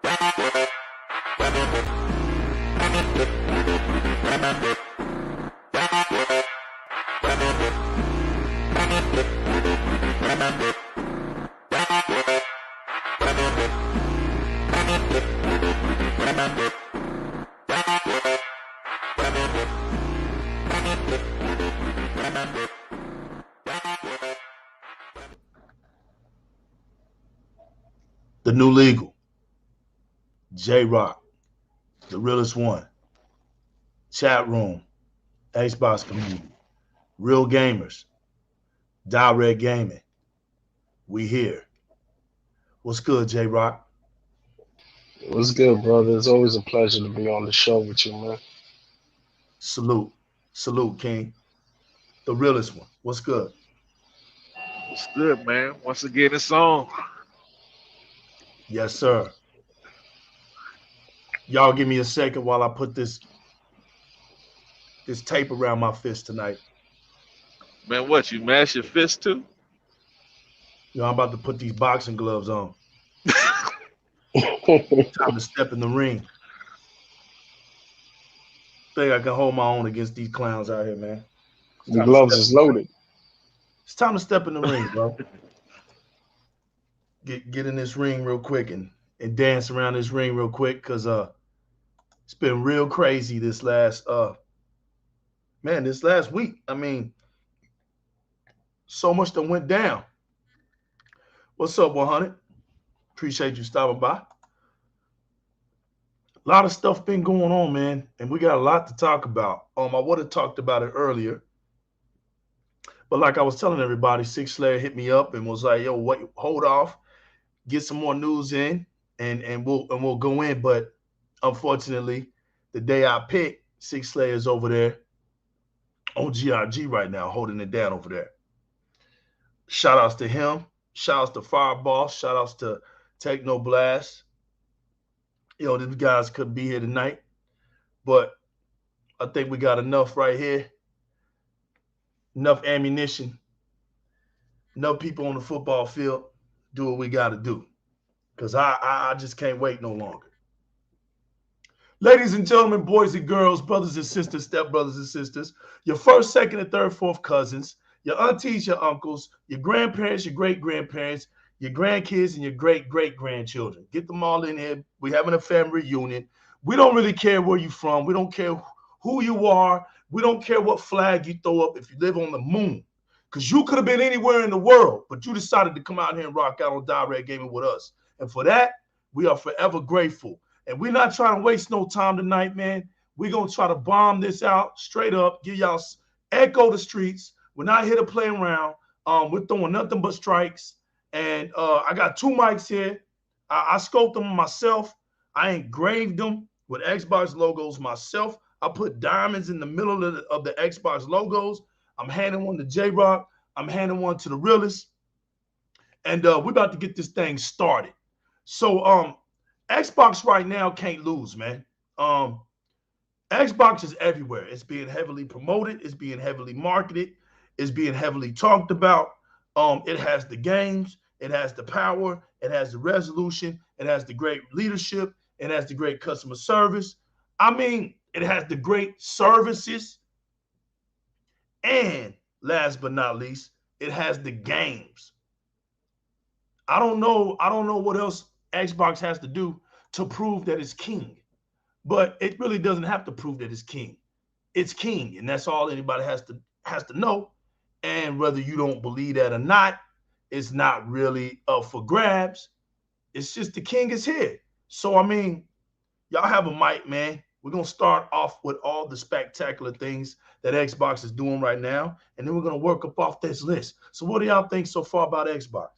The new legal, JyzalGamingTV, the realest one, chat room, Xbox community, real gamers, Di-RRec gaming. We here. What's good, JyzalGamingTV? What's good, brother? It's always a pleasure to be on the show with you, man. Salute. Salute, King. The realest one. What's good? What's good, man? Once again, it's on. Yes, sir. Y'all give me a second while I put this tape around my fist tonight. Man, what, you mash your fist too? You know, I'm about to put these boxing gloves on. Time to step in the ring. Think I can hold my own against these clowns out here, man. The gloves is loaded. It's time to step in the ring, bro. Get in this ring real quick and dance around this ring real quick, because it's been real crazy this last week. I mean, so much that went down. What's up, 100? Appreciate you stopping by. A lot of stuff been going on, man, and we got a lot to talk about. I would have talked about it earlier, but like I was telling everybody, Six Slayer hit me up and was like, "Yo, wait, hold off, get some more news in, and we'll go in." But unfortunately, the day I picked, Six Slayer is over there on GRG right now, holding it down over there. Shout outs to him. Shout outs to Fireball. Shout outs to Teknoblast. You know, these guys couldn't be here tonight, but I think we got enough right here. Enough ammunition. Enough people on the football field. Do what we got to do, because I just can't wait no longer. Ladies and gentlemen, boys and girls, brothers and sisters, stepbrothers and sisters, your first, second, and third, fourth cousins, your aunties, your uncles, your grandparents, your great-grandparents, your grandkids, and your great-great-grandchildren. Get them all in here. We're having a family reunion. We don't really care where you're from. We don't care who you are. We don't care what flag you throw up if you live on the moon, because you could have been anywhere in the world, but you decided to come out here and rock out on Di-RRec Gaming with us. And for that, we are forever grateful. And we're not trying to waste no time tonight, man. We're going to try to bomb this out straight up, give y'all echo the streets. We're not here to play around. We're throwing nothing but strikes. And I got two mics here. I scoped them myself. I engraved them with Xbox logos myself. I put diamonds in the middle of the Xbox logos. I'm handing one to J-Rock. I'm handing one to the realist. And we're about to get this thing started. So Xbox right now can't lose, man. Xbox is everywhere. It's being heavily promoted. It's being heavily marketed. It's being heavily talked about. It has the games. It has the power. It has the resolution. It has the great leadership. It has the great customer service. I mean, it has the great services. And last but not least, it has the games. I don't know what else Xbox has to do to prove that it's king. But it really doesn't have to prove that it's king. It's king, and that's all anybody has to know. And whether you don't believe that or not, it's not really up for grabs. It's just the king is here. So, I mean, y'all have a mic, man. We're going to start off with all the spectacular things that Xbox is doing right now, and then we're going to work up off this list. So what do y'all think so far about Xbox?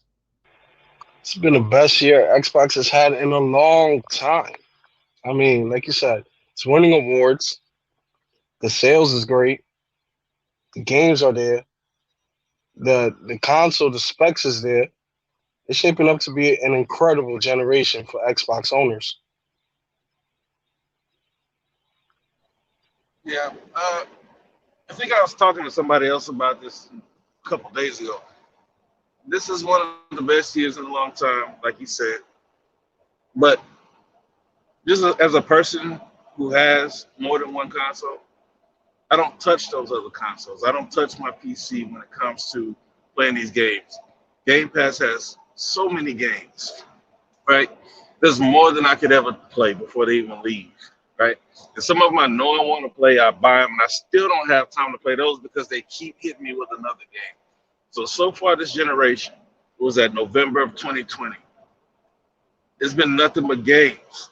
It's been the best year Xbox has had in a long time. I mean, like you said, it's winning awards. The sales is great. The games are there. The console, the specs is there. It's shaping up to be an incredible generation for Xbox owners. Yeah. I think I was talking to somebody else about this a couple days ago. This is one of the best years in a long time, like you said. But just as a person who has more than one console, I don't touch those other consoles. I don't touch my PC when it comes to playing these games. Game Pass has so many games, right? There's more than I could ever play before they even leave, right? And some of them I know I want to play, I buy them, and I still don't have time to play those because they keep hitting me with another game. So far this generation, it was at November of 2020. It's been nothing but games.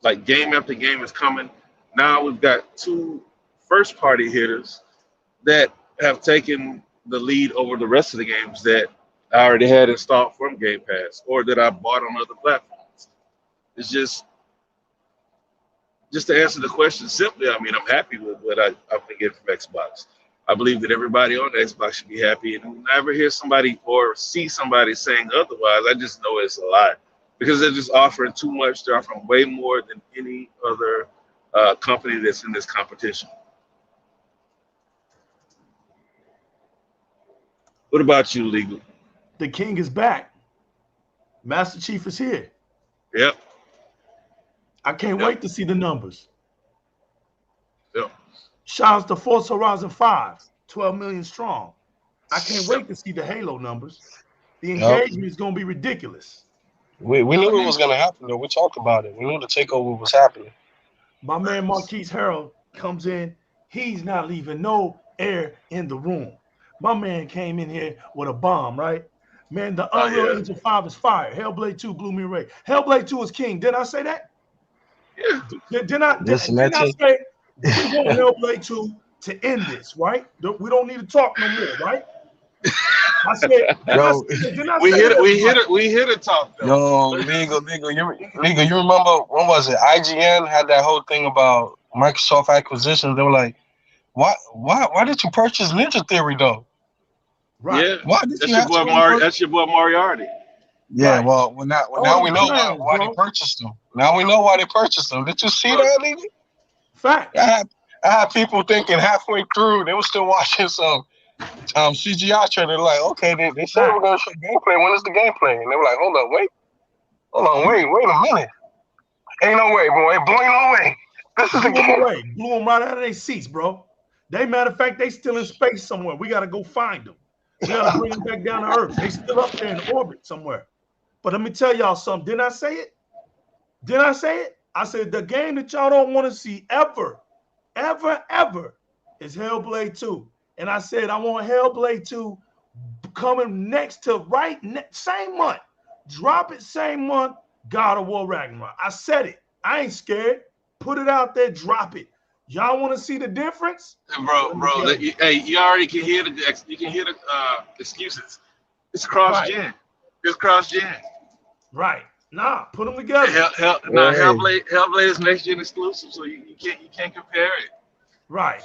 Like game after game is coming. Now we've got 2 first-party hitters that have taken the lead over the rest of the games that I already had installed from Game Pass or that I bought on other platforms. It's just to answer the question simply, I mean, I'm happy with what I've been getting from Xbox. I believe that everybody on Xbox should be happy, and when I ever hear somebody or see somebody saying otherwise, I just know it's a lie because they're just offering too much. They're offering way more than any other company that's in this competition. What about you, Legal? The king is back. Master Chief is here. Yep. I can't wait to see the numbers. Yep. Shouts to Forza Horizon 5, 12 million strong. I can't wait to see the Halo numbers. The engagement is going to be ridiculous. We knew it was going to happen, though. We talked about it. We knew the takeover was happening. My man Marquise Harold comes in. He's not leaving no air in the room. My man came in here with a bomb, right? Man, the Unreal Engine 5 is fire. Hellblade 2 blew me away. Hellblade 2 is king. Didn't I say that? Yeah. Didn't I say we want Hellblade 2 to end this, right? We don't need to talk no more, right? I said, we hit it talk though. Yo, legal. You remember when was it? IGN had that whole thing about Microsoft acquisitions. They were like, why did you purchase Ninja Theory though? Right. Yeah. Why did that's your boy Moriarty. Yeah, right. Well, now we know why they purchased them. Now we know why they purchased them. Did you see that, nigga? Fact. I had people thinking halfway through they were still watching some CGI trailer. They're like, okay, they said we're gonna show gameplay. When is the gameplay? And they were like, hold on, wait a minute. Ain't no way, boy. Boy, no way. This is the game. Blew them right out of their seats, bro. Matter of fact, they still in space somewhere. We gotta go find them. We gotta bring them back down to Earth. They still up there in orbit somewhere. But let me tell y'all something. Didn't I say it? I said the game that y'all don't want to see ever is Hellblade 2. And I said I want Hellblade 2 coming next to same month. Drop it same month, God of War Ragnarok. I said it. I ain't scared. Put it out there, drop it. Y'all want to see the difference? Bro, you already can hear the excuses. It's cross-gen. Right. It's cross-gen. Right. Nah, put them together. Hellblade is next-gen exclusive, so you can't compare it. Right.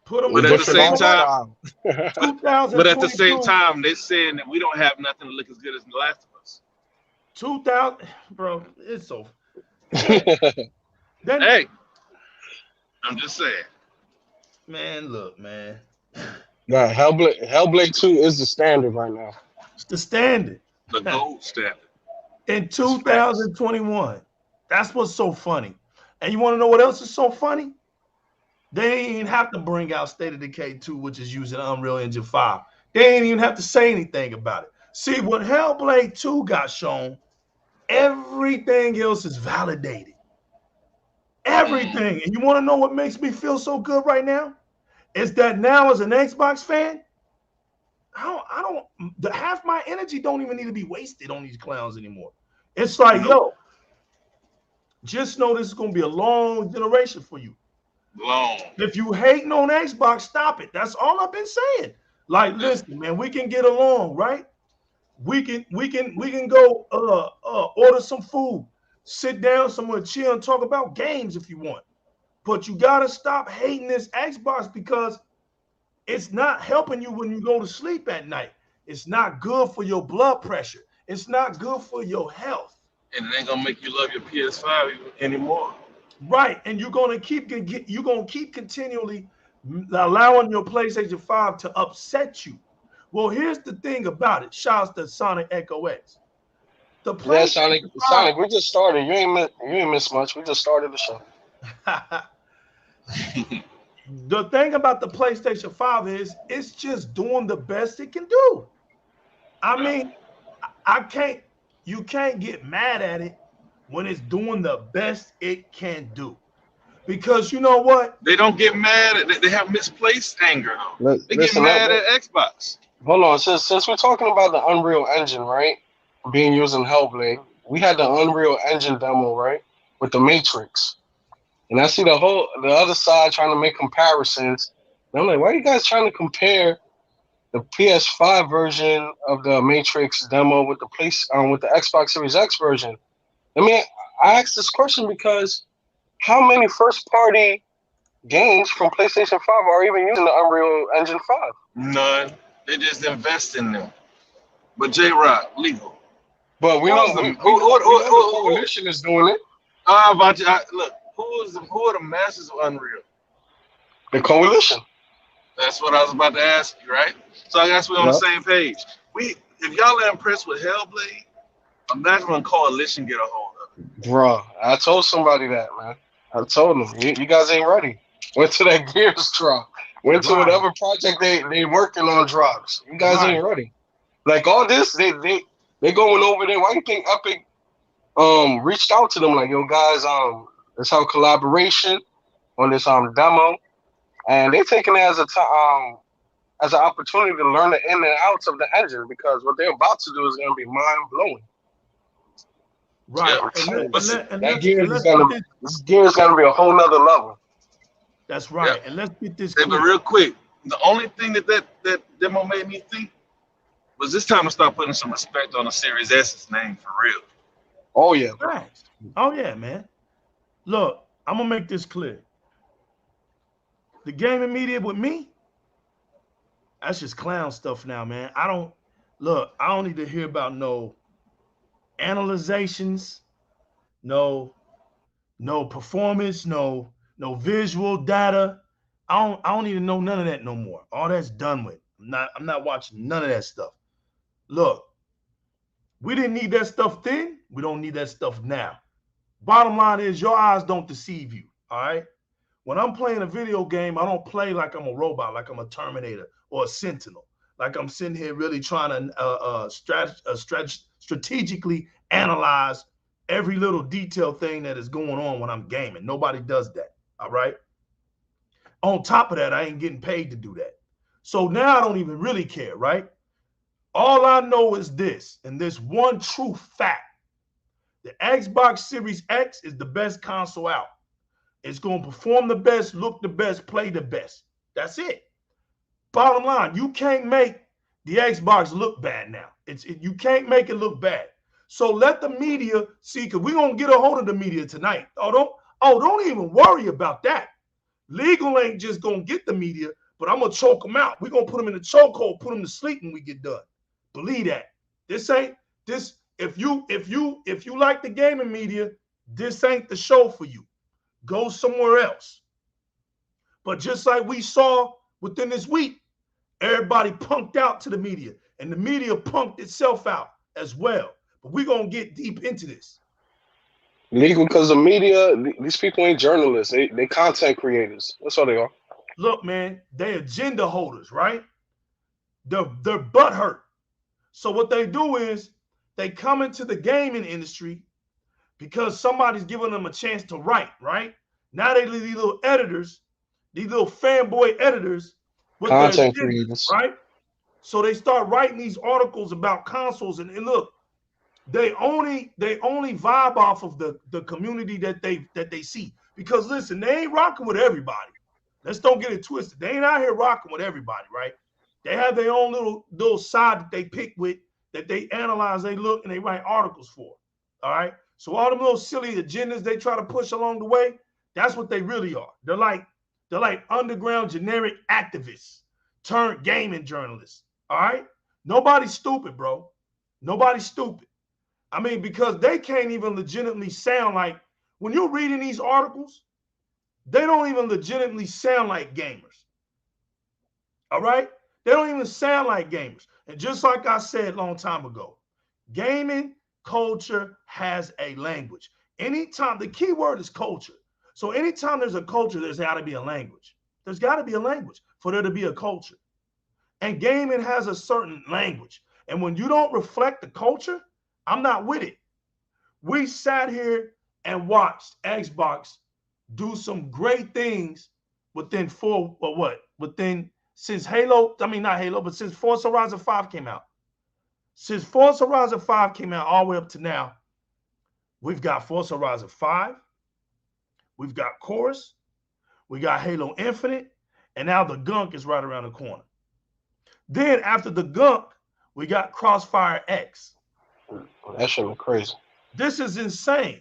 Put them but together. But at the same time, they're saying that we don't have nothing to look as good as The Last of Us. 2000, bro, it's so. Hey, I'm just saying. Man, look, man. Nah, Hellblade 2 is the standard right now. It's the standard. The gold standard. In 2021. That's what's so funny. And you want to know what else is so funny? They ain't even have to bring out State of Decay 2, which is using Unreal Engine 5. They ain't even have to say anything about it. See, when Hellblade 2 got shown, everything else is validated. Everything. And you want to know what makes me feel so good right now? Is that now as an Xbox fan, half my energy don't even need to be wasted on these clowns anymore. It's like, yo, just know this is going to be a long generation for you. Long. If you hating on Xbox, stop it. That's all I've been saying. Like, listen, man, we can get along, right? We can go order some food, sit down somewhere, chill, and talk about games if you want. But you gotta stop hating this Xbox because it's not helping you when you go to sleep at night. It's not good for your blood pressure. It's not good for your health. And it ain't gonna make you love your PS5 anymore. Right, and you're gonna keep continually allowing your PlayStation 5 to upset you. Well, here's the thing about it. Shouts to Sonic Echo X. The Yeah, Sonic. PlayStation Sonic, we just started. You ain't miss much. We just started the show. 5. The thing about the PlayStation 5 is it's just doing the best it can do. I mean, I can't, you can't get mad at it when it's doing the best it can do. Because you know what? They don't get mad at they have misplaced anger though. They get Listen, mad at Xbox. hold on. Since we're talking about the Unreal Engine, right, being used in Hellblade, we had the Unreal Engine demo, right, with the Matrix, and I see the other side trying to make comparisons. And I'm like, why are you guys trying to compare the PS5 version of the Matrix demo with with the Xbox Series X version? I mean, I asked this question because how many first party games from PlayStation 5 are even using the Unreal Engine 5? None. They just invest in them. But J-Rock, legal. But we know the coalition is doing it. Look, who are the masters of Unreal? The coalition. That's what I was about to ask you, right? So I guess we're on the same page. If y'all are impressed with Hellblade, imagine when Coalition get a hold of it. Bruh, I told somebody that, man. I told them, you guys ain't ready. Went to that Gears drop. Went to whatever project they working on drops. You guys ain't ready. Like all this, they going over there. Why do you think Epic reached out to them like, yo guys, let's have a collaboration on this demo, and they taking it as an opportunity to learn the in and outs of the engine, because what they're about to do is going to be mind blowing. Right. That Gears is going to be a whole nother level. That's right. Yeah. And let's get this clear. But real quick, the only thing that demo made me think was it's time to start putting some respect on the Series S's name for real. Oh, yeah. Right. Oh, yeah, man. Look, I'm going to make this clear. The gaming media with me, that's just clown stuff now, man. I don't need to hear about no analyzations, no performance, no visual data. I don't need to know none of that no more. All that's done with. I'm not watching none of that stuff. Look, we didn't need that stuff then. We don't need that stuff now. Bottom line is your eyes don't deceive you, all right? When I'm playing a video game, I don't play like I'm a robot, like I'm a Terminator or a Sentinel, like I'm sitting here really trying to strategically analyze every little detail thing that is going on when I'm gaming. Nobody does that, all right? On top of that, I ain't getting paid to do that. So now I don't even really care, right? All I know is this, and this one true fact. The Xbox Series X is the best console out. It's going to perform the best, look the best, play the best. That's it. Bottom line, you can't make the Xbox look bad now. You can't make it look bad. So let the media see, because we're going to get a hold of the media tonight. Don't even worry about that. Legal ain't just going to get the media, but I'm going to choke them out. We're going to put them in the chokehold, put them to sleep when we get done. Believe that. If you like the gaming media, this ain't the show for you. Go somewhere else. But just like we saw within this week, everybody punked out to the media, and the media punked itself out as well. But we're going to get deep into this. Legal, because the media, these people ain't journalists. They content creators. That's all they are. Look, man, they agenda holders, right? They're butthurt. So what they do is they come into the gaming industry because somebody's giving them a chance to write, right? Now they these little editors, these little fanboy editors with content creators, right? So they start writing these articles about consoles, and look, they only vibe off of the community that they see. Because listen, they ain't rocking with everybody. Let's don't get it twisted. They ain't out here rocking with everybody, right? They have their own little side that they pick with, that they analyze, they look, and they write articles for. All right. So all them little silly agendas they try to push along the way, that's what they really are. They're like underground generic activists turned gaming journalists. All right. Nobody's stupid, bro. Nobody's stupid. I mean, because they can't even legitimately sound like, when you're reading these articles, they don't even legitimately sound like gamers. All right. They don't even sound like gamers. And just like I said a long time ago, gaming culture has a language. Anytime, the key word is culture. So anytime there's a culture, there's got to be a language. There's got to be a language for there to be a culture. And gaming has a certain language. And when you don't reflect the culture, I'm not with it. We sat here and watched Xbox do some great things within since Halo, I mean not Halo, but since Forza Horizon 5 came out. Since Forza Horizon 5 came out all the way up to now, we've got Forza Horizon 5, we've got Chorus, we got Halo Infinite, and now the gunk is right around the corner. Then after the gunk, we got Crossfire X. That shit was crazy. This is insane.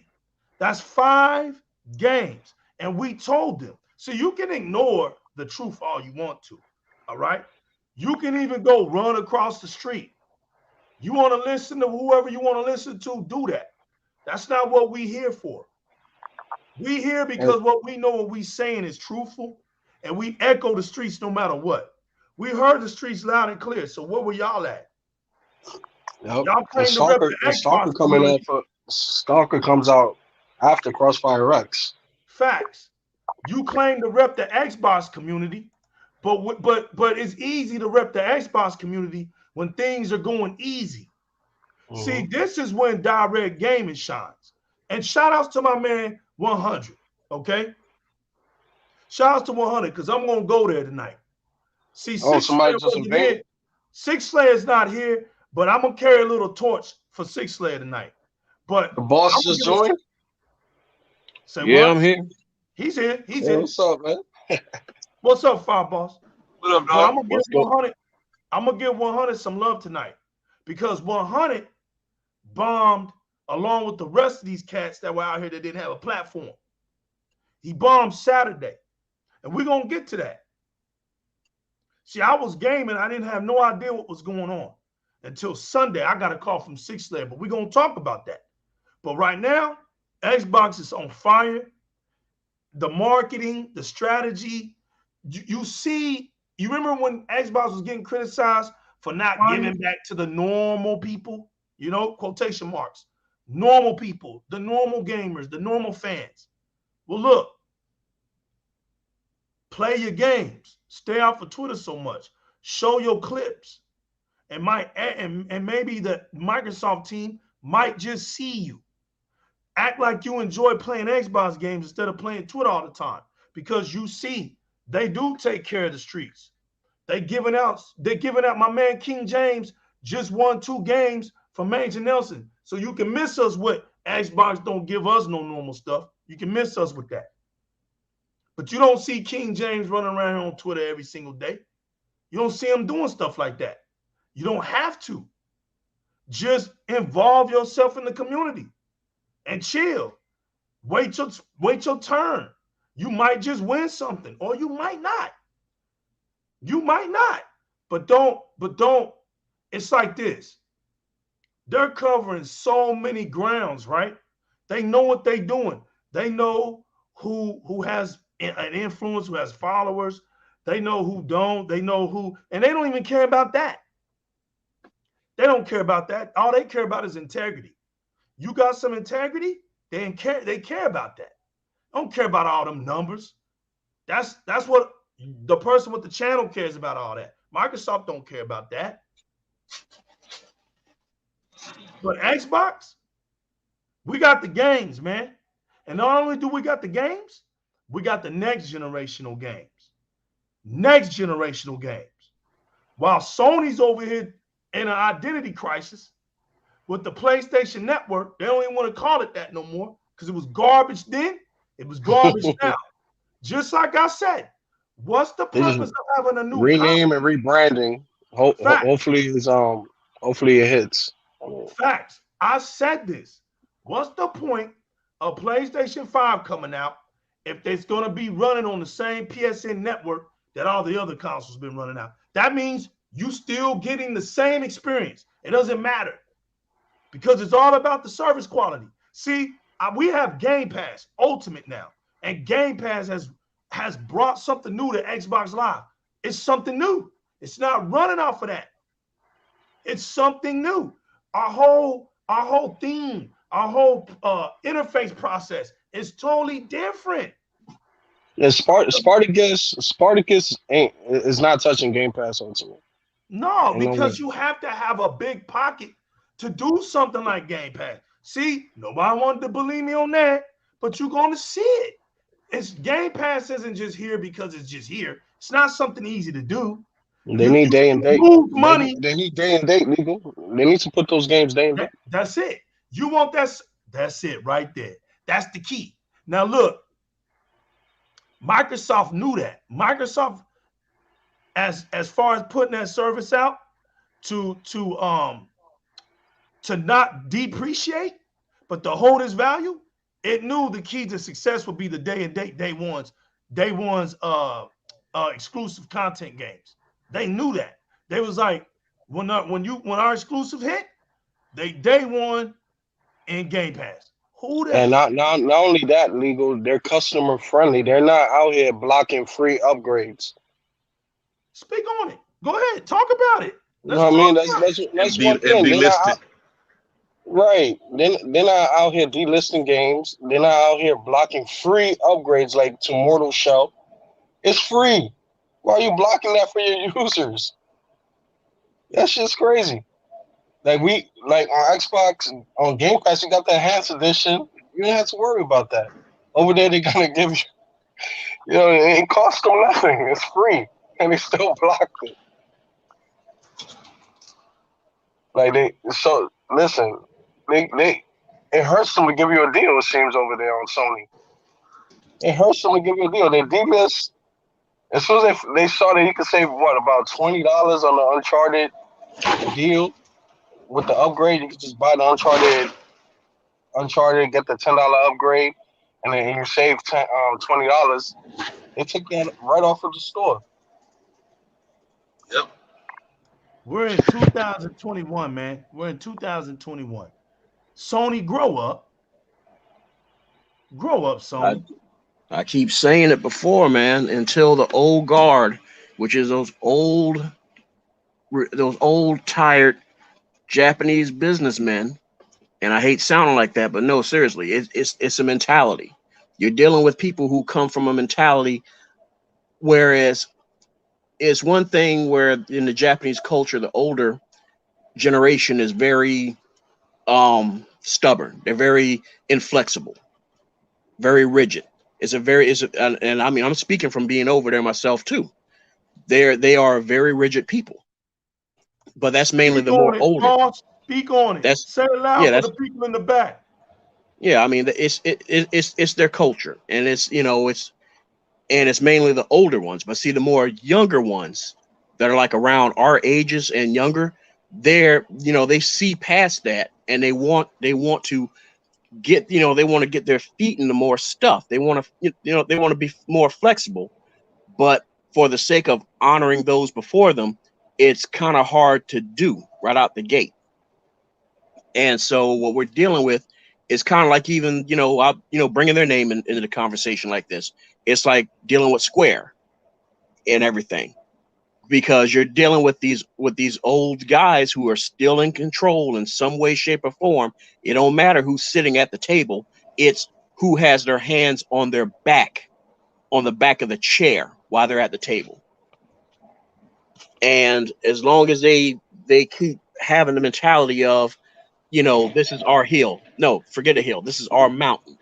That's 5 games. And we told them. So you can ignore the truth all you want to. All right? You can even go run across the street. You want to listen to whoever you want to listen to, do that. That's not what we here for. We here because what we know what we saying is truthful, and we echo the streets no matter what. We heard the streets loud and clear. So where were y'all at? Yep. Y'all claim to rep the Xbox coming up. Stalker comes out after Crossfire X. Facts. You claim to rep the Xbox community, but it's easy to rep the Xbox community when things are going easy. Mm-hmm. See, this is when Di-RRec Gaming shines. And shout outs to my man 100. Okay. Shout outs to 100 because I'm gonna go there tonight. See, Six Slayer's not here, but I'm gonna carry a little torch for Six Slayer tonight. But the boss just joined. Yeah, I'm here. He's here. He's here. What's up, man? What's up, Five Boss? What up, dog? I'm gonna give 100 some love tonight because 100 bombed along with the rest of these cats that were out here that didn't have a platform. He bombed Saturday, and we're gonna get to that. See, I was gaming. I didn't have no idea what was going on until Sunday. I got a call from Six Slayer, but we're gonna talk about that. But right now, Xbox is on fire. The marketing, the strategy, you see, you remember when Xbox was getting criticized for not giving back to the normal people, you know, quotation marks, normal people, the normal gamers, the normal fans. Well, look, play your games, stay off of Twitter so much, show your clips, and maybe the Microsoft team might just see you. Act like you enjoy playing Xbox games instead of playing Twitter all the time, because you see they do take care of the streets. They're giving out my man King James just won 2 games from Major Nelson. So you can miss us with Xbox don't give us no normal stuff. You can miss us with that. But you don't see King James running around here on Twitter every single day. You don't see him doing stuff like that. You don't have to. Just involve yourself in the community. And chill. Wait your turn. You might just win something, or you might not. You might not. But don't. It's like this. They're covering so many grounds, right? They know what they're doing. They know who has an influence, who has followers. They know who don't. They know who, and they don't even care about that. They don't care about that. All they care about is integrity. You got some integrity, they care about that. Don't care about all them numbers. That's what the person with the channel cares about, all that. Microsoft don't care about that. But Xbox, we got the games, man. And not only do we got the games, we got the next generational games. Next generational games. While Sony's over here in an identity crisis, with the PlayStation Network, they don't even want to call it that no more because it was garbage then. It was garbage now. Just like I said, what's the purpose of having a new rename and rebranding? Hopefully it hits. Facts. I said this. What's the point of PlayStation 5 coming out if it's going to be running on the same PSN network that all the other consoles been running out? That means you still getting the same experience. It doesn't matter. Because it's all about the service quality. See, we have Game Pass Ultimate now, and Game Pass has brought something new to Xbox Live. It's something new. It's not running off of that. It's something new. Our our whole theme, our whole interface process is totally different. Yeah, Spartacus is not touching Game Pass Ultimate. No, Ain't no because way. you have to have a big pocket to do something like Game Pass. See, nobody wanted to believe me on that, but you're going to see it. It's Game Pass isn't just here because it's just here. It's not something easy to do. They need day and date. Move money. They need day and date legal. They need to put those games day and date. That's it. You want that? That's it right there. That's the key. Now look, Microsoft knew that. Microsoft, as far as putting that service out to not depreciate, but to hold its value, it knew the key to success would be the day and date day one's exclusive content games. They knew that. They was like, when our exclusive hit, they day one in Game Pass. Who that? And not only that, legal, they're customer friendly. They're not out here blocking free upgrades. Speak on it. Go ahead. Talk about it. You know what I mean? That's one thing. Right. They're not out here delisting games. They're not out here blocking free upgrades like to Mortal Shell. It's free. Why are you blocking that for your users? That shit's crazy. Like on Xbox, on Game Pass, you got the Enhanced Edition. You don't have to worry about that. Over there, they're gonna give you, it costs them nothing. It's free, and they still block it. Listen, it hurts them to give you a deal. It seems over there on Sony. It hurts them to give you a deal. They delist. As soon as they saw that you could save about $20 on the Uncharted deal. With the upgrade, you can just buy the Uncharted, get the $10 upgrade, and then you save $20. They took that right off of the store. Yep. We're in 2021, man. We're in 2021. Sony, grow up. Grow up, Sony. I keep saying it before, man, until the old guard, which is those old tired Japanese businessmen, and I hate sounding like that, but no, seriously, it's a mentality. You're dealing with people who come from a mentality, whereas it's one thing where in the Japanese culture, the older generation is very stubborn. They're very inflexible, very rigid. And I mean, I'm speaking from being over there myself too. They are very rigid people. But that's mainly the more older. Paul, speak on it. Say it loud for the people in the back. Yeah, I mean, it's their culture, and it's mainly the older ones. But see, the more younger ones that are like around our ages and younger, they see past that, and they want to get their feet into more stuff. They want to be more flexible, but for the sake of honoring those before them, it's kind of hard to do right out the gate. And so what we're dealing with is kind of like even, bringing their name into the conversation like this. It's like dealing with Square and everything, because you're dealing with these old guys who are still in control in some way, shape, or form. It don't matter who's sitting at the table. It's who has their hands on their back, on the back of the chair while they're at the table. And as long as they keep having the mentality of, this is our hill. No, forget a hill. This is our mountain.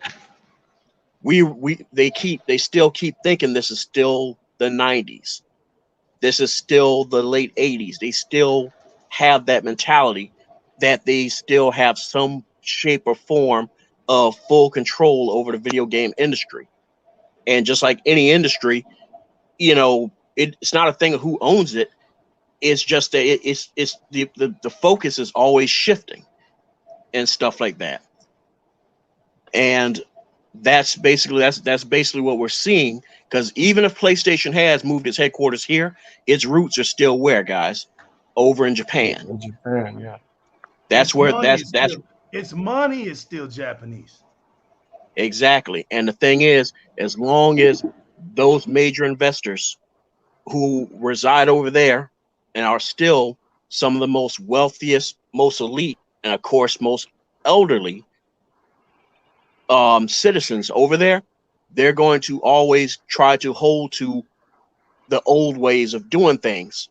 They still keep thinking this is still the 90s. This is still the late 80s. They still have that mentality that they still have some shape or form of full control over the video game industry. And just like any industry, it's not a thing of who owns it. It's just that it's the focus is always shifting and stuff like that. And that's basically what we're seeing, because even if PlayStation has moved its headquarters here, its roots are still where, guys? Over in Japan. In Japan, yeah. That's where its money is still Japanese. Exactly. And the thing is, as long as those major investors who reside over there and are still some of the most wealthiest, most elite, and of course most elderly citizens over there, they're going to always try to hold to the old ways of doing things.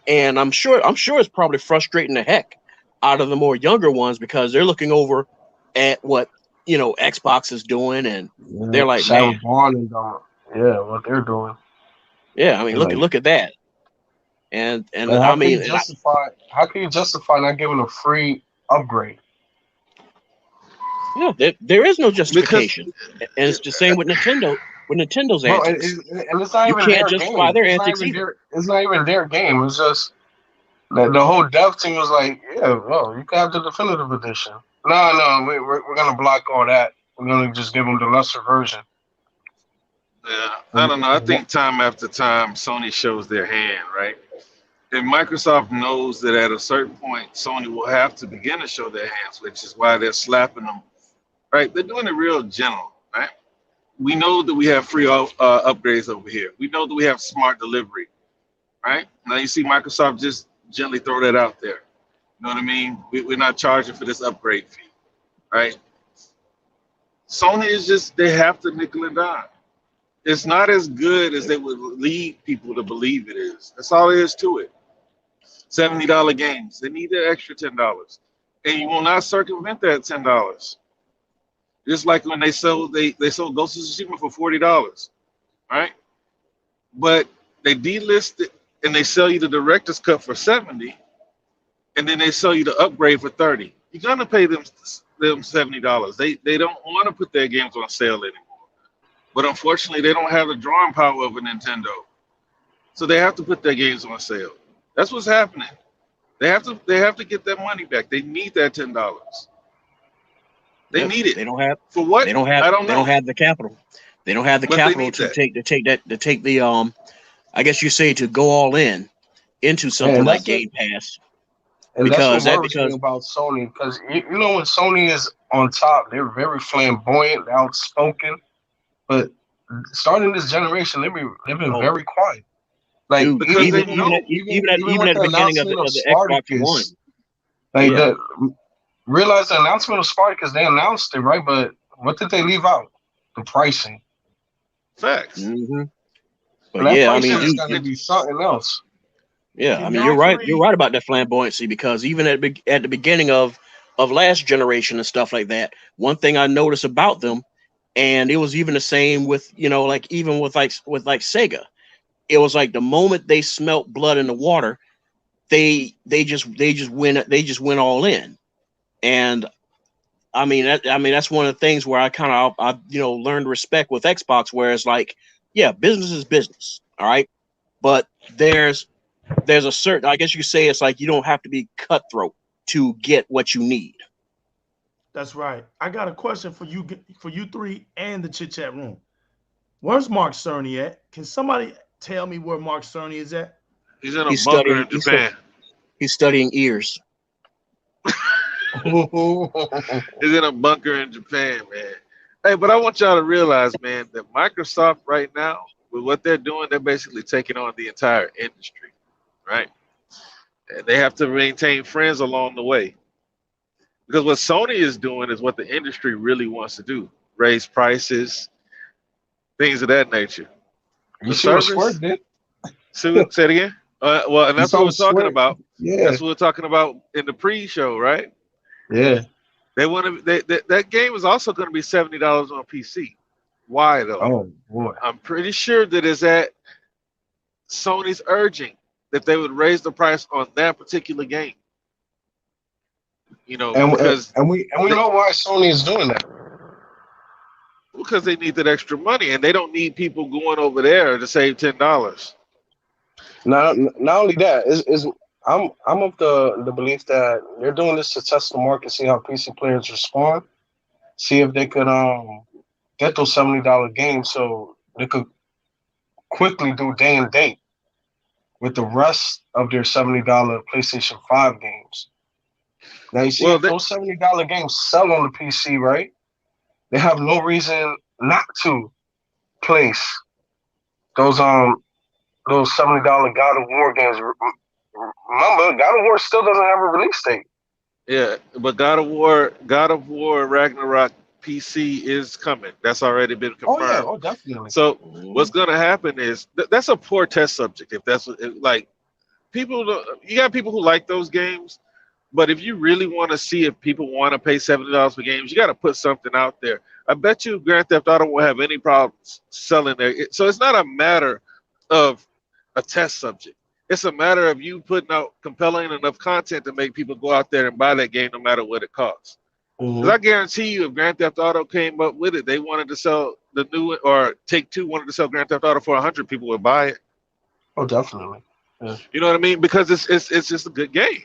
And I'm sure it's probably frustrating the heck out of the more younger ones because they're looking over at what Xbox is doing, and they're like, man, what they're doing. Yeah, I mean, Like, look at that. And how I can mean, you justify not giving a free upgrade? there is no justification, and it's the same with Nintendo. With Nintendo's Bro, antics, and it's not you even can't their justify game. their antics either. It's not even their game. It's just that the whole dev team was like, yeah, well, you can have the definitive edition. No, we're gonna block all that. We're gonna just give them the lesser version. Yeah, I don't know. I think time after time, Sony shows their hand, right? And Microsoft knows that at a certain point, Sony will have to begin to show their hands, which is why they're slapping them, right? They're doing it real gentle, right? We know that we have free upgrades over here. We know that we have smart delivery, right? Now you see Microsoft just gently throw that out there. You know what I mean? We're not charging for this upgrade fee, right? Sony is just, they have to nickel and dime. It's not as good as they would lead people to believe it is. That's all there is to it. $70 games. They need that extra $10. And you will not circumvent that $10. Just like when they sold Ghost of Tsushima for $40, right? But they delist it and they sell you the director's cut for $70, and then they sell you the upgrade for $30. You're gonna pay them $70. They don't want to put their games on sale anymore. But unfortunately, they don't have the drawing power of a Nintendo, so they have to put their games on sale. That's what's happening. They have to get that money back. They need that $10. They need it. They don't have for what? They don't have. I don't know. They don't have the capital. They don't have the But capital to take the I guess you say to go all in into something like Game Pass. And that's what worries me about Sony, because you know when Sony is on top, they're very flamboyant, outspoken. But starting this generation, they've been very quiet. Like dude, because even at the beginning of the Xbox One, like realize the announcement of Spartacus, they announced it, right? But what did they leave out? The pricing. Facts. Mm-hmm. But yeah, I mean, it's going to be something else. Yeah, I mean, you're right. You're right about that flamboyancy, because even at the beginning of last generation and stuff like that, one thing I noticed about them, and it was even the same with like even with Sega, it was like the moment they smelt blood in the water, they just went all in. And I mean that's one of the things where I learned respect with Xbox, where it's like, yeah, business is business, all right, but there's a certain, I guess you say, it's like you don't have to be cutthroat to get what you need. That's right. I got a question for you three and the chit chat room. Where's Mark Cerny at? Can somebody tell me where Mark Cerny is at? He's in a bunker in Japan. He's studying ears. He's in a bunker in Japan, man. Hey, but I want y'all to realize, man, that Microsoft right now, with what they're doing, they're basically taking on the entire industry, right? And they have to maintain friends along the way. Because what Sony is doing is what the industry really wants to do: raise prices, things of that nature. You see what Squirt did? Say it again. Well, and that's what we're talking about. Yeah, that's what we're talking about in the pre-show, right? Yeah. They want to. That game is also going to be $70 on PC. Why though? Oh boy! I'm pretty sure that is at Sony's urging that they would raise the price on that particular game. Because we know why Sony is doing that. Because they need that extra money, and they don't need people going over there to save $10. Not only that, I'm of the belief that they're doing this to test the market, see how PC players respond, see if they could get those $70 games so they could quickly do day and date with the rest of their $70 PlayStation 5 games. Now you see, if those $70 games sell on the PC, right? They have no reason not to place those $70 God of War games. Remember, God of War still doesn't have a release date. Yeah, but God of War Ragnarok PC is coming. That's already been Oh yeah, confirmed. oh definitely. So what's Mhm. going to happen is that's a poor test subject. If that's what, like people, you got people who like those games, but if you really want to see if people want to pay $70 for games, you got to put something out there. I bet you Grand Theft Auto won't have any problems selling there. So it's not a matter of a test subject. It's a matter of you putting out compelling enough content to make people go out there and buy that game no matter what it costs. Because Hmm. I guarantee you, if Grand Theft Auto came up with it, they wanted to sell the new, or Take Two wanted to sell Grand Theft Auto for 100, people would buy it. Oh, definitely. Yeah. You know what I mean? Because it's just a good game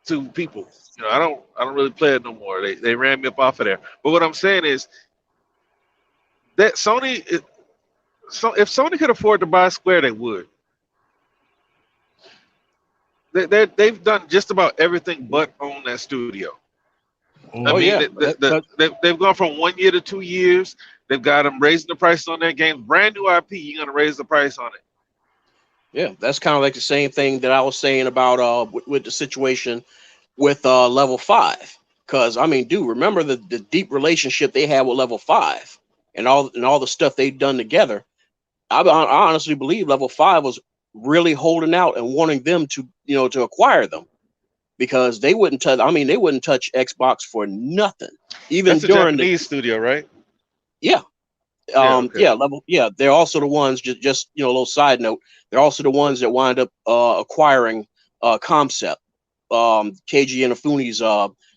to people. I don't really play it no more. They ran me up off of there. But what I'm saying is that so if Sony could afford to buy Square, they would. They've done just about everything but own that studio. I Oh Hmm. mean, yeah, they've gone from 1 year to 2 years. They've got them raising the price on their games. Brand new IP, you're gonna raise the price on it. yeah. That's kind of like the same thing that I was saying about with the situation with level 5. Because I mean, dude, remember the deep relationship they had with level 5 and all the stuff they've done together. I honestly believe level 5 was really holding out and wanting them to to acquire them because they wouldn't touch. I mean, they wouldn't touch Xbox for nothing, even That's a during the Japanese studio, right? yeah. Yeah. Okay. Yeah, they're also the ones, just a little side note, they're also the ones that wind up acquiring Concept, KG Inafune's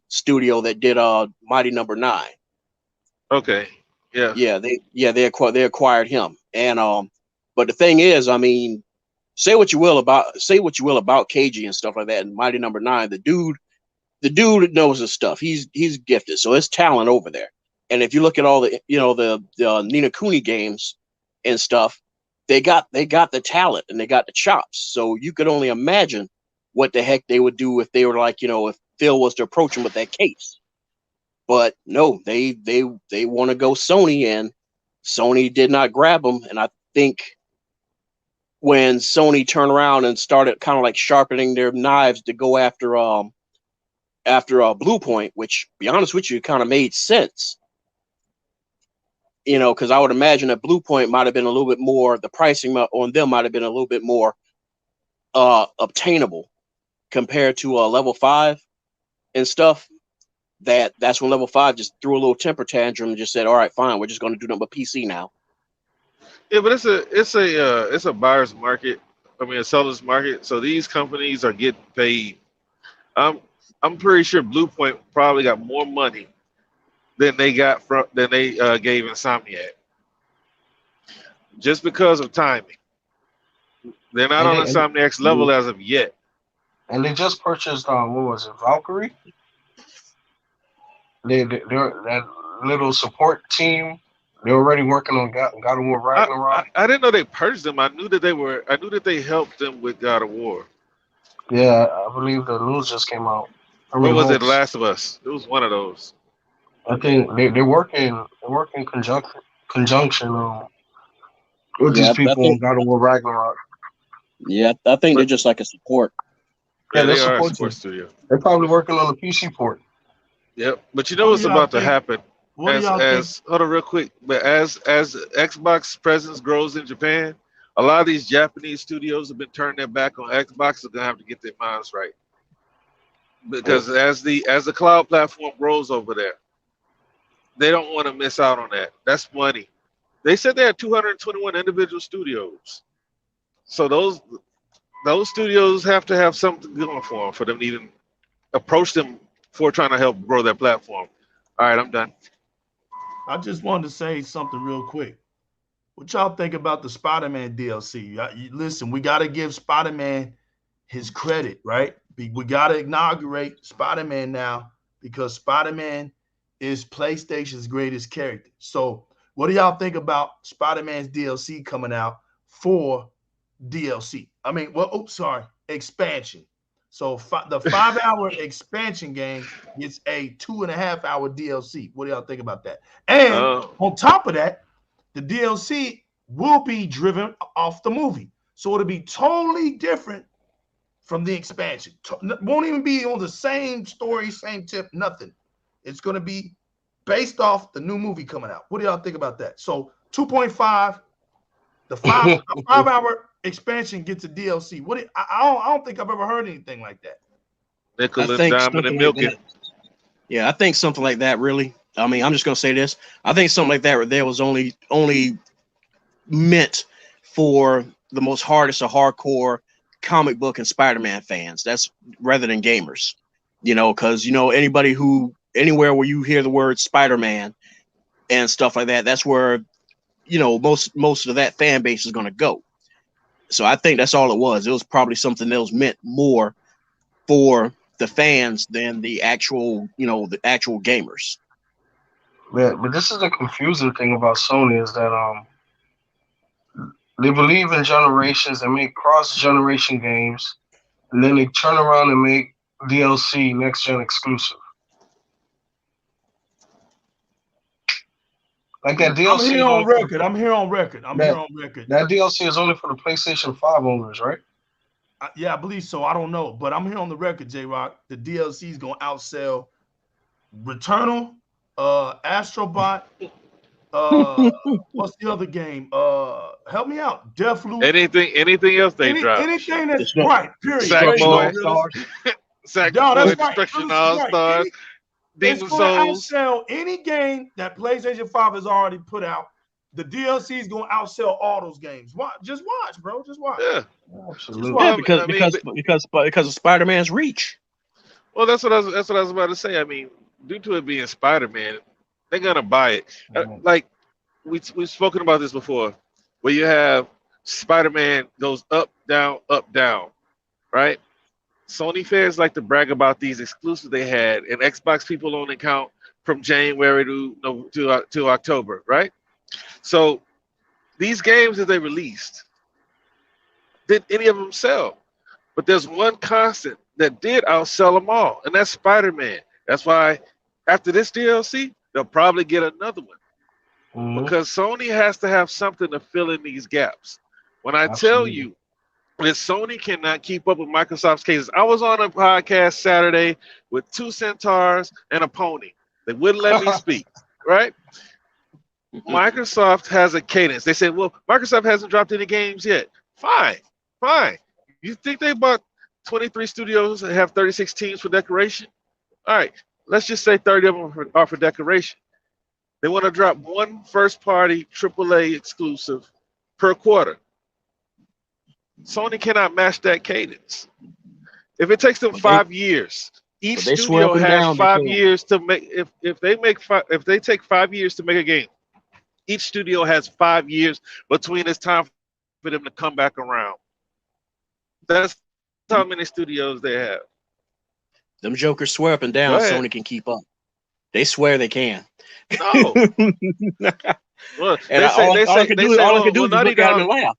studio that did Mighty Number 9. Okay. Yeah. They acquired him. And but the thing is, I mean, say what you will about KG and stuff like that and Mighty Number 9, the dude knows his stuff. He's gifted, so it's talent over there. And if you look at all the the Nina Kuni games and stuff, they got the talent and they got the chops. So you could only imagine what the heck they would do if they were like if Phil was to approach him with that case. But no, they want to go Sony, and Sony did not grab them. And I think when Sony turned around and started kind of like sharpening their knives to go after Blue Point, which, be honest with you, kind of made sense. Because I would imagine that Blue Point might have been a little bit more. The pricing on them might have been a little bit more obtainable compared to level 5 and stuff. That's when level 5 just threw a little temper tantrum and just said, "All right, fine, we're just going to do nothing but PC now." Yeah, but it's a buyer's market. I mean, a seller's market. So these companies are getting paid. I'm I'm pretty sure Blue Point probably got more money than they gave Insomniac, just because of timing. They're not And on they and, Insomniac's level as of yet. and they just purchased what was it, Valkyrie? They're that little support team. They're already working on God of War Ragnarok. I didn't know they purged them. I knew that they helped them with God of War. Yeah, I believe the news just came out. I What mean, was it? news. Last of Us. It was one of those. I think they work in conjunction with these Yeah, I people on think. God of War Ragnarok. Yeah, I think they're But just like a support. Yeah, yeah, they're they are a supporting. sports studio. They're probably working on the PC port. Yep. But you know What do what's y'all about to think? happen What do y'all think? as hold on real quick. But as Xbox presence grows in Japan, a lot of these Japanese studios have been turning their back on Xbox. They're gonna have to get their minds right Yeah. because as the cloud platform grows over there, they don't want to miss out on that. That's money. They said they had 221 individual studios. So those studios have to have something going for them to even approach them for trying to help grow their platform. All right, I'm done. I just wanted to say something real quick. What y'all think about the Spider-Man DLC? Listen, we got to give Spider-Man his credit, right? We got to inaugurate Spider-Man now because Spider-Man is PlayStation's greatest character. So, what do y'all think about Spider-Man's DLC coming out for DLC? I mean, well, oops, sorry, expansion. So the 5 hour expansion game gets a 2.5 hour DLC. What do y'all think about that? And Uh, on top of that, the DLC will be driven off the movie. So it'll be totally different from the expansion. Won't even be on the same story, same tip, nothing. It's going to be based off the new movie coming out. What do y'all think about that? So 2.5, the 5-hour expansion gets a DLC. I don't think I've ever heard anything like that. Nicholas Diamond and Milky. Yeah, I think something like that. Really, I mean, I'm just gonna say this. I think something like that there was only meant for the most hardest of hardcore comic book and Spider-Man fans. That's rather than gamers, you know, because you know anywhere where you hear the word Spider-Man and stuff like that, that's where you know most of that fan base is gonna go. So I think that's all it was. It was probably something that was meant more for the fans than the actual, you know, the actual gamers. Yeah, but this is the confusing thing about Sony is that they believe in generations and make cross-generation games, and then they turn around and make DLC next-gen exclusive. Like that DLC. I'm here on record. I'm here on record. That DLC is only for the PlayStation 5 owners, right? Yeah, I believe so. I don't know, but I'm here on the record, J-Rock. The DLC is gonna outsell Returnal, Astrobot. What's the other game? Help me out. Deathloop. Anything else they drop? Anything that's right. Period. Sackboy. Sackboy. That's right. Destruction All-Stars. Demon Souls. Outsell any game that PlayStation 5 has already put out. The DLC is gonna outsell all those games. Just watch, bro. Just watch. Yeah, absolutely. Yeah, because of Spider-Man's reach. Well, that's what I was about to say. I mean, due to it being Spider-Man, they're gonna buy it. Like we've spoken about this before, where you have Spider-Man goes up, down, right? Sony fans like to brag about these exclusives they had, and Xbox people only count from January to October, right? So these games that they released, did any of them sell? But there's one constant that did outsell them all, and that's Spider-Man. That's why after this DLC, they'll probably get another one. Because Sony has to have something to fill in these gaps. When I tell you that Sony cannot keep up with Microsoft's cases, I was on a podcast Saturday with 2 centaurs and a pony. They wouldn't let me speak, right? Microsoft has a cadence. They said, well, Microsoft hasn't dropped any games yet. Fine. You think they bought 23 studios and have 36 teams for decoration? All right, let's just say 30 of them are for decoration. They want to drop one first-party AAA exclusive per quarter. Sony cannot match that cadence. If it takes them 5 years, each studio has 5 years to make. If they take 5 years to make a game, each studio has 5 years between it's time for them to come back around. That's how many studios they have. Them jokers swear up and down Sony can keep up. They swear they can. No. Well, they say Naughty Dog.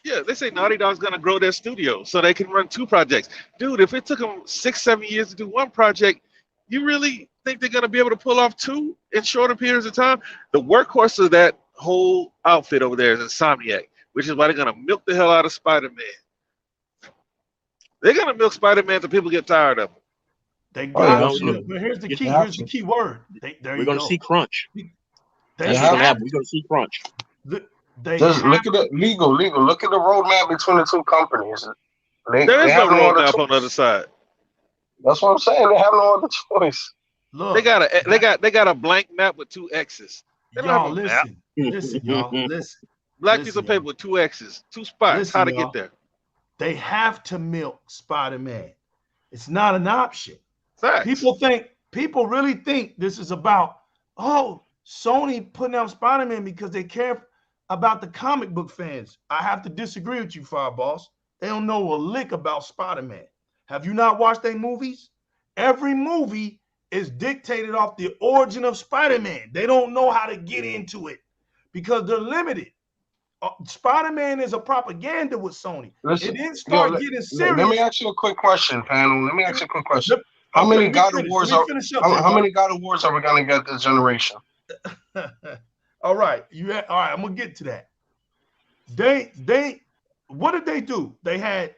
Yeah, they say Naughty Dog's gonna grow their studio so they can run 2 projects. Dude, if it took them 6-7 years to do 1 project, you really think they're gonna be able to pull off 2 in shorter periods of time? The workhorse of that whole outfit over there is Insomniac, which is why they're gonna milk the hell out of Spider-Man. They're gonna milk Spider-Man until people get tired of him. They got but here's the key. Here's the key word. We're gonna see crunch. We're gonna see crunch. Just look at the legal. Look at the roadmap between the 2 companies. There is no roadmap on the other side. That's what I'm saying. They have no other choice. Look, they got a blank map with 2 X's. Y'all listen, y'all listen. Black piece of paper with 2 X's, 2 spots. Listen, how to get there? They have to milk Spider-Man. It's not an option. Facts. People really think this is about Sony putting out Spider-Man because they care about the comic book fans. I have to disagree with you, Fireboss. They don't know a lick about Spider-Man. Have you not watched their movies? Every movie is dictated off the origin of Spider-Man. They don't know how to get into it because they're limited. Spider-Man is a propaganda with Sony. Listen, it didn't start getting serious. Let me ask you a quick question, panel. Let me ask you a quick question. How many God of Wars are we gonna get this generation? All right, all right. I'm gonna get to that. They what did they do? They had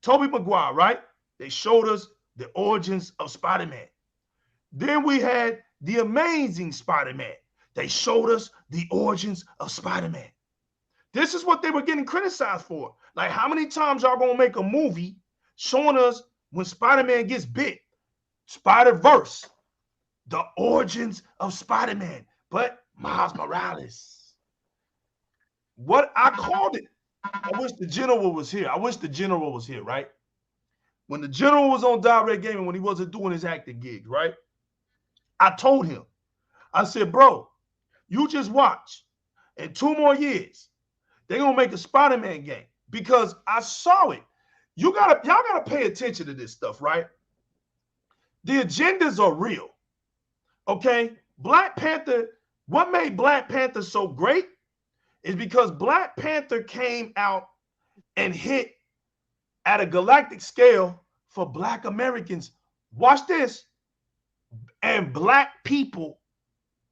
Tobey Maguire, right? They showed us the origins of Spider-Man. Then we had the Amazing Spider-Man. They showed us the origins of Spider-Man. This is what they were getting criticized for. Like, how many times y'all gonna make a movie showing us when Spider-Man gets bit? Spider-Verse, the origins of Spider-Man, but Miles Morales. What I called it, I wish the general was here. I wish the general was here, right? When the general was on Di-RRec Gaming, when he wasn't doing his acting gigs, right? I told him, I said, bro, you just watch. In 2 more years, they're gonna make a Spider-Man game, because I saw it. Y'all gotta pay attention to this stuff, right? The agendas are real. Okay, Black Panther, what made Black Panther so great is because Black Panther came out and hit at a galactic scale for Black Americans. Watch this. And Black people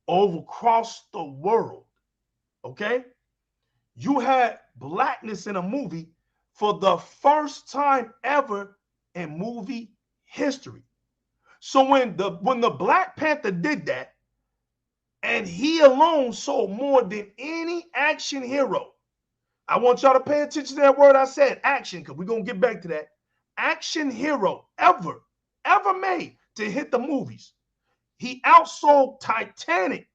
across the world. Okay, you had blackness in a movie for the first time ever in movie history. So when the Black Panther did that, and he alone sold more than any action hero. I want y'all to pay attention to that word I said, action, because we're going to get back to that. Action hero ever made to hit the movies. He outsold Titanic.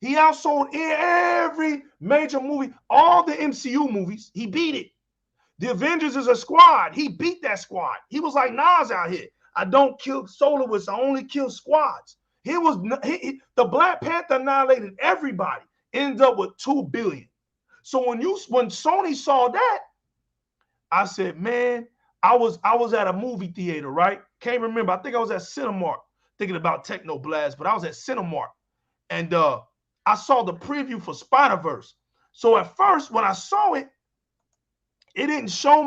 He outsold every major movie, all the MCU movies. He beat it. The Avengers is a squad. He beat that squad. He was like Nas out here. I don't kill soloists. I only kill squads. The Black Panther annihilated everybody. Ended up with $2 billion. So when Sony saw that, I said, man, I was at a movie theater, right? Can't remember. I think I was at Cinemark thinking about Teknoblast, but I was at Cinemark, and I saw the preview for Spider-Verse. So at first, when I saw it, it didn't show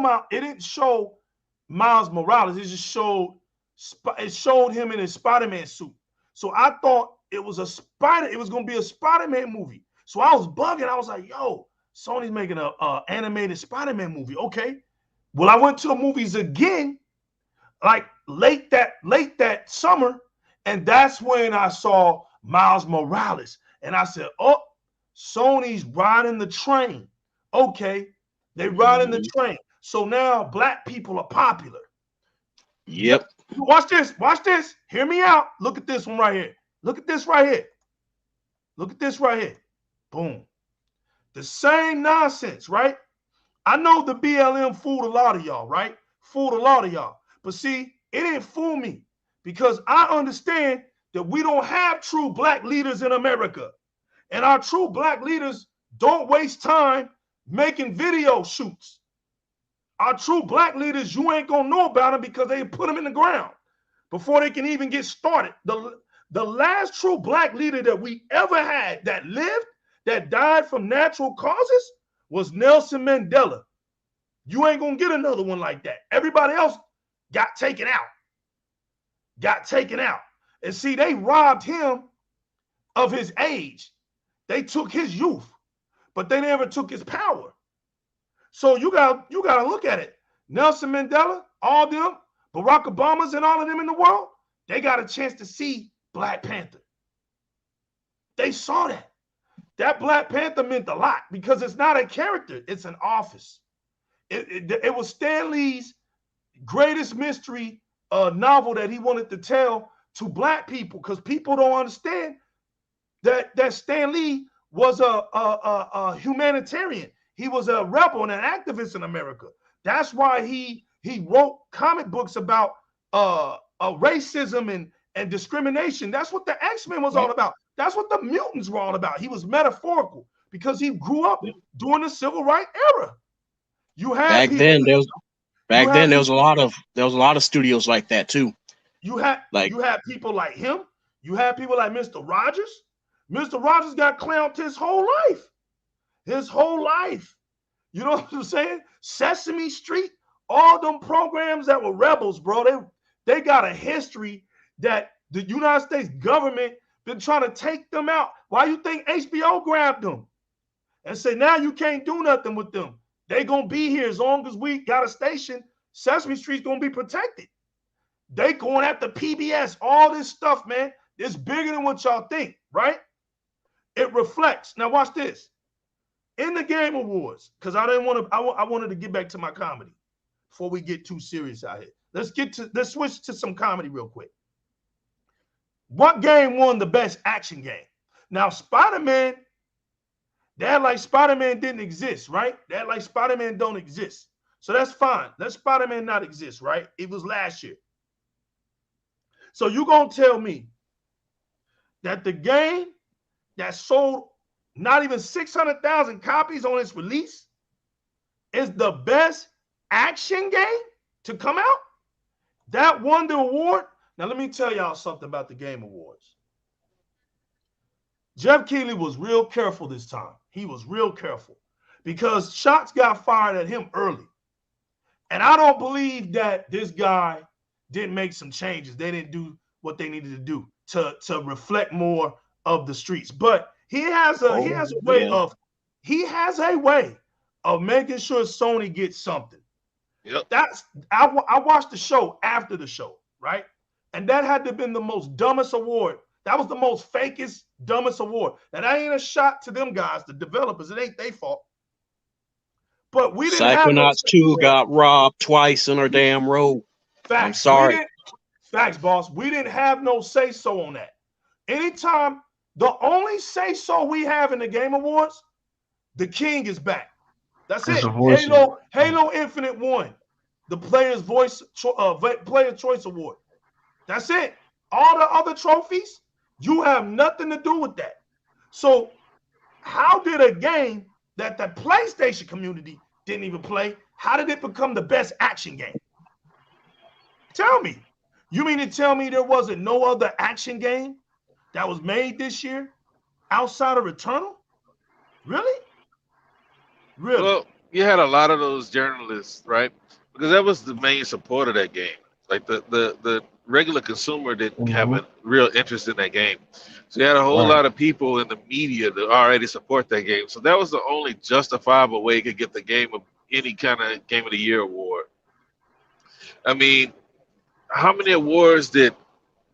Miles Morales. It just showed him in his Spider-Man suit. So I thought it was going to be a Spider-Man movie. So I was bugging. I was like, yo, Sony's making a animated Spider-Man movie. Okay. Well, I went to the movies again, like late that summer, and that's when I saw Miles Morales. And I said, oh, Sony's riding the train. Okay. They riding the train. So now Black people are popular. Yep. Watch this. Watch this. Hear me out. Look at this one right here. Look at this right here. Look at this right here. Boom. The same nonsense, right? I know the BLM fooled a lot of y'all, right? Fooled a lot of y'all. But see, it didn't fool me, because I understand that we don't have true Black leaders in America. And our true Black leaders don't waste time making video shoots. Our true Black leaders, you ain't gonna know about them because they put them in the ground before they can even get started. The last true Black leader that we ever had that lived, that died from natural causes, was Nelson Mandela. You ain't gonna get another one like that. Everybody else got taken out. Got taken out. And see, they robbed him of his age. They took his youth, but they never took his power. So you gotta look at it. Nelson Mandela, all them, Barack Obama's and all of them in the world, they got a chance to see Black Panther. They saw that. That Black Panther meant a lot, because it's not a character, it's an office. It was Stan Lee's greatest mystery novel that he wanted to tell to Black people, because people don't understand that Stan Lee was a humanitarian. He was a rebel and an activist in America. That's why he wrote comic books about racism and discrimination. That's what the X-Men was all about. That's what the mutants were all about. He was metaphorical because he grew up during the civil rights era. You had back then there was a lot of studios like that too. You had people like him. You had people like Mr. Rogers. Mr. Rogers got clowned his whole life. His whole life. You know what I'm saying? Sesame Street, all them programs that were rebels, bro. They got a history that the United States government been trying to take them out. Why you think HBO grabbed them and said, now you can't do nothing with them? They gonna be here as long as we got a station Sesame Street's gonna be protected. They going after PBS, all this stuff, man. It's bigger than what y'all think, right? It reflects. Now watch this. In the Game Awards, because I wanted to get back to my comedy before we get too serious out here. Let's switch to some comedy real quick. What game won the best action game? Now, Spider-Man, they had like Spider-Man didn't exist, right? They had like Spider-Man don't exist. So that's fine. Let Spider-Man not exist, right? It was last year. So you gonna tell me that the game that sold not even 600,000 copies on its release is the best action game to come out? That won the award? Now, let me tell y'all something about the Game Awards. Jeff Keighley was real careful this time. He was real careful because shots got fired at him early. And I don't believe that this guy didn't make some changes. They didn't do what they needed to do to reflect more of the streets. But he has a way of making sure Sony gets something. Yep. I watched the show after the show, right? And that had to have been the most dumbest award. That was the most fakest, dumbest award. And that ain't a shot to them guys, the developers. It ain't their fault. But we didn't have Psychonauts 2 got robbed twice in our damn row. Facts. I'm sorry. Facts, boss. We didn't have no say-so on that. Anytime, the only say-so we have in the Game Awards, the King is back. That's it. Halo Infinite won the Player's Choice Award. That's it. All the other trophies, you have nothing to do with that. So how did a game that the PlayStation community didn't even play, how did it become the best action game? Tell me. You mean to tell me there wasn't no other action game that was made this year outside of Returnal? Really? Really? Well, you had a lot of those journalists, right? Because that was the main support of that game. Like the regular consumer didn't have a real interest in that game. So you had a whole lot of people in the media that already support that game. So that was the only justifiable way you could get the game of any kind of Game of the Year award. I mean, how many awards did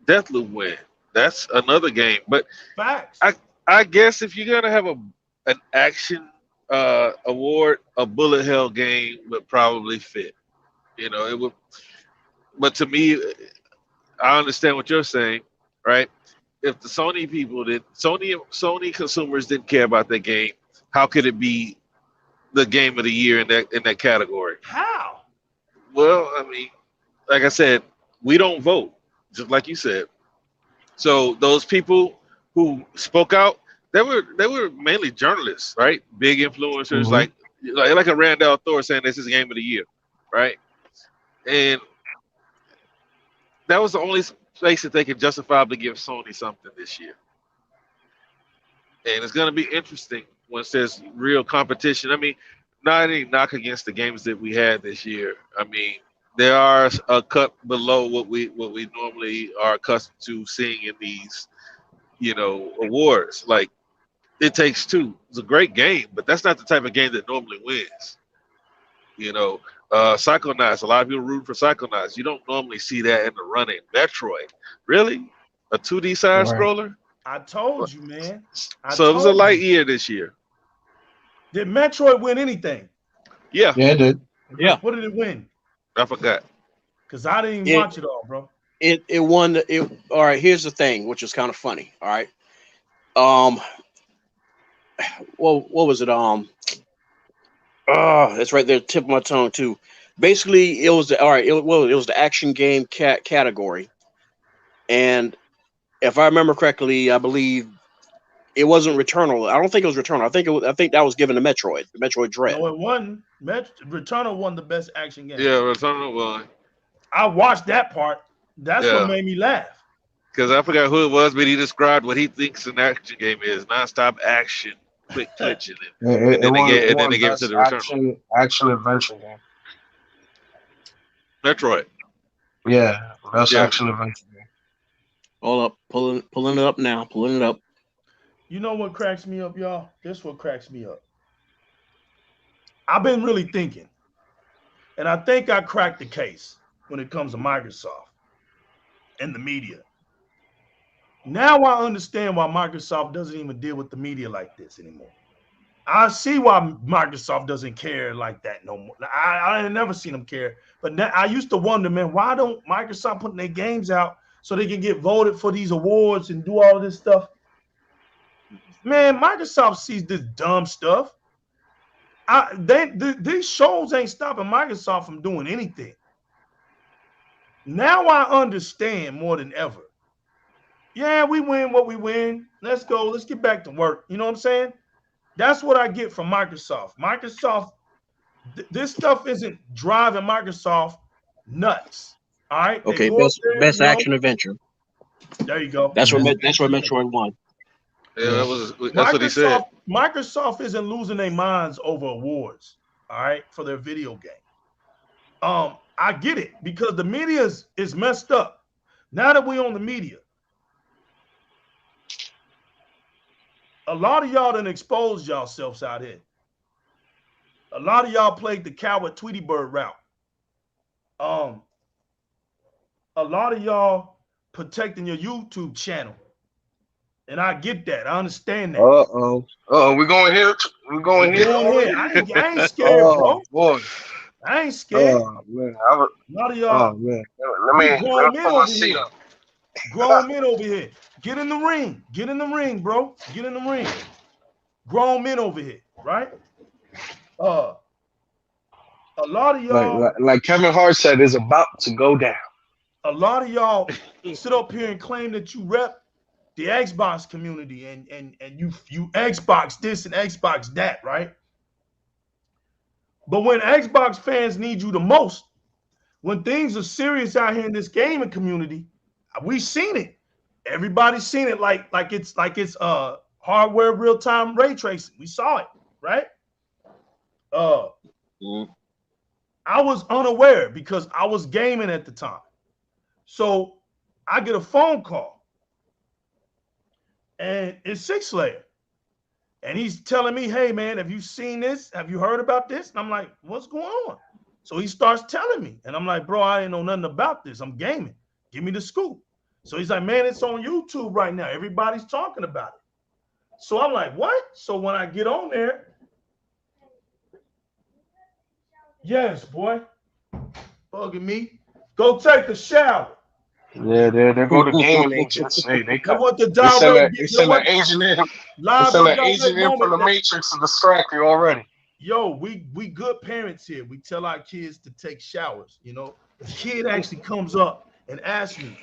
Deathloop win? That's another game. But facts. I guess if you're gonna have an action award, a bullet hell game would probably fit. You know, it would. But to me, I understand what you're saying, right? If the Sony people Sony consumers didn't care about that game, how could it be the Game of the Year in that category? How? Well, I mean, like I said, we don't vote, just like you said. So those people who spoke out, they were mainly journalists, right? Big influencers, like a Randall Thor saying this is Game of the Year, right? And that was the only place that they could justifiably give Sony something this year. And it's going to be interesting once there's real competition. I mean, not any knock against the games that we had this year. I mean, they are a cut below what we normally are accustomed to seeing in these, awards. Like It Takes Two. It's a great game, but that's not the type of game that normally wins. Psychonauts. A lot of people root for Psychonauts. You don't normally see that in the running. Metroid, really? A 2D side scroller? I told you, man. So it was a light year this year. Did Metroid win anything? Yeah. Yeah, it did. Yeah. What did it win? I forgot. Because I didn't even watch it all, bro. It won. All right, here's the thing, which is kind of funny. All right. What was it? It's right there, tip of my tongue too. Basically, it was it was the action game category, and if I remember correctly, I believe it wasn't Returnal. I don't think it was Returnal. I think that was given to Metroid, the Metroid Dread. No, it won. Returnal won the best action game. Yeah, Returnal won. I watched that part. That's what made me laugh. Because I forgot who it was, but he described what he thinks an action game is: nonstop action, quick twitching, and then they gave it to the Returnal. Action adventure game. Metroid. Yeah, best action adventure game. Hold up, pulling it up now. Pulling it up. You know what cracks me up, y'all? This what cracks me up. I've been really thinking. And I think I cracked the case when it comes to Microsoft and the media. Now I understand why Microsoft doesn't even deal with the media like this anymore. I see why Microsoft doesn't care like that no more. I ain't never seen them care. But now, I used to wonder, man, why don't Microsoft put their games out so they can get voted for these awards and do all of this stuff? Man, Microsoft sees this dumb stuff. These shows ain't stopping Microsoft from doing anything. Now I understand more than ever. Yeah, we win what we win. Let's go. Let's get back to work. You know what I'm saying? That's what I get from Microsoft. Microsoft, this stuff isn't driving Microsoft nuts. All right. Okay, there, best action adventure. There you go. That's what Metroid won. Yeah, that's what he said. Microsoft isn't losing their minds over awards, all right, for their video game. I get it because the media is messed up. Now that we on the media, a lot of y'all done exposed yourselves out here. A lot of y'all played the coward Tweety Bird route. A lot of y'all protecting your YouTube channel. And I get that. I understand that. We're going here. We're going here. I ain't scared, bro. Boy. I ain't scared. Oh, man. A lot of y'all. Oh, man. Let me put my seat up. Grown men over here. Get in the ring. Get in the ring, bro. Get in the ring. Grown men over here, right? A lot of y'all. Like Kevin Hart said, is about to go down. A lot of y'all sit up here and claim that you rep the Xbox community and you Xbox this and Xbox that, right? But when Xbox fans need you the most, when things are serious out here in this gaming community, we've seen it. Everybody's seen it like it's hardware real-time ray tracing. We saw it, right? I was unaware because I was gaming at the time. So I get a phone call and it's Six Slayer. And he's telling me, hey, man, have you seen this? Have you heard about this? And I'm like, what's going on? So he starts telling me. And I'm like, bro, I didn't know nothing about this. I'm gaming. Give me the scoop. So he's like, man, it's on YouTube right now. Everybody's talking about it. So I'm like, what? So when I get on there, yes, boy, bugging me. Go take a shower. Yeah, they go to gaming agents. Hey, they send an agent in. They send an agent in from the Matrix to distract you already. Yo, we good parents here. We tell our kids to take showers. You know, the kid actually comes up and asks me,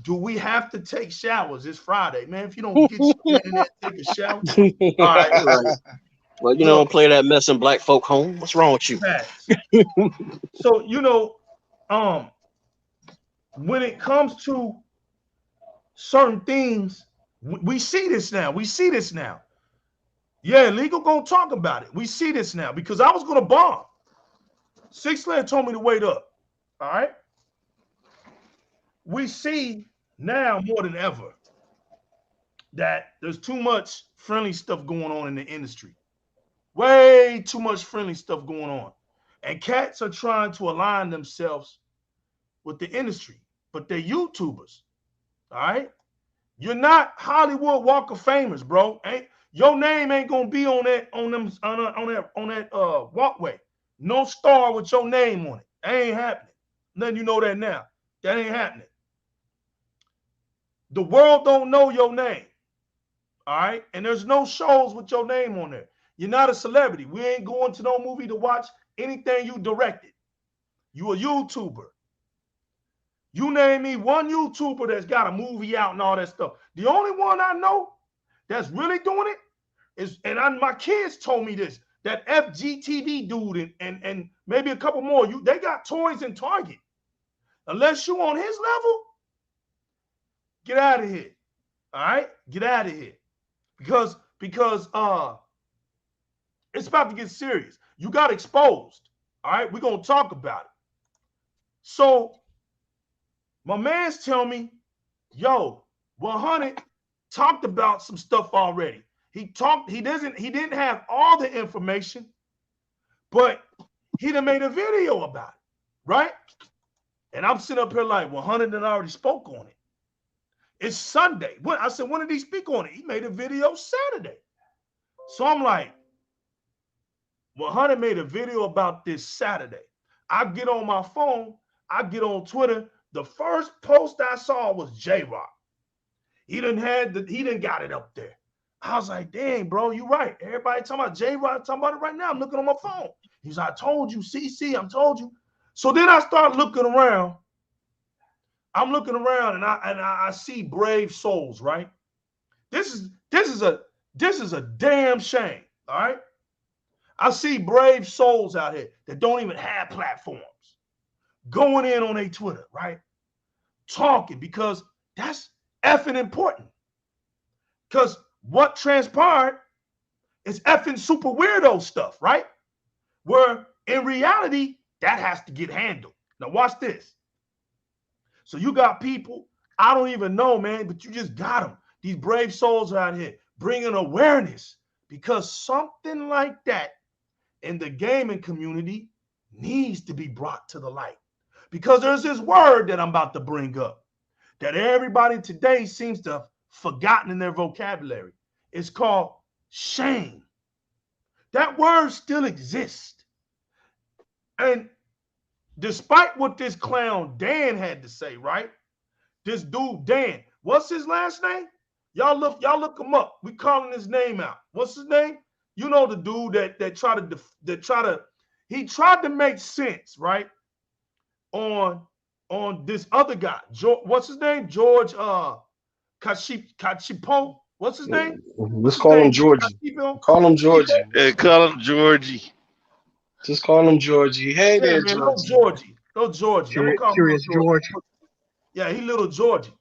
do we have to take showers? It's Friday, man. If you don't get your internet, take a shower. All right. Well, you don't play that mess in black folk home. What's wrong with you? So, you know, when it comes to certain things, we see this now. We see this now. Yeah, legal gonna talk about it. We see this now because I was gonna bomb. Six Slayer told me to wait up. All right. We see now more than ever that there's too much friendly stuff going on in the industry. Way too much friendly stuff going on. And cats are trying to align themselves with the industry, but they're YouTubers. All right. You're not Hollywood Walk of Famers, bro. Your name ain't gonna be on that walkway. No star with your name on it. That ain't happening. Letting you know that now. That ain't happening. The world don't know your name. All right. And there's no shows with your name on there. You're not a celebrity. We ain't going to no movie to watch anything you directed. You a YouTuber. You name me one YouTuber that's got a movie out and all that stuff. The only one I know that's really doing it is, my kids told me this, that FGTV dude and maybe a couple more. They got toys in Target. Unless you on his level, get out of here. All right? Get out of here. Because it's about to get serious. You got exposed. All right? We're going to talk about it. So my man's tell me, yo, 100 talked about some stuff already. He didn't have all the information, but he done made a video about it, right? And I'm sitting up here like, well, Hunter done already spoke on it. It's Sunday. I said, when did he speak on it? He made a video Saturday. So I'm like, well, Hunter made a video about this Saturday. I get on my phone, I get on Twitter. The first post I saw was JyzalGamingTV. He done got it up there. I was like, dang, bro, you right. Everybody talking about JyzalGamingTV, talking about it right now. I'm looking on my phone. He's like, I told you, CC, I told you. So then I start looking around. I'm looking around and I see brave souls, right? This is a damn shame, all right? I see brave souls out here that don't even have platforms going in on their Twitter, right? Talking, because that's effing important. Because what transpired is effing super weirdo stuff, right? Where in reality, that has to get handled. Now watch this. So you got people, I don't even know, man, but you just got them. These brave souls out here bringing awareness, because something like that in the gaming community needs to be brought to the light. Because there's this word that I'm about to bring up that everybody today seems to have forgotten in their vocabulary. It's called shame. That word still exists. And despite what this clown Dan had to say, right? This dude Dan, what's his last name? Y'all look him up. We calling his name out. What's his name? You know, the dude he tried to make sense, right? On this other guy. What's his name? George Kachipo. What's his name? Let's call him Georgie. Call him Georgie. Yeah, call him Georgie. Just call him Georgie. Hey yeah, there, man, Georgie. No Georgie. Curious George. Yeah, he little Georgie.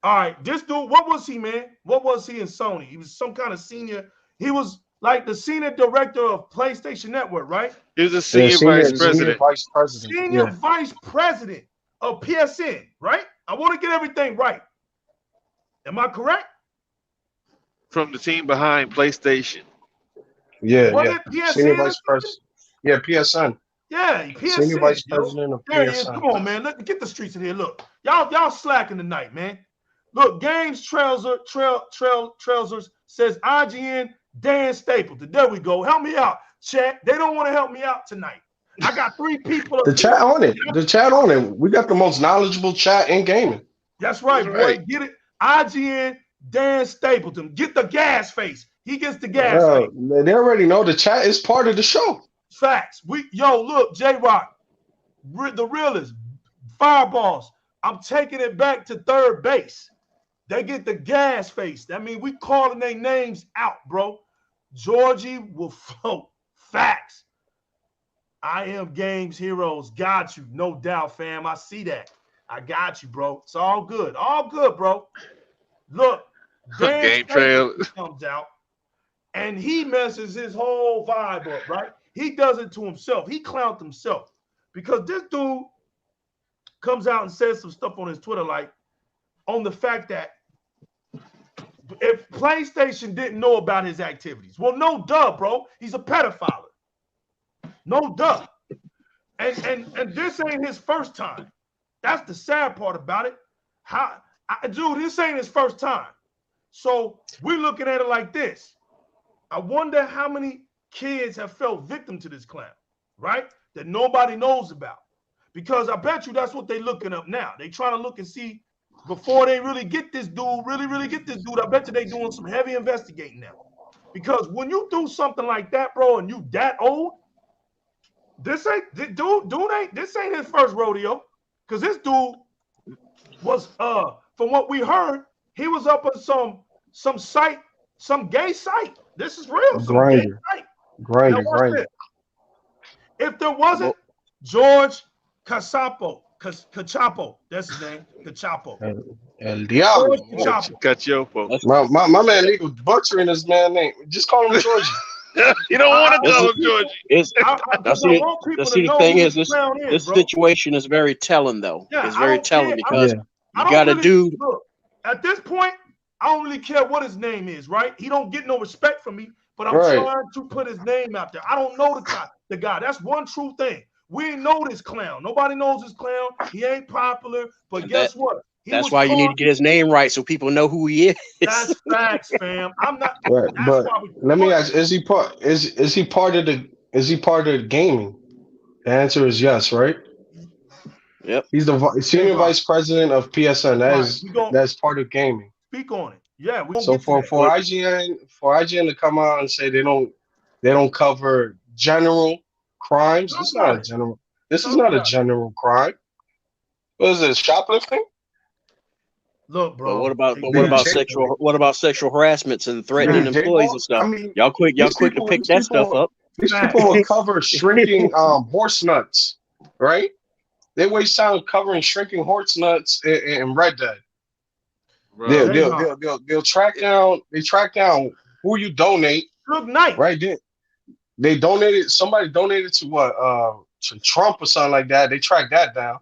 All right, this dude, what was he, man? What was he in Sony? He was some kind of senior. He was like the senior director of PlayStation Network, right? He was a senior vice president. Senior vice president of PSN, right? I want to get everything right. Am I correct? From the team behind PlayStation. Yeah, was yeah. Senior vice president. Yeah, PSN. Yeah, PSN. Senior vice president of there PSN. He is. Come on, man. Get the streets in here. Look, y'all slacking tonight, man. Look, Games Trailsers says IGN Dan Stapleton. There we go. Help me out, chat. They don't want to help me out tonight. I got 3 people. The chat on it. The chat on it. We got the most knowledgeable chat in gaming. That's right, boy. Get it. IGN Dan Stapleton. Get the gas face. He gets the gas face. They already know the chat is part of the show. Facts. Look, JyzalGaming, the realest, fireballs. I'm taking it back to third base. They get the gas face. That means we calling their names out, bro. Georgie will float. Facts. I am Games Heroes. Got you. No doubt, fam. I see that. I got you, bro. It's all good. All good, bro. Look, Game Trail comes out and he messes his whole vibe up, right? He does it to himself. He clowned himself because this dude comes out and says some stuff on his Twitter, like on the fact that if PlayStation didn't know about his activities, well, no duh, bro. He's a pedophile. No duh. And this ain't his first time. That's the sad part about it. Dude, this ain't his first time. So we're looking at it like this. I wonder how many kids have felt victim to this clown, right? That nobody knows about. Because I bet you that's what they're looking up now. They trying to look and see before they really get this dude, really get this dude. I bet you they doing some heavy investigating now. Because when you do something like that, bro, and you that old, this ain't his first rodeo. Because this dude was from what we heard, he was up on some site, some gay site. This is real. Grinder. Grinder. If there wasn't George Cachapo, that's his name, Cachapo. El Diablo. Cachapo. My man, he was butchering his man name. Just call him Georgie. You don't want to call him Georgie. The thing is, this situation is very telling, though. Yeah, it's very telling because you got a dude. Look, at this point, I don't really care what his name is, right? He don't get no respect from me but I'm trying to put his name out there. I don't know the guy. That's one true thing. We ain't know this clown. Nobody knows this clown. He ain't popular, but guess what? That's why you need to get his name right so people know who he is. That's facts, fam. I'm not. Right, but let me ask: is he part of the gaming? The answer is yes, right? Yep. He's the senior vice president of PSN. That's part of gaming. Speak on it. Yeah. So for IGN to come out and say they don't cover general crimes, this is not a general. This is not a general crime. What is it? Shoplifting? Look, bro. But what about sexual harassments and threatening employees and stuff? I mean, y'all quick to pick that stuff up. These people will cover shrinking horse nuts, right? They waste time covering shrinking horse nuts in Red Dead. They'll track down. They track down who you donate. Look nice, right? They donated. Somebody donated to what? To Trump or something like that. They tracked that down.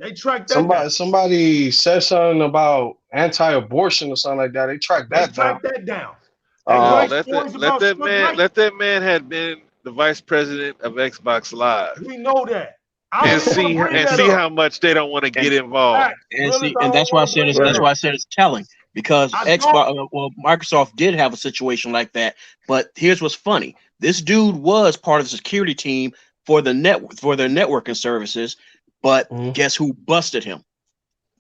Somebody said something about anti-abortion or something like that. They tracked that down. Let that man had been the vice president of Xbox Live. We know that. And see how much they don't want to get involved. And that's why I said it's telling, because Microsoft did have a situation like that. But here's what's funny: this dude was part of the security team for their networking services, but guess who busted him?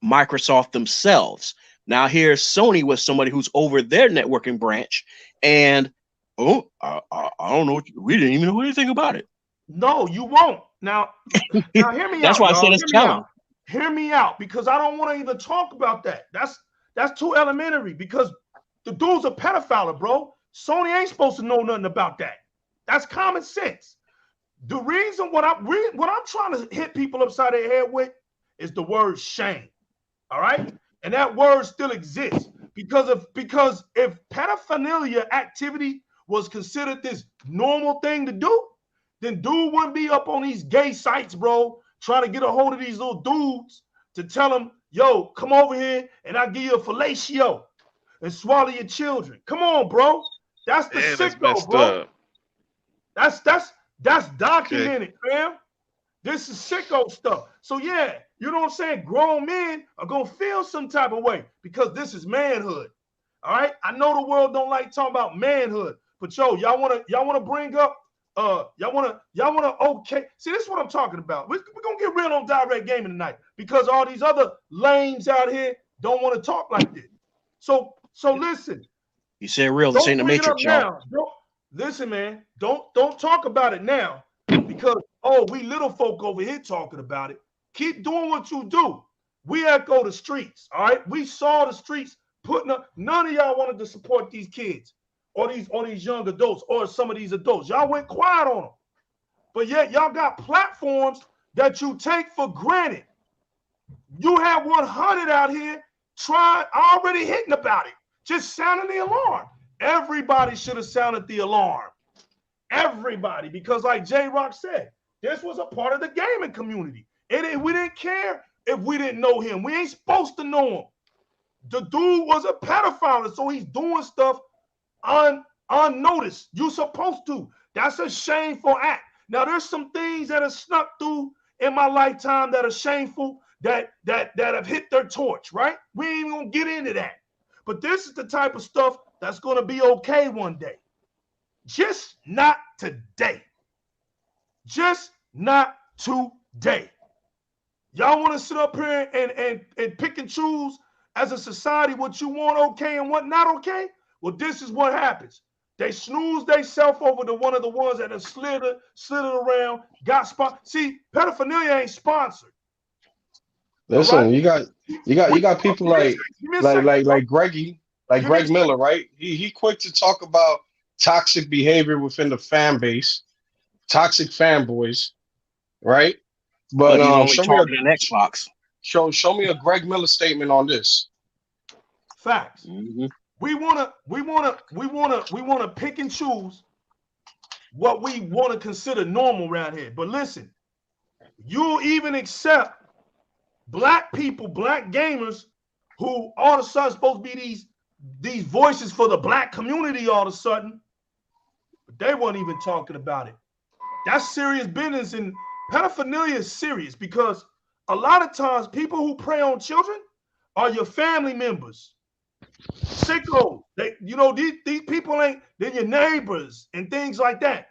Microsoft themselves. Now here's Sony with somebody who's over their networking branch, and I don't know. We didn't even know anything about it. No, you won't. Now hear me out. That's why I said it's telling. Hear me out, because I don't want to even talk about that. That's too elementary, because the dude's a pedophile, bro. Sony ain't supposed to know nothing about that. That's common sense. The reason what I'm trying to hit people upside their head with is the word shame. All right, and that word still exists because if pedophilia activity was considered this normal thing to do, then dude wouldn't be up on these gay sites, bro, trying to get a hold of these little dudes to tell them, yo, come over here and I'll give you a fellatio and swallow your children. Come on, bro. That's the sicko, bro. That's documented, fam. This is sicko stuff. So yeah, you know what I'm saying? Grown men are gonna feel some type of way because this is manhood. All right. I know the world don't like talking about manhood, but yo, y'all wanna bring up y'all wanna okay. See, this is what I'm talking about. We're gonna get real on Di-RRec Gaming tonight because all these other lames out here don't want to talk like this. So listen. You said real, this ain't the Matrix, y'all. Listen, man, don't talk about it now because we little folk over here talking about it. Keep doing what you do. We echo the streets, all right? We saw the streets putting up. None of y'all wanted to support these kids or these young adults or some of these adults. Y'all went quiet on them. But yet y'all got platforms that you take for granted. You have 100 out here already hitting about it, just sounding the alarm. Everybody should have sounded the alarm. Everybody, because like JyzalGaming said, this was a part of the gaming community. We didn't care if we didn't know him. We ain't supposed to know him. The dude was a pedophile, so he's doing stuff unnoticed. You're supposed to. That's a shameful act. Now, there's some things that have snuck through in my lifetime that are shameful, that have hit their torch, right? We ain't even gonna get into that. But this is the type of stuff that's gonna be okay one day. Just not today. Just not today. Y'all want to sit up here and pick and choose as a society what you want okay and what not okay? Well, this is what happens. They snooze themselves over to one of the ones that have slid around, got spot. See, pedophilia ain't sponsored. Listen, right? you got people like Greg Miller, right? He quick to talk about toxic behavior within the fan base, toxic fanboys, right? But show me an Xbox. Show me a Greg Miller statement on this. Facts. Mm-hmm. We wanna pick and choose what we want to consider normal around here. But listen, you'll even accept black people, black gamers, who all of a sudden supposed to be these voices for the black community all of a sudden. They weren't even talking about it. That's serious business, and pedophilia is serious because a lot of times people who prey on children are your family members. Sickos. These people ain't, they're your neighbors and things like that.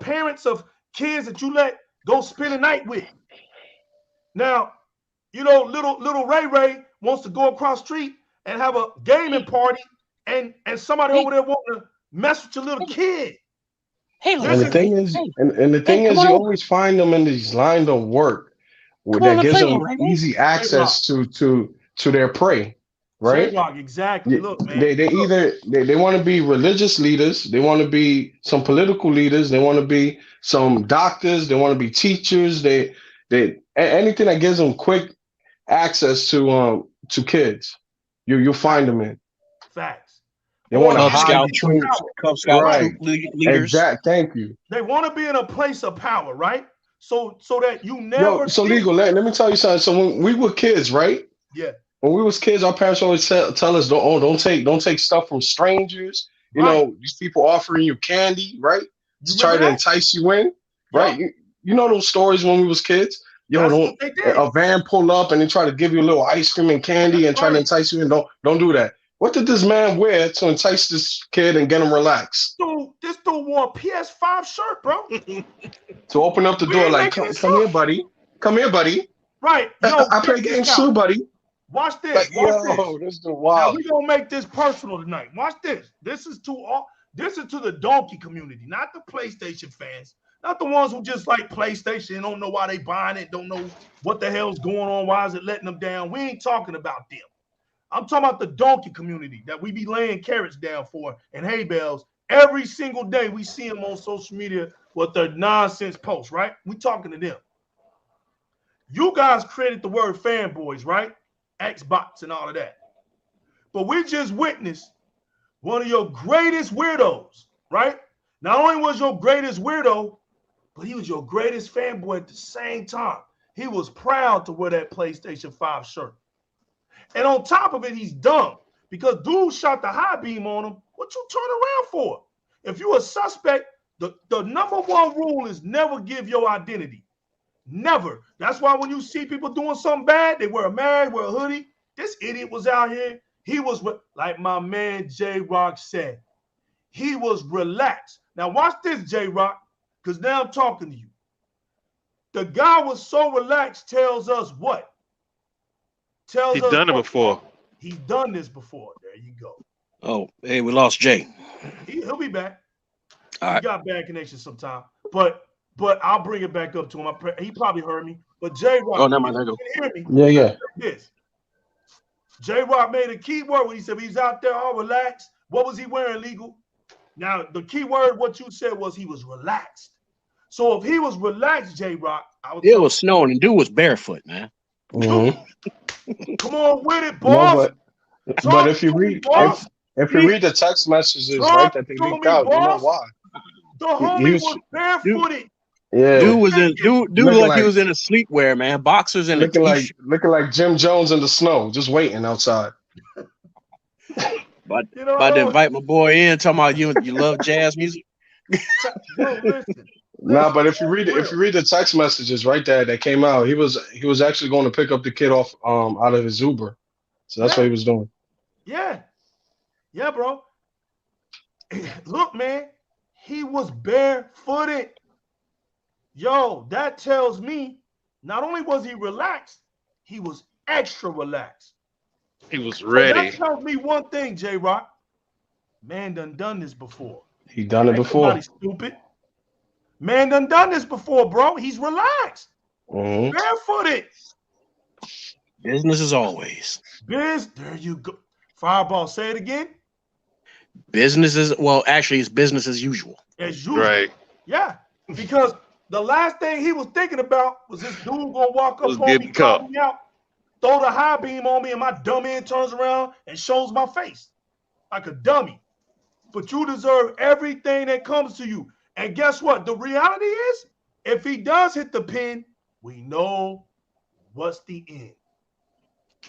Parents of kids that you let go spend a night with. Now, little Ray wants to go across the street and have a gaming party, and somebody over there want to mess with your little kid. And the thing is, you always find them in these lines of work that gives them easy access to their prey, right? J-Rock, exactly. Look, man. They want to be religious leaders, they want to be some political leaders, they want to be some doctors, they want to be teachers, they anything that gives them quick access to kids, you'll find them in. Facts. They want to hide Cub Scout leaders. Exactly. Thank you. They want to be in a place of power, right? So that you never. So legal. Let me tell you something. So when we were kids, right? Yeah. When we was kids, our parents always tell us, don't take stuff from strangers. You know, these people offering you candy, right? To try to entice you in, right? You know those stories when we was kids. A van pull up and they try to give you a little ice cream and candy and try to entice you in. Don't do that. What did this man wear to entice this kid and get him relaxed? This dude wore a PS5 shirt, bro. To open up the door, like, come here, buddy. Come here, buddy. Right. I play games too, buddy. Watch this. Like, this is wild. Now we're gonna make this personal tonight. Watch this. This is to the donkey community, not the PlayStation fans, not the ones who just like PlayStation and don't know why they buying it, don't know what the hell's going on, why is it letting them down. We ain't talking about them. I'm talking about the donkey community that we be laying carrots down for and hay bales every single day. We see them on social media with their nonsense posts, right? We talking to them. You guys created the word fanboys, right? Xbox and all of that. But we just witnessed one of your greatest weirdos, right? Not only was your greatest weirdo, but he was your greatest fanboy at the same time. He was proud to wear that PlayStation 5 shirt. And on top of it, he's dumb because dude shot the high beam on him. What you turn around for? If you're a suspect, the number one rule is never give your identity. Never. That's why when you see people doing something bad, they wear a mask, wear a hoodie. This idiot was out here. He was, like my man J-Rock said, he was relaxed. Now watch this, J-Rock, because now I'm talking to you. The guy was so relaxed tells us what? He's done it before. He's done this before. There you go. Oh, hey, we lost Jay. He'll be back. All right. He got bad connection sometime. But I'll bring it back up to him. He probably heard me. But J-Rock, never mind. There you go. Hear me? Yeah. This. J-Rock made a key word when he said he's out there all relaxed. What was he wearing, legal? Now, the key word, what you said was he was relaxed. So if he was relaxed, J-Rock, it was snowing and dude was barefoot, man. Mm-hmm. Come on with it, boss. No, but if you read the text messages, right, that they leaked out, you know why. The homie was barefooted. Dude looked like he was in a sleepwear, man. Boxers and looking like Jim Jones in the snow, just waiting outside. But about to invite my boy in, talking about you love jazz music. Nah, but if you read the text messages right there that came out, he was actually going to pick up the kid off out of his Uber. So that's what he was doing. Yeah, bro. Look, man, he was barefooted. Yo, that tells me not only was he relaxed, he was extra relaxed. He was ready. So that tells me one thing, J-Rock. Man done this before. He done it before. Nobody stupid. Man done this before, bro. He's relaxed. Mm-hmm. Barefooted. Business as always. There you go. Fireball, say it again. Actually, it's business as usual. As usual. Right. Yeah. Because the last thing he was thinking about was this dude gonna walk up on me, call me out, throw the high beam on me, and my dumb head turns around and shows my face like a dummy. But you deserve everything that comes to you. And guess what? The reality is, if he does hit the pin, we know what's the end.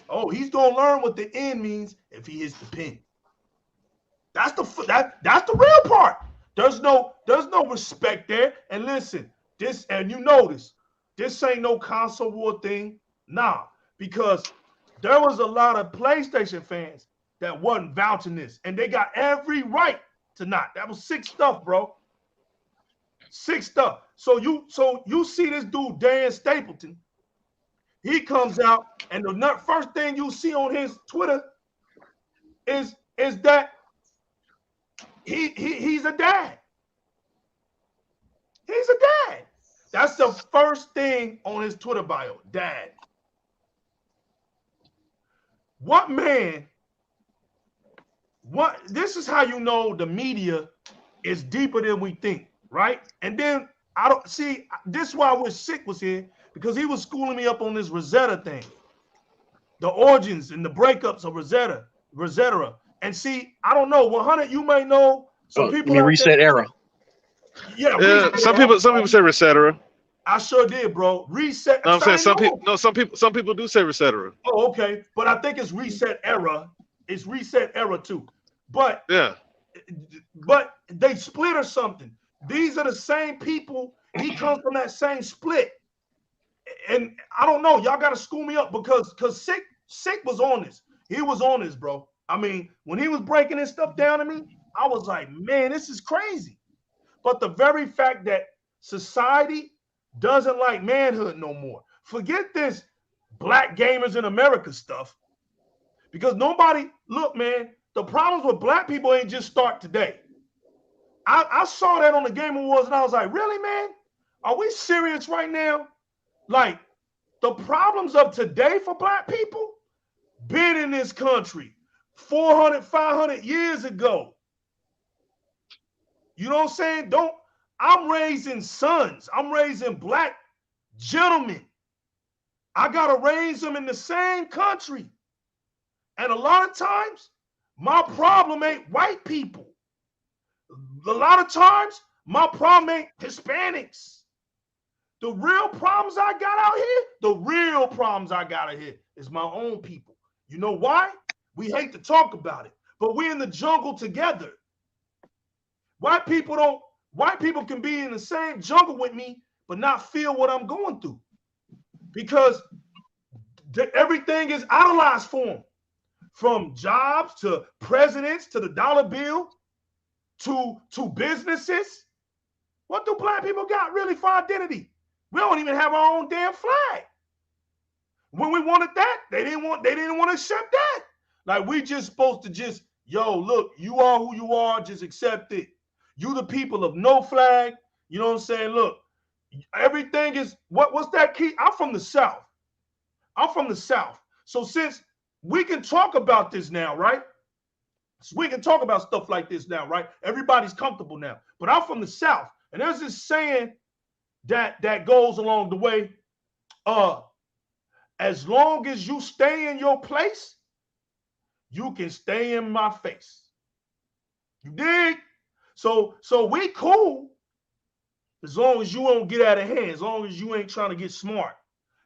Oh, he's gonna learn what the end means if he hits the pin. That's the real part. There's no respect there. And listen, this, and you notice, this ain't no console war thing. Nah, because there was a lot of PlayStation fans that wasn't vouching this, and they got every right to not. That was sick stuff, bro. Sick stuff. So you see this dude, Dan Stapleton. He comes out, and the first thing you see on his Twitter is that he's a dad. He's a dad. That's the first thing on his Twitter bio, dad. What man? What? This is how you know the media is deeper than we think, right? And then I don't see. This is why I wish Sick was here, because he was schooling me up on this Rosetta thing, the origins and the breakups of Rosetta. And see, I don't know. 100, you may know. Some people reset era. Yeah. Some people say Resetera. I sure did, bro. Reset. No, I'm saying some people do say Resetera. Oh, okay. But I think it's reset era. It's reset era too. But yeah. But they split or something. These are the same people. He comes from that same split. And I don't know. Y'all gotta school me up because Sick was on this. He was on this, bro. I mean, when he was breaking this stuff down to me, I was like, man, this is crazy. But the very fact that society doesn't like manhood no more. Forget this black gamers in America stuff. Because nobody, look, man, the problems with black people ain't just start today. I saw that on the Game Awards and I was like, really, man? Are we serious right now? Like, the problems of today for black people been in this country 400, 500 years ago. You know what I'm saying? I'm raising sons. I'm raising black gentlemen. I got to raise them in the same country. And a lot of times, my problem ain't white people. A lot of times, my problem ain't Hispanics. The real problems I got out here, is my own people. You know why? We hate to talk about it, but we're in the jungle together. White people can be in the same jungle with me, but not feel what I'm going through. Because everything is idolized for them. From jobs to presidents to the dollar bill to businesses. What do black people got really for identity? We don't even have our own damn flag. When we wanted that, they didn't want to accept that. Like, we just supposed to just, yo, look, you are who you are, just accept it. You the people of no flag. You know what I'm saying? Look, everything is, what's that key? I'm from the South. So since we can talk about this now, right? So we can talk about stuff like this now, right? Everybody's comfortable now. But I'm from the South. And there's this saying that goes along the way. As long as you stay in your place, you can stay in my face. You dig? So we cool as long as you don't get out of hand, as long as you ain't trying to get smart.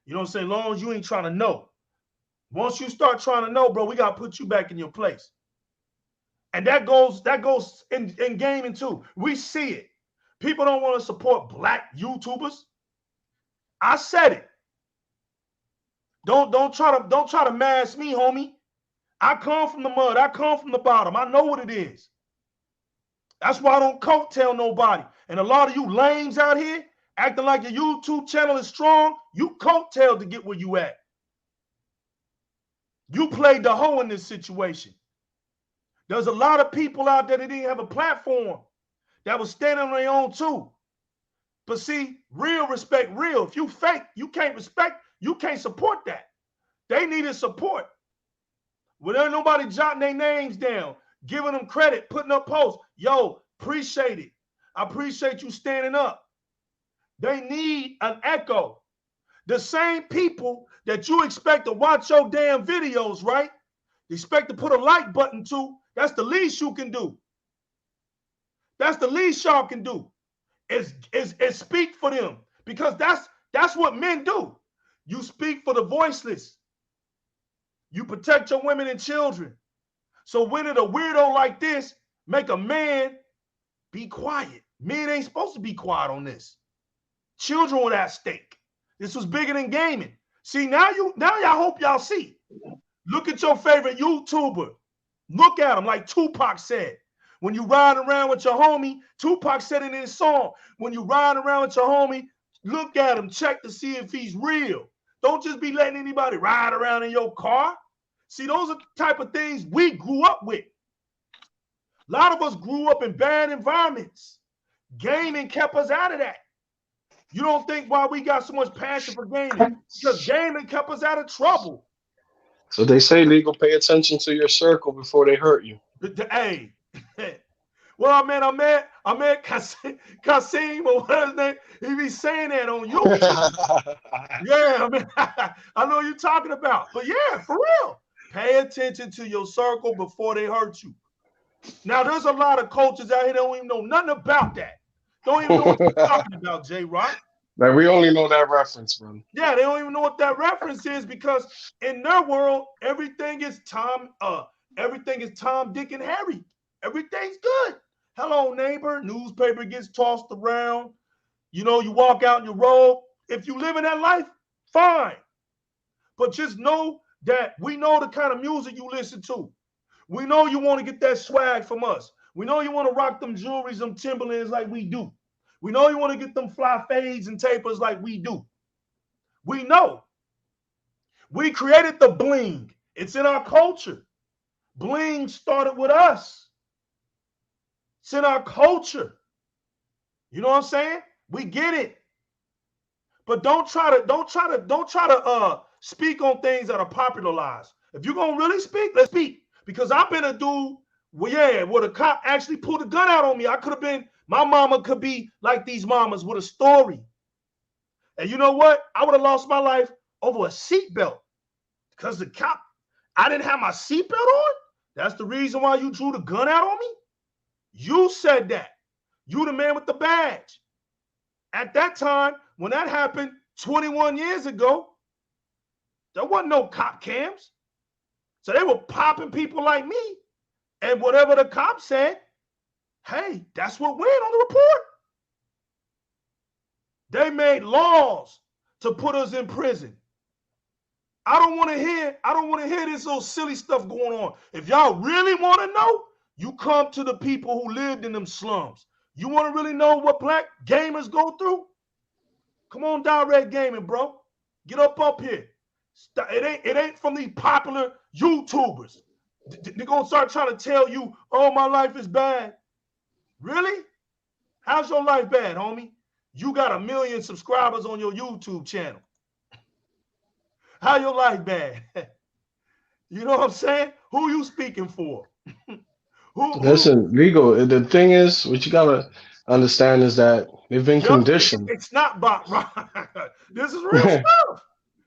You know what I'm saying? As long as you ain't trying to know. Once you start trying to know, bro, we got to put you back in your place. And that goes in gaming too. We see it. People don't want to support black YouTubers. I said it. Don't try to mask me, homie. I come from the mud. I come from the bottom. I know what it is. That's why I don't coattail nobody. And a lot of you lames out here acting like your YouTube channel is strong, you coattail to get where you at. You played the hoe in this situation. There's a lot of people out there that didn't have a platform that was standing on their own too. But see, real respect, real. If you fake, you can't respect, you can't support that. They needed support. Well, there ain't nobody jotting their names down, giving them credit, putting up posts. Yo, appreciate it. I appreciate you standing up. They need an echo. The same people that you expect to watch your damn videos, right? You expect to put a like button to, that's the least you can do. That's the least y'all can do is speak for them, because that's what men do. You speak for the voiceless. You protect your women and children. So when did a weirdo like this make a man be quiet. Men ain't supposed to be quiet on this. Children were at stake. This was bigger than gaming. See, now y'all hope y'all see. Look at your favorite YouTuber. Look at him, like Tupac said. When you ride around with your homie, Tupac said it in his song. When you ride around with your homie, look at him, check to see if he's real. Don't just be letting anybody ride around in your car. See, those are the type of things we grew up with. A lot of us grew up in bad environments. Gaming kept us out of that. You don't think why we got so much passion for gaming? Because gaming kept us out of trouble. So they say, legal, pay attention to your circle before they hurt you. Hey, well, man, I met Kasim or whatever his name. He be saying that on YouTube. Yeah, I mean, I know what you're talking about. But yeah, for real. Pay attention to your circle before they hurt you. Now, there's a lot of coaches out here that don't even know nothing about that. Don't even know what you're talking about, J-Rock. Like, we only know that reference, bro. Yeah, they don't even know what that reference is because in their world, everything is Tom, Dick, and Harry. Everything's good. Hello, neighbor. Newspaper gets tossed around. You know, you walk out in your robe. If you live in that life, fine. But just know that we know the kind of music you listen to. We know you want to get that swag from us. We know you want to rock them jewelries, them Timberlands like we do. We know you want to get them fly fades and tapers like we do. We know. We created the bling. It's in our culture. Bling started with us. It's in our culture. You know what I'm saying? We get it. But don't try to speak on things that are popularized. If you're gonna really speak, let's speak. Because I've been a dude, where a cop actually pulled a gun out on me. My mama could be like these mamas with a story. And you know what? I would have lost my life over a seatbelt. Because the cop, I didn't have my seatbelt on? That's the reason why you drew the gun out on me? You said that. You the man with the badge. At that time, when that happened 21 years ago, there wasn't no cop cams. So they were popping people like me. And whatever the cop said, hey, that's what went on the report. They made laws to put us in prison. I don't want to hear this little silly stuff going on. If y'all really want to know, you come to the people who lived in them slums. You want to really know what black gamers go through? Come on, Di-RRec Gaming, bro. Get up here. It ain't from these popular YouTubers. They're going to start trying to tell you, oh, my life is bad. Really? How's your life bad, homie? You got 1 million subscribers on your YouTube channel. How your life bad? You know what I'm saying? Who you speaking for? Listen, legal. The thing is, what you gotta understand is that they've been conditioned. It's not bot right. This is real stuff.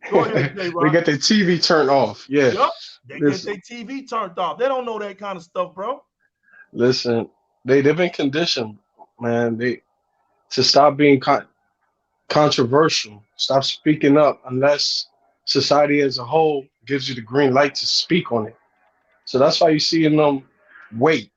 Go ahead, They get their TV turned off. Yeah. Yep. They get their TV turned off. They don't know that kind of stuff, bro. Listen, they've been conditioned, man. To stop being controversial, stop speaking up unless society as a whole gives you the green light to speak on it. So that's why you see them wait,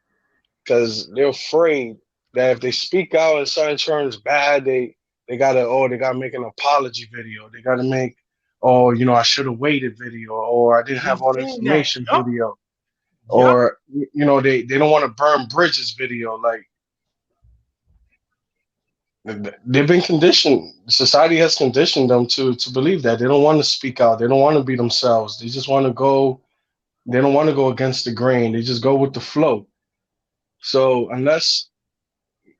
because they're afraid that if they speak out and something turns bad, they gotta make an apology video. They gotta make, I should have waited video, or I didn't have all the information video, or they don't want to burn bridges video. Like, they've been conditioned. Society has conditioned them to believe that. They don't want to speak out. They don't want to be themselves. They just want to go. They don't want to go against the grain. They just go with the flow. So unless,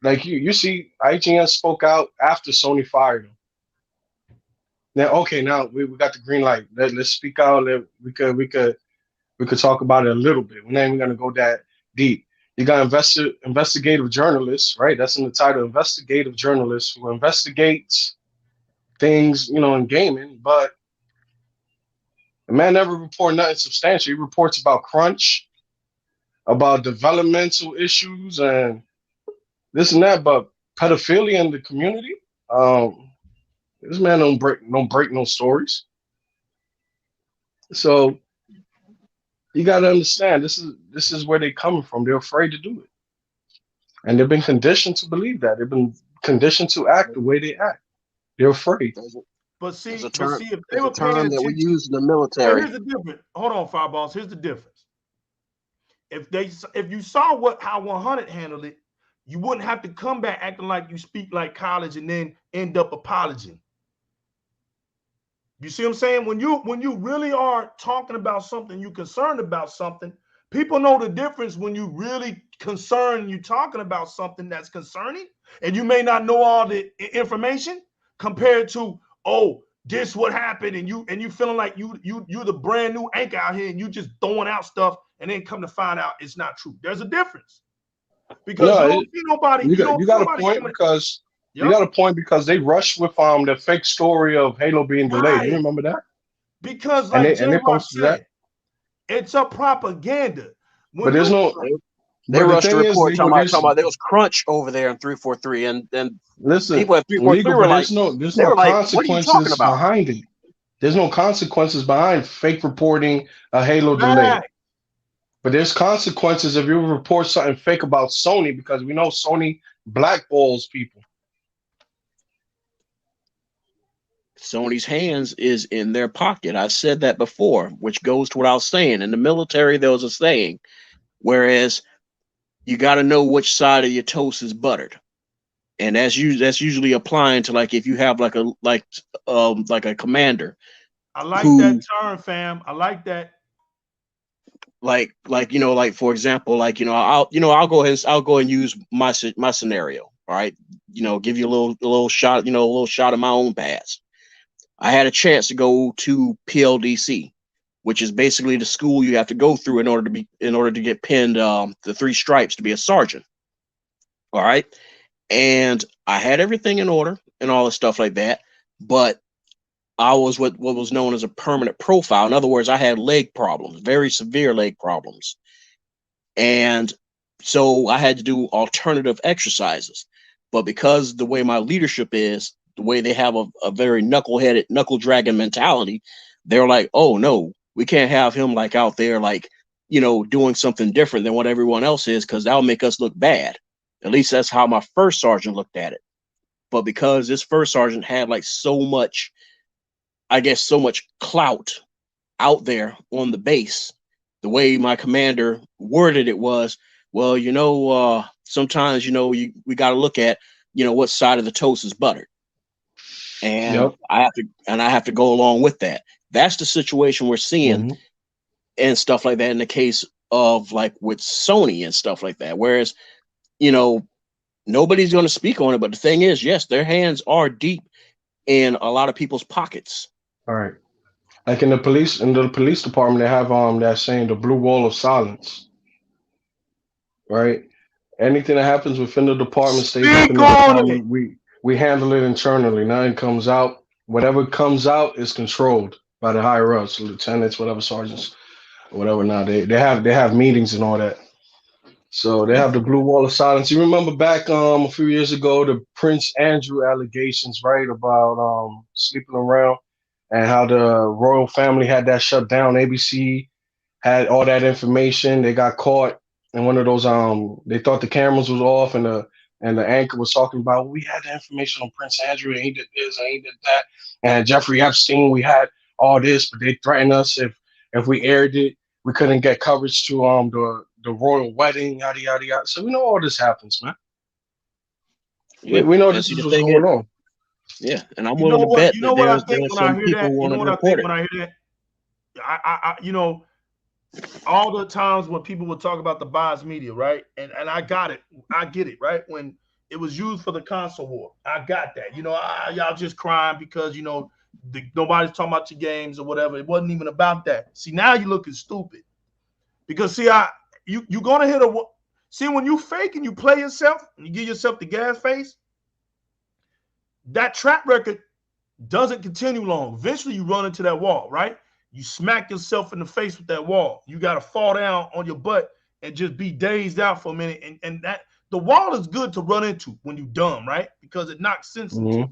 like you see, IGN spoke out after Sony fired him. Now we got the green light. Let's speak out. We could talk about it a little bit. We're not even gonna go that deep. You got investigative journalists, right? That's in the title, investigative journalists who investigates things, in gaming, but the man never reports nothing substantial. He reports about crunch, about developmental issues, and this and that. But pedophilia in the community, this man don't break no stories. So you got to understand, this is where they're coming from. They're afraid to do it. and they've been conditioned to believe that. They've been conditioned to act the way they act. They're afraid. But see, It's a term. if they It's were a paying term that we attention, use in the well, military. here's the difference. Hold on, Fireballs. Here's the difference. If you saw how 100 handled it, you wouldn't have to come back acting like you speak like college and then end up apologizing. You see what I'm saying? When you really are talking about something, you're concerned about something, people know the difference when you really concerned, you're talking about something that's concerning, and you may not know all the information compared to, oh, this what happened, and you feeling like you're the brand new anchor out here and you just throwing out stuff and then come to find out it's not true. There's a difference. Because you don't see nobody. You got a point coming. because Yep. you got a point because they rushed with the fake story of Halo being delayed. Right. You remember that? Because like JyzalGaming said, that. It's a propaganda. But there's no. They rushed the report talking about there was crunch over there in 343, and listen, people at 343 were like, there's no consequences like, behind it. There's no consequences behind fake reporting a Halo delay. But there's consequences if you report something fake about Sony, because we know Sony blackballs people. Sony's hands is in their pocket. I've said that before, which goes to what I was saying. In the military, there was a saying, whereas you got to know which side of your toast is buttered, and that's usually applying to like if you have like a commander. I like that term, fam. I like that. Like for example, I'll go ahead and use my scenario. All right, give you a little shot, a little shot of my own past. I had a chance to go to PLDC, which is basically the school you have to go through in order to get pinned the 3 stripes to be a sergeant. All right, and I had everything in order and all the stuff like that, but I was what was known as a permanent profile. In other words, I had leg problems, very severe leg problems. And so I had to do alternative exercises. But because the way my leadership is, the way they have a very knuckle-headed, knuckle-dragging mentality, they're like, oh, no, we can't have him like out there like, doing something different than what everyone else is, because that'll make us look bad. At least that's how my first sergeant looked at it. But because this first sergeant had like so much clout out there on the base, the way my commander worded it was, well, sometimes, we got to look at, what side of the toast is buttered. And I have to go along with that. That's the situation we're seeing and stuff like that in the case of like with Sony and stuff like that. Whereas, nobody's going to speak on it. But the thing is, yes, their hands are deep in a lot of people's pockets. All right. Like in the police department, they have that saying, the blue wall of silence. Right? Anything that happens within the department stays within the department. We handle it internally. Nothing comes out. Whatever comes out is controlled by the higher ups, lieutenants, whatever, sergeants, whatever. Now they have meetings and all that. So they have the blue wall of silence. You remember back a few years ago, the Prince Andrew allegations, right, about sleeping around, and how the royal family had that shut down. ABC had all that information. They got caught in one of those. They thought the cameras was off, and the anchor was talking about, we had the information on Prince Andrew, and he did this and he did that, and Jeffrey Epstein, we had all this, but they threatened us if we aired it, we couldn't get coverage to the royal wedding, yada yada yada. So we know all this happens, man. Yeah, we know this is what's going on. Yeah, and I'm willing to bet that there's some people want to report it. When I hear that, all the times when people would talk about the bias media, right? And I got it. I get it, right? When it was used for the console war, I got that. Y'all just crying because, nobody's talking about your games or whatever. It wasn't even about that. See, now you're looking stupid. Because, see, you're going to hit a... See, when you fake and you play yourself and you give yourself the gas face, that track record doesn't continue long. Eventually, you run into that wall, right? You smack yourself in the face with that wall. You got to fall down on your butt and just be dazed out for a minute. And that the wall is good to run into when you're dumb, right? Because it knocks sense into you.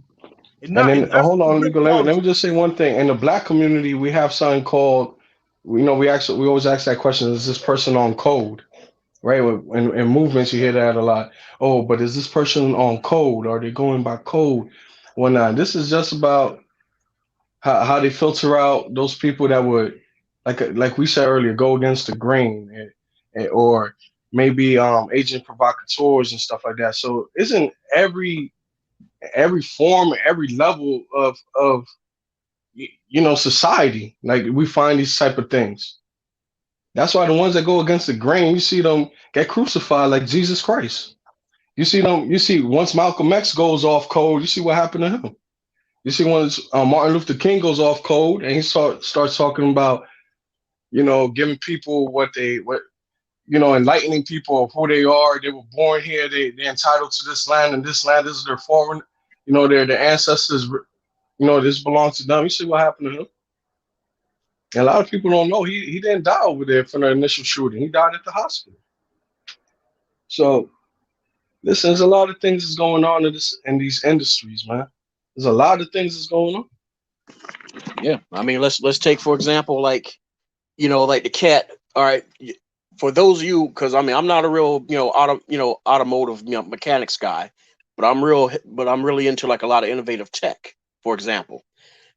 Hold on, let me just say one thing. In the Black community, we have something called, we always ask that question, is this person on code? right? In movements, you hear that a lot. Oh, but is this person on code? Are they going by code? Whatnot. This is just about how they filter out those people that would, like we said earlier, go against the grain, or maybe agent provocateurs and stuff like that. So isn't every form, every level of society, like we find these type of things. That's why the ones that go against the grain, you see them get crucified like Jesus Christ. You see them. You see once Malcolm X goes off code, you see what happened to him. You see once Martin Luther King goes off code and he starts talking about giving people enlightening people of who they are. They were born here. They're entitled to this land, and this land is their foreign. Their ancestors. This belongs to them. You see what happened to him. And a lot of people don't know he didn't die over there from the initial shooting. He died at the hospital. So listen, there's a lot of things that's going on in these industries, man. There's a lot of things that's going on. Yeah, I mean, let's take for example, like like the cat. All right, for those of you, because I mean, I'm not a real automotive mechanics guy, but I'm really into like a lot of innovative tech. For example,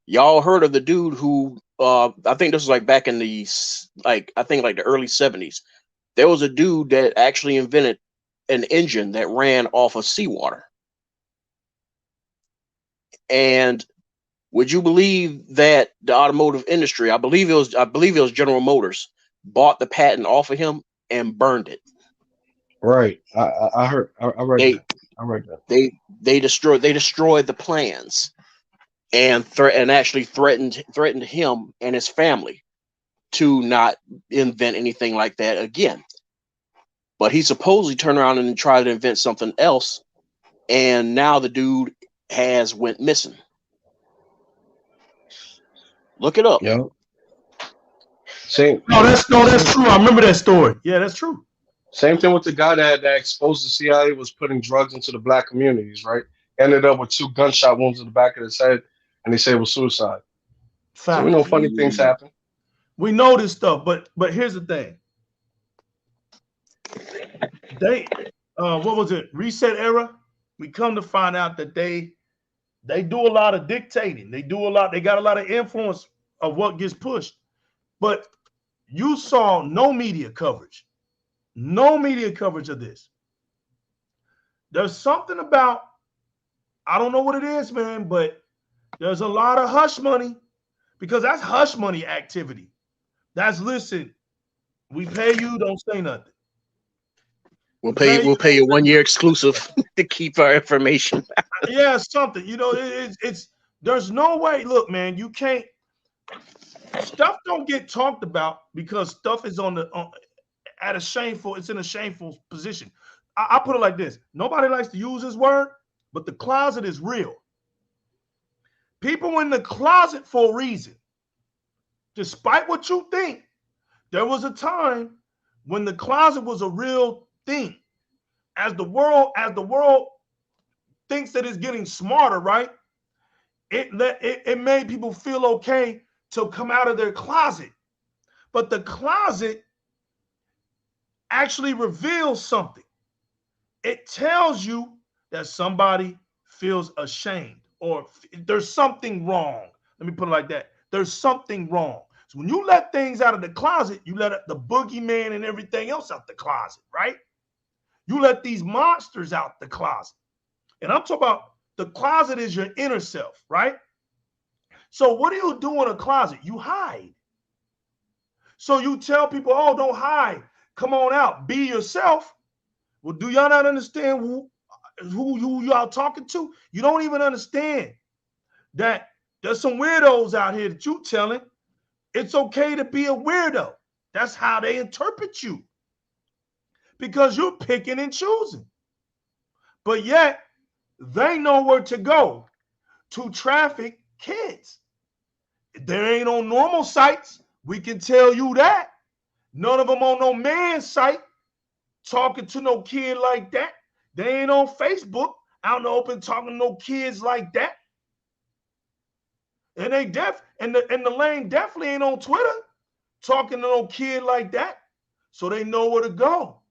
y'all heard of the dude who I think this was like back in the the early 70s. There was a dude that actually invented an engine that ran off of seawater. And would you believe that the automotive industry, I believe it was General Motors, bought the patent off of him and burned it. Right. I heard. I read that. I read that. They destroyed the plans and actually threatened him and his family to not invent anything like that again. But he supposedly turned around and tried to invent something else, and now the dude has went missing. Look it up. Yeah. Same. No, that's true. I remember that story. Yeah, that's true. Same thing with the guy that exposed the CIA was putting drugs into the black communities, right? Ended up with 2 gunshot wounds in the back of his head, and they say it was suicide. Fact. So we know funny things happen. We know this stuff, but here's the thing. They what was it? Reset Era. We come to find out that they do a lot of dictating. They got a lot of influence of what gets pushed. But you saw no media coverage. No media coverage of this. There's something about, I don't know what it is, man, but there's a lot of hush money, because that's hush money activity. That's, listen, we pay you, don't say nothing. We'll pay you 1 year exclusive to keep our information. Yeah, something. It's there's no way. Look, man, you can't. Stuff don't get talked about because stuff is it's in a shameful position. I put it like this: nobody likes to use this word, but the closet is real. People in the closet for a reason. Despite what you think, there was a time when the closet was a real thing. As the world thinks that it's getting smarter, right? It made people feel okay to come out of their closet. But the closet actually reveals something. It tells you that somebody feels ashamed or there's something wrong. Let me put it like that. There's something wrong. So when you let things out of the closet, you let the boogeyman and everything else out the closet, right? You let these monsters out the closet. And I'm talking about the closet is your inner self, right? So what do you do in a closet? You hide. So you tell people, oh, don't hide. Come on out. Be yourself. Well, do y'all not understand who y'all talking to? You don't even understand that there's some weirdos out here that you telling it's okay to be a weirdo. That's how they interpret you. Because you're picking and choosing. But yet, they know where to go to traffic kids. There ain't on normal sites. We can tell you that. None of them on no man's site talking to no kid like that. They ain't on Facebook out in the open talking to no kids like that. And they the lane definitely ain't on Twitter talking to no kid like that. So they know where to go.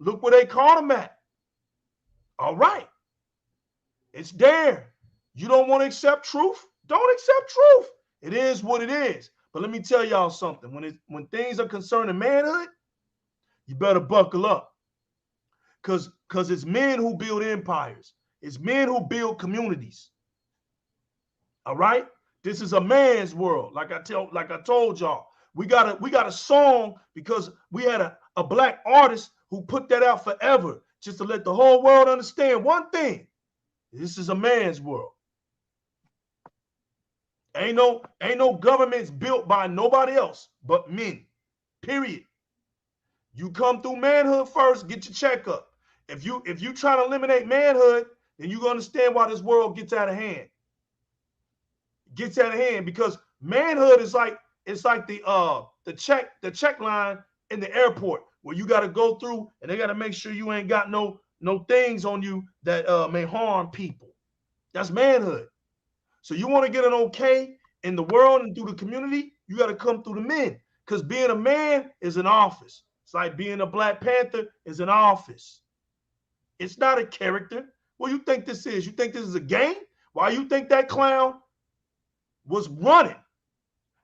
Look where they caught him at. All right. It's there. You don't want to accept truth? Don't accept truth. It is what it is. But let me tell y'all something. When things are concerning manhood, you better buckle up. Because it's men who build empires. It's men who build communities. All right? This is a man's world. Like I told y'all. We got a song because we had a black artist who put that out forever just to let the whole world understand one thing. This is a man's world. Ain't no governments built by nobody else but men. Period. You come through manhood first, get your checkup. If you try to eliminate manhood, then you understand why this world gets out of hand. Gets out of hand because manhood is like the check line in the airport where you got to go through and they got to make sure you ain't got no things on you that may harm people. That's manhood. So you want to get an okay in the world and through the community, you got to come through the men. Because being a man is an office. It's like being a Black Panther is an office. It's not a character. What do you think this is? You think this is a game? Why you think that clown was running?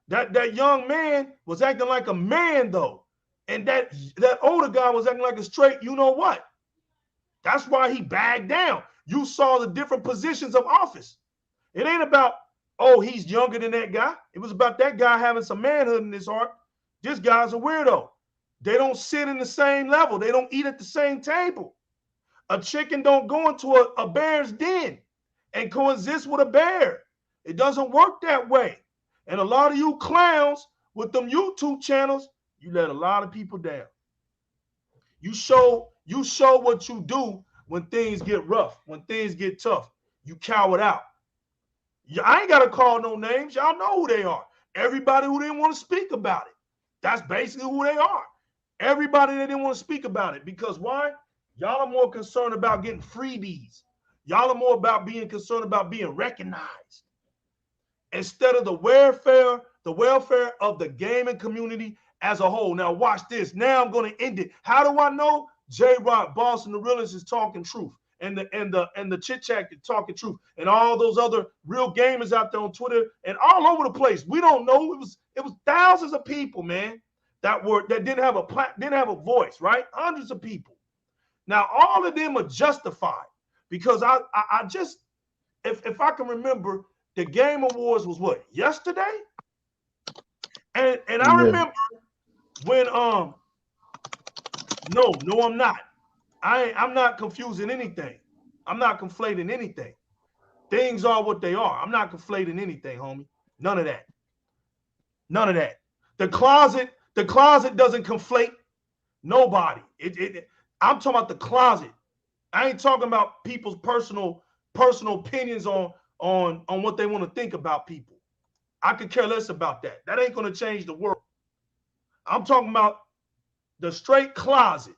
That young man was acting like a man, though. And that older guy was acting like a straight, you know what? That's why he bagged down. You saw the different positions of office. It ain't about, oh, he's younger than that guy. It was about that guy having some manhood in his heart. This guy's a weirdo. They don't sit in the same level. They don't eat at the same table. A chicken don't go into a bear's den and coexist with a bear. It doesn't work that way. And a lot of you clowns with them YouTube channels, you let a lot of people down. You show what you do when things get rough, when things get tough. You cower it out. I ain't got to call no names. Y'all know who they are. Everybody who didn't want to speak about it. That's basically who they are. Everybody that didn't want to speak about it. Because why? Y'all are more concerned about getting freebies. Y'all are more about being concerned about being recognized. Instead of the welfare of the gaming community as a whole. Now watch this. Now I'm going to end it. How do I know? J-Rock, Boss, and the Realist is talking truth. And the chit chat is talking truth. And all those other real gamers out there on Twitter and all over the place. We don't know. It was thousands of people, man, that didn't have a voice, right? Hundreds of people. Now all of them are justified because I just if I can remember, the Game Awards was what, yesterday? And I remember when no, I'm not. I'm not confusing anything. I'm not conflating anything. Things are what they are. I'm not conflating anything, homie. None of that. None of that. The closet doesn't conflate nobody. I'm talking about the closet. I ain't talking about people's personal opinions on what they want to think about people. I could care less about that. That ain't going to change the world. I'm talking about the straight closet.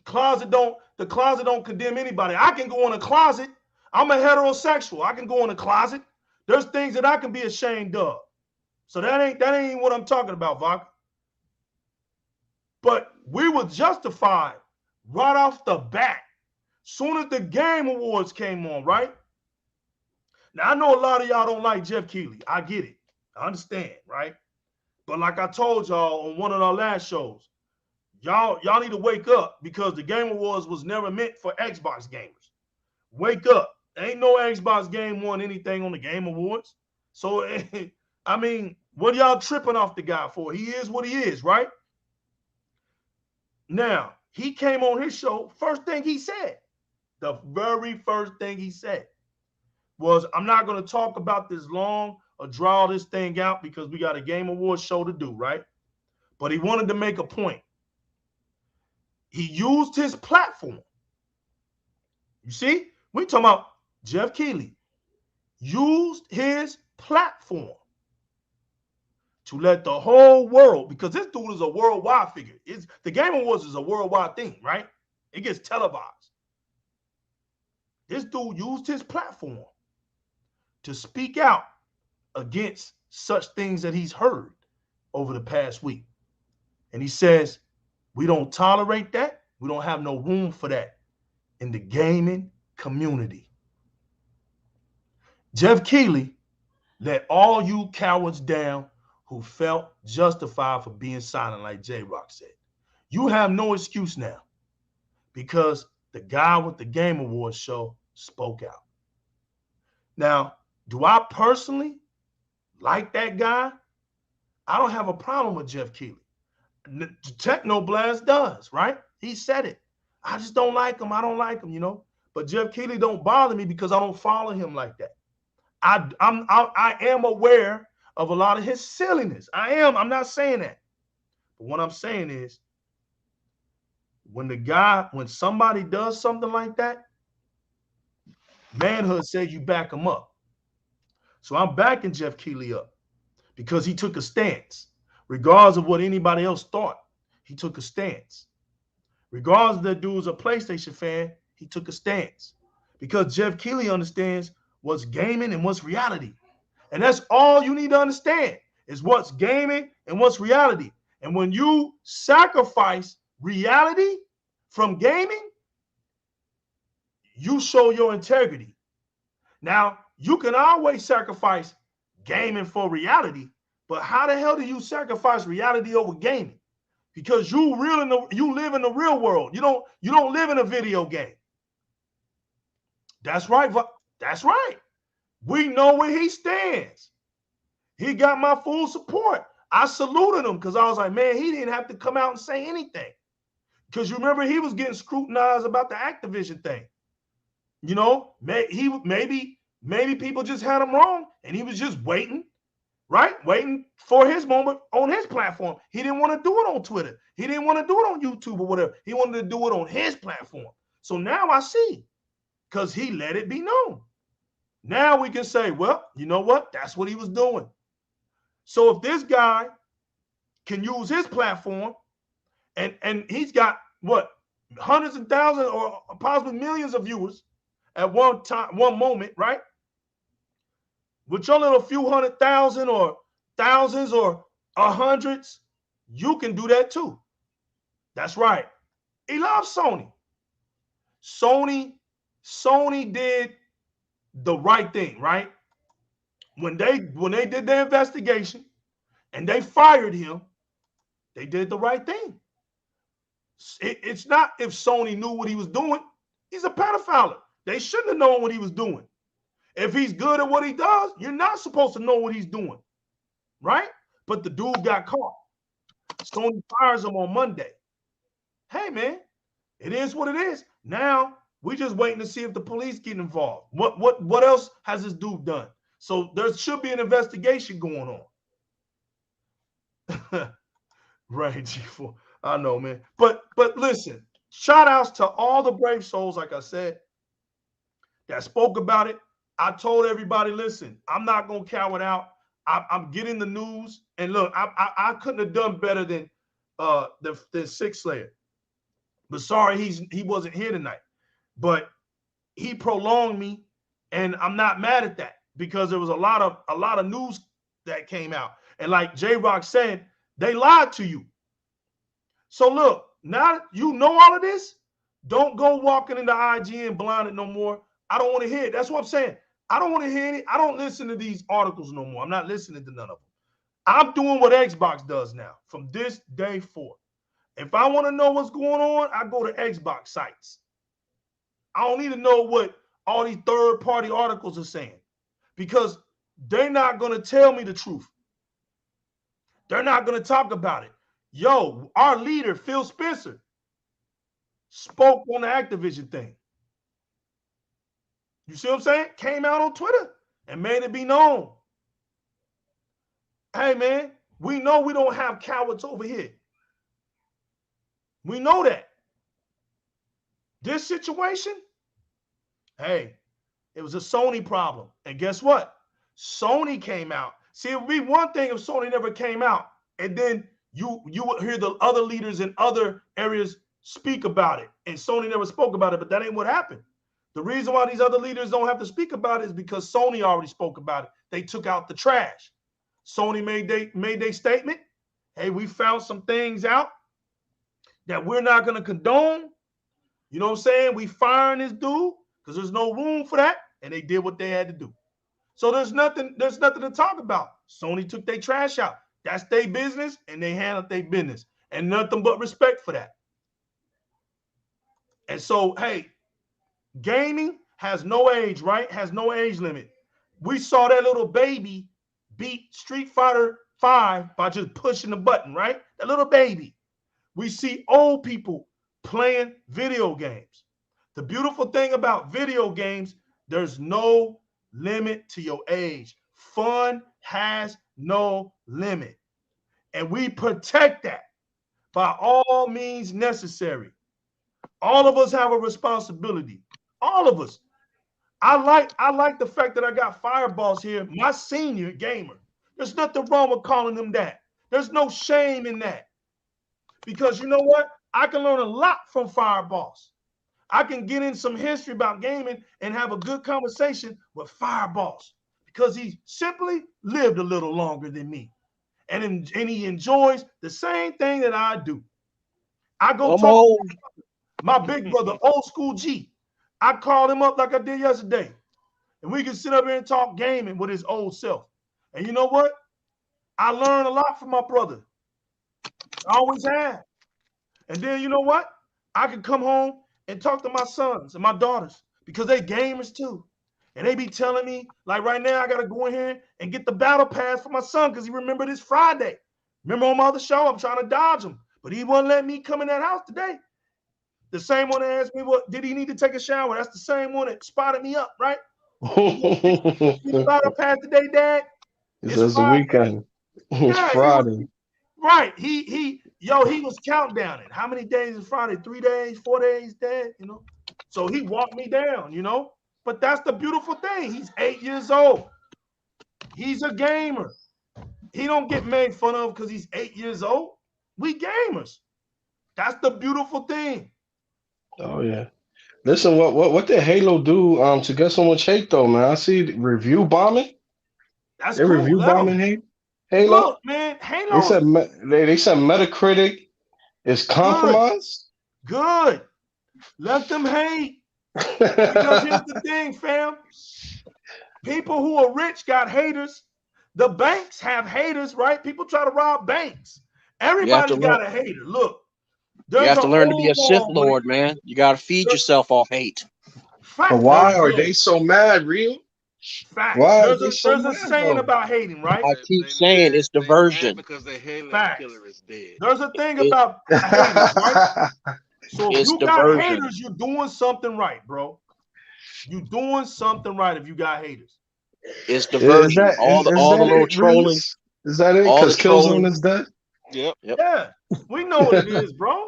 The closet don't condemn anybody. I can go in a closet. I'm a heterosexual. I can go in a closet. There's things that I can be ashamed of. So that ain't what I'm talking about, Vodka. But we were justified right off the bat. Soon as the Game Awards came on, right? Now I know a lot of y'all don't like Jeff Keighley. I get it. I understand, right? But like I told y'all on one of our last shows, y'all need to wake up because the Game Awards was never meant for Xbox gamers. Wake up. Ain't no Xbox game won anything on the Game Awards. So, I mean, what y'all tripping off the guy for? He is what he is, right? Now, he came on his show. First thing he said, the very first thing he said was, I'm not going to talk about this long or draw this thing out because we got a Game Awards show to do, right? But he wanted to make a point. He used his platform. You see, we talking about Jeff Keighley used his platform to let the whole world, because this dude is a worldwide figure. The Game Awards is a worldwide thing, right? It gets televised. This dude used his platform to speak out against such things that he's heard over the past week. And he says, We don't tolerate that. We don't have no room for that in the gaming community. Jeff Keighley let all you cowards down who felt justified for being silent, like JyzalGaming said. You have no excuse now because the guy with the Game Awards show spoke out. Now, do I personally like that guy? I don't have a problem with Jeff Keighley. Teknoblast does, right? He said it. I just don't like him. I don't like him, you know. But Jeff Keighley don't bother me because I don't follow him like that. I am aware of a lot of his silliness. I am. I'm not saying that. But what I'm saying is, when somebody does something like that, manhood says you back him up. So I'm backing Jeff Keighley up because he took a stance. Regardless of what anybody else thought, he took a stance. Regardless of that dude was a PlayStation fan, he took a stance. Because Jeff Keighley understands what's gaming and what's reality. And that's all you need to understand is what's gaming and what's reality. And when you sacrifice reality from gaming, you show your integrity. Now, you can always sacrifice gaming for reality, but how the hell do you sacrifice reality over gaming? Because you live in the real world. You don't live in a video game. That's right. That's right. We know where he stands. He got my full support. I saluted him because I was like, man, he didn't have to come out and say anything. Because you remember he was getting scrutinized about the Activision thing. You know, maybe people just had him wrong and he was just waiting, right? Waiting for his moment on his platform. He didn't want to do it on Twitter. He didn't want to do it on YouTube or whatever. He wanted to do it on his platform. So now I see, because he let it be known. Now we can say, well, you know what? That's what he was doing. So if this guy can use his platform and he's got what, hundreds of thousands or possibly millions of viewers at one time, one moment, right? With your little few 100,000 or thousands or hundreds, you can do that too. That's right. He loves Sony. Sony did the right thing, right? When they did their investigation and they fired him, they did the right thing. It's not if Sony knew what he was doing. He's a pedophile. They shouldn't have known what he was doing. If he's good at what he does, you're not supposed to know what he's doing, right? But the dude got caught. Sony fires him on Monday. Hey, man, it is what it is. Now we're just waiting to see if the police get involved. What else has this dude done? So there should be an investigation going on. Right, G4. I know, man. But listen, shout outs to all the brave souls, like I said, that spoke about it. I told everybody, listen, I'm not going to cower out. I'm getting the news. And look, I couldn't have done better than the Six Slayer. But sorry, he wasn't here tonight. But he prolonged me, and I'm not mad at that because there was a lot of news that came out. And like JyzalGaming said, they lied to you. So look, now that you know all of this, don't go walking into IGN blinded no more. I don't want to hear it. That's what I'm saying. I don't want to hear it. I don't listen to these articles no more. I'm not listening to none of them. I'm doing what Xbox does now from this day forth. If I want to know what's going on, I go to Xbox sites. I don't need to know what all these third-party articles are saying because they're not going to tell me the truth. They're not going to talk about it. Yo, our leader, Phil Spencer, spoke on the Activision thing. You see what I'm saying? Came out on Twitter and made it be known. Hey, man, we know we don't have cowards over here. We know that. This situation, hey, it was a Sony problem. And guess what? Sony came out. See, it would be one thing if Sony never came out and then you would hear the other leaders in other areas speak about it. And Sony never spoke about it, but that ain't what happened. The reason why these other leaders don't have to speak about it is because Sony already spoke about it. They took out the trash. Sony made their statement. Hey, we found some things out. that we're not going to condone. You know what I'm saying? We firing this dude because there's no room for that, and they did what they had to do. So there's nothing to talk about. Sony took their trash out. That's their business, and they handled their business, and nothing but respect for that. And so, hey, gaming has no age, right? Has no age limit. We saw that little baby beat Street Fighter 5 by just pushing the button, right? That little baby. We see old people playing video games. The beautiful thing about video games, there's no limit to your age. Fun has no limit. And we protect that by all means necessary. All of us have a responsibility. All of us. I like the fact that I got Fireballs here, my senior gamer. There's nothing wrong with calling him that. There's no shame in that. Because you know what? I can learn a lot from Fireballs. I can get in some history about gaming and have a good conversation with Fireballs because he simply lived a little longer than me. And he enjoys the same thing that I do. I go talk to my big brother, old school G. I called him up like I did yesterday. And we can sit up here and talk gaming with his old self. And you know what? I learned a lot from my brother. I always have. And then you know what? I can come home and talk to my sons and my daughters because they gamers too. And they be telling me, like right now, I got to go in here and get the battle pass for my son because he remembered this Friday. Remember on my other show, I'm trying to dodge him. But he wouldn't let me come in that house today. The same one that asked me, what did he need to take a shower? That's the same one that spotted me up, right? You battle pass today, Dad? It's the weekend. It's Friday. Right. He was countdowning. How many days is Friday? 3 days, 4 days, Dad, you know? So he walked me down, you know? But that's the beautiful thing. He's 8 years old. He's a gamer. He don't get made fun of because he's 8 years old. We gamers. That's the beautiful thing. Oh yeah. Listen, what did Halo do to get so much hate though, man? I see review bombing. That's they cool. Review bombing Halo. Look, man, Halo. They said Metacritic is compromised. Good. Let them hate. Because here's the thing, fam. People who are rich got haters. The banks have haters, right? People try to rob banks. Everybody's got a hater. Look. You have to learn to be a Sith Lord, man. You got to feed yourself off hate. But why are they so mad, real? Facts. Why there's a saying about hating, right? I keep saying it's diversion. Because they hate the killer is dead. There's a thing about haters, right? So if you got haters, you're doing something right, bro. You're doing something right if you got haters. It's diversion. All the little trolling. Is that it? Because Killzone is dead? Yep. Yeah, we know what it is, bro.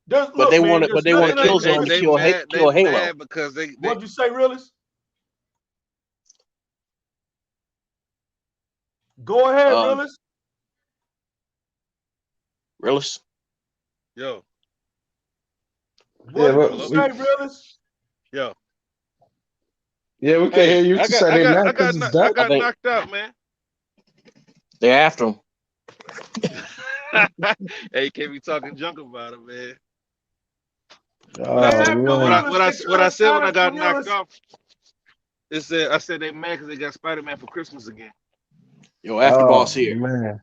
But they want to Killzone to kill Halo. Because they what'd you say, Realist? Go ahead, Realist. Realist. Yo. What did you say, Realist? Yo. Yeah, we can hear you. I got knocked out, man. They're after him. Hey, can't be talking junk about it, man. What I said when I got knocked off, I said they mad because they got Spider-Man for Christmas again. Yo, Afterboss here. Man.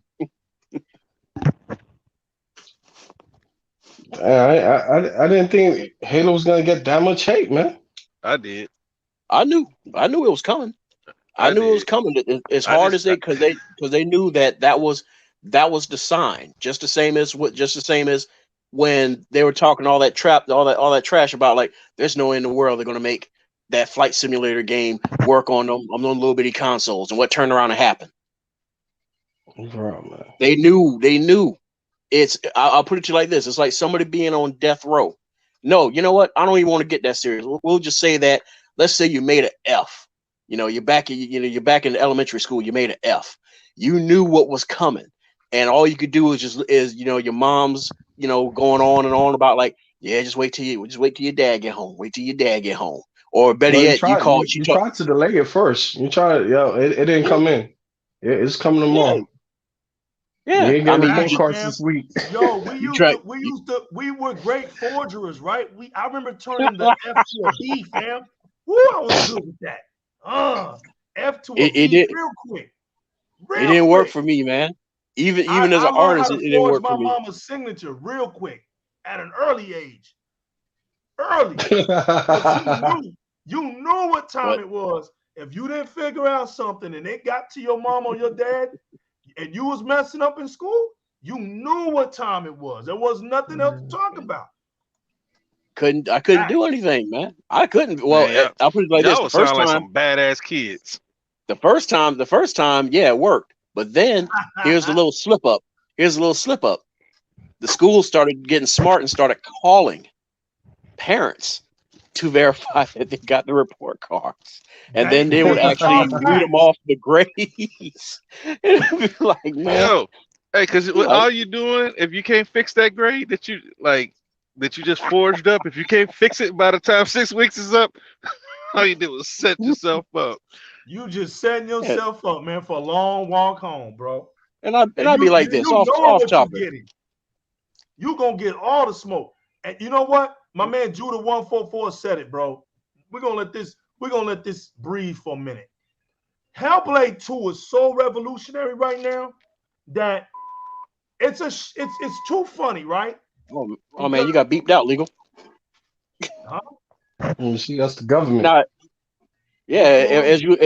I didn't think Halo was gonna get that much hate, man. I did. I knew it was coming. I knew it was coming. As hard as because they knew that was the sign. Just the same as when they were talking all that trash about like there's no way in the world they're gonna make that flight simulator game work on them little bitty consoles, and what turned around and happened. Bro, man. They knew. I'll put it to you like this: it's like somebody being on death row. No, you know what? I don't even want to get that serious. We'll just say that. Let's say you made an F. You know, you're back in elementary school. You made an F. You knew what was coming, and all you could do is your mom's going on and on about like, yeah, just wait till your dad get home. Wait till your dad get home. Or better yet, you tried to delay it first. You tried, it didn't come in. Yeah, it's coming tomorrow. Yeah, ain't I getting mean, you report just cards man. this week. Yo, you try. we were great forgerers, right? I remember turning the F to a B, fam. Woo, I was good with that. F to a It B did. real quick. It Real didn't work quick. for me, man. Even as I an learned how artist, to it didn't forge work my for me. mama's signature real quick at an early age. Early. But you knew what time But it was. If you didn't figure out something and it got to your mom or your dad and you was messing up in school, you knew what time it was. There was nothing else to talk about. I couldn't do anything, man. I couldn't. Well, Man, I'll put it like this: y'all would sound like some badass kids. the first time, yeah, it worked. But then here's a little slip up. The school started getting smart and started calling parents to verify that they got the report cards. And then they would actually read them off the grades. And it'd be like, man. Yo, hey, because all you doing, if you can't fix that grade that you just forged up, if you can't fix it by the time 6 weeks is up, all you did was set yourself up. You just setting yourself up, man, for a long walk home, bro. And I'd be like this, off topic. You gonna get all the smoke. And you know what? My man Judah 144 said it, bro. We're gonna let this breathe for a minute. Hellblade 2 is so revolutionary right now that it's too funny, right? Oh man, you got beeped out, legal. Huh? You see, that's the government. Nah, yeah, as you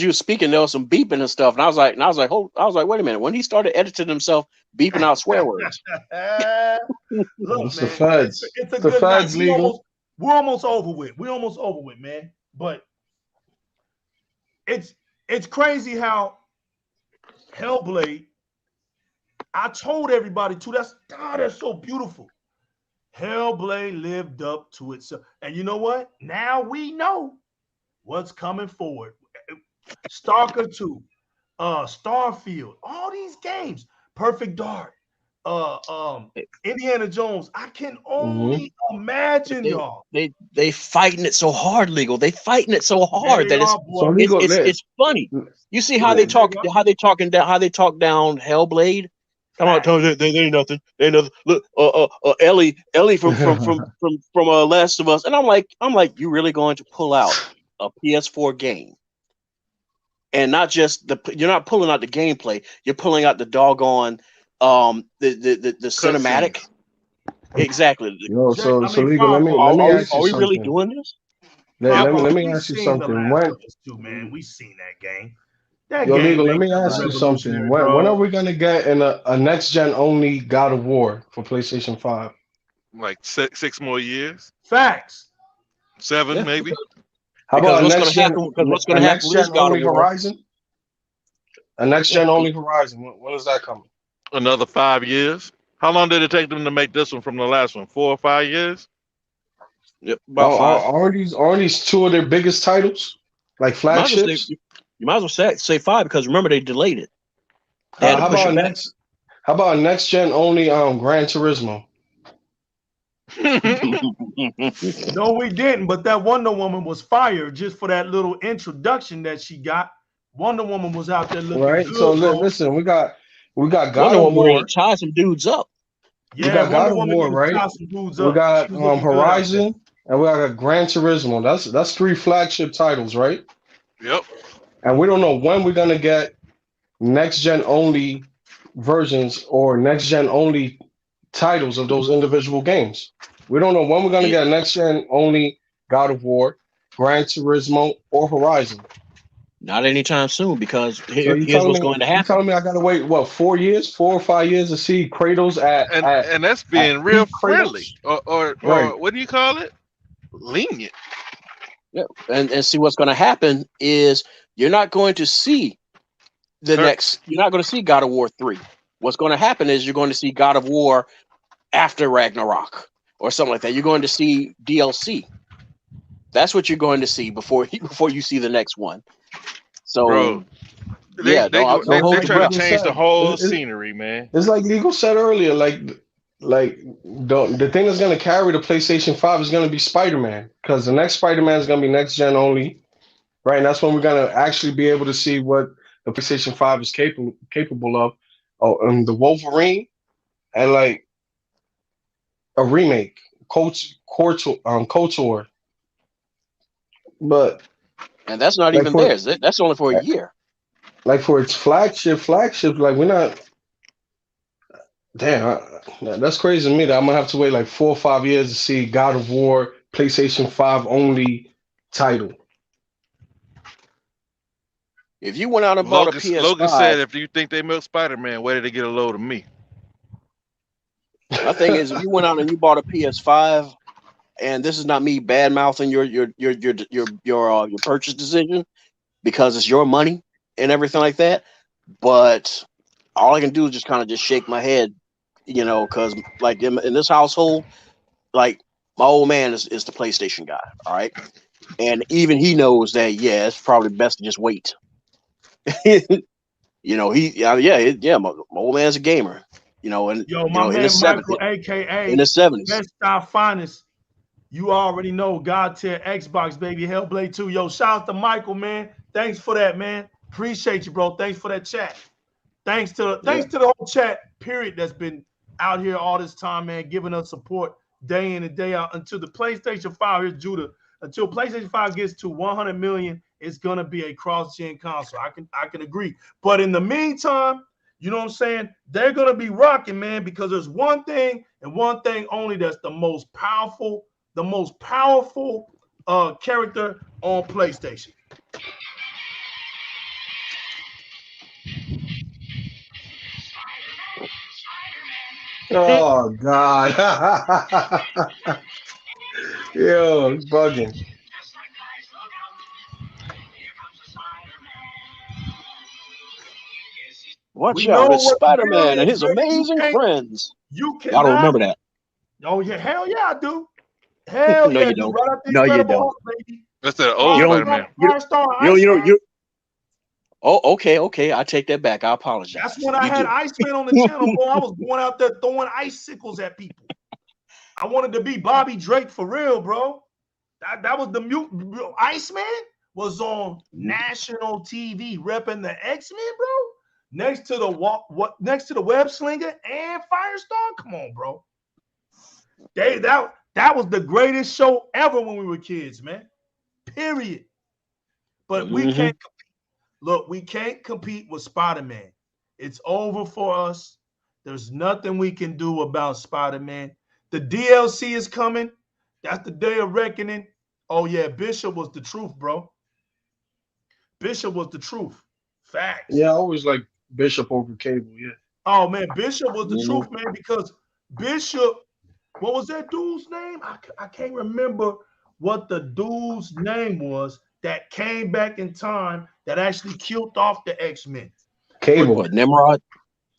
were speaking, there was some beeping and stuff, and I was like, wait a minute. When he started editing himself, beeping out swear words. Look, it's man, the feds. it's a the good feds night. legal. We're almost over with. We're almost over with, man. But it's crazy how Hellblade. I told everybody too. That's so beautiful. Hellblade lived up to itself. And you know what? Now we know what's coming forward. Stalker 2, Starfield, all these games, Perfect Dark, Indiana Jones. I can only imagine, y'all. They fighting it so hard, legal. They fighting it so hard that it's funny. You see how they talk down Hellblade. Come on, they ain't nothing. They ain't nothing. Look, Ellie from Last of Us, and I'm like, you really going to pull out a PS4 game, and not just you're not pulling out the gameplay, you're pulling out the doggone the cinematic. Exactly. So legal. Let me ask you something. Are we really doing this? Let me ask you something. Man, we seen that game. Legal. Let me ask you something. When are we gonna get a next gen only God of War for PlayStation 5? Like 6 more years. Facts. 7 maybe. How about what's going to happen with this God of War? Horizon? A next gen only Horizon. When is that coming? Another 5 years. How long did it take them to make this one from the last one? 4 or 5 years? Yep, about 5. Aren't these two of their biggest titles? Like flagships? You might as well say 5 because remember they delayed it. How about next gen only Gran Turismo? No, we didn't. But that Wonder Woman was fired just for that little introduction that she got. Wonder Woman was out there looking good. So listen, we got God Wonder of War. Woman tie some dudes up. Yeah, we got God of War, right? We got Horizon, and we got Gran Turismo. That's 3 flagship titles, right? Yep. And we don't know when we're gonna get next gen only versions or next gen only titles of those individual games. We don't know when we're gonna get next gen only God of War, Gran Turismo, or Horizon. Not anytime soon, because here's what's going to happen. You telling me I gotta wait 4 or 5 years to see Kratos and that's being real friendly or what do you call it? Lenient. Yeah, and see what's going to happen is you're not going to see you're not going to see God of War 3. What's going to happen is you're going to see God of War after Ragnarok or something like that. You're going to see DLC. That's what you're going to see before you see the next one. So, bro, they're trying to change the whole scenery, man. It's like Legal said earlier, the thing that's going to carry the PlayStation 5 is going to be Spider-Man, because the next Spider-Man is going to be next gen only, right? And that's when we're going to actually be able to see what the PlayStation 5 is capable of. Oh, the Wolverine and like a remake, KOTOR. But And that's not like even for theirs. That's only for a year. like for its flagship, like we're not. Damn, that's crazy to me that I'm gonna have to wait like 4 or 5 years to see God of War PlayStation 5 only title. If you went out and bought a Logan PS5, said, if you think they milk Spider-Man, where did they get a load of me? my thing is, if you went out and you bought a PS5, and this is not me bad mouthing your purchase decision because it's your money and everything like that, but all I can do is just kind of just shake my head, because like in this household, like my old man is the PlayStation guy, all right, and even he knows that it's probably best to just wait. My old man's a gamer, and Yo, my in man his Michael, 70s, aka in his 70s. Best Style Finest. You already know God tier Xbox, baby. Hellblade 2. Yo, shout out to Michael, man. Thanks for that, man. Appreciate you, bro. Thanks for that chat. Thanks to the whole chat, period, that's been out here all this time, man, giving us support day in and day out until the PlayStation 5. Here's Judah. Until PlayStation 5 gets to 100 million, it's gonna be a cross-gen console. I can agree. But in the meantime, you know what I'm saying? They're gonna be rocking, man, because there's one thing and one thing only that's the most powerful character on PlayStation. Oh God. Yo, it's bugging. Watch We know out, it's what the deal Spider-Man and is, his baby. amazing friends. You Y'all don't cannot. remember that? Oh yeah, hell yeah, I do. Hell No, yeah, you dude. don't. Right up the No, you Incredible don't. Hulk, baby. That's the old You don't. Spider-Man. Firestar Iceman. Oh, okay. I take that back. I apologize. That's when I You had do. Iceman on the channel, bro. I was going out there throwing icicles at people. I wanted to be Bobby Drake for real, bro. That was the mutant. Iceman was on national TV repping the X-Men, bro. Next to the web slinger and Firestar. Come on, bro. That was the greatest show ever when we were kids, man. Period. But we can't compete. Look, we can't compete with Spider-Man. It's over for us. There's nothing we can do about Spider-Man. The DLC is coming. That's the day of reckoning. Oh, yeah, Bishop was the truth, bro. Bishop was the truth. Facts. Yeah, I always like Bishop over Cable, yeah. Oh, man, Bishop was the truth, man, because Bishop, what was that dude's name? I can't remember what the dude's name was that came back in time that actually killed off the X-Men. Cable. What, Nimrod?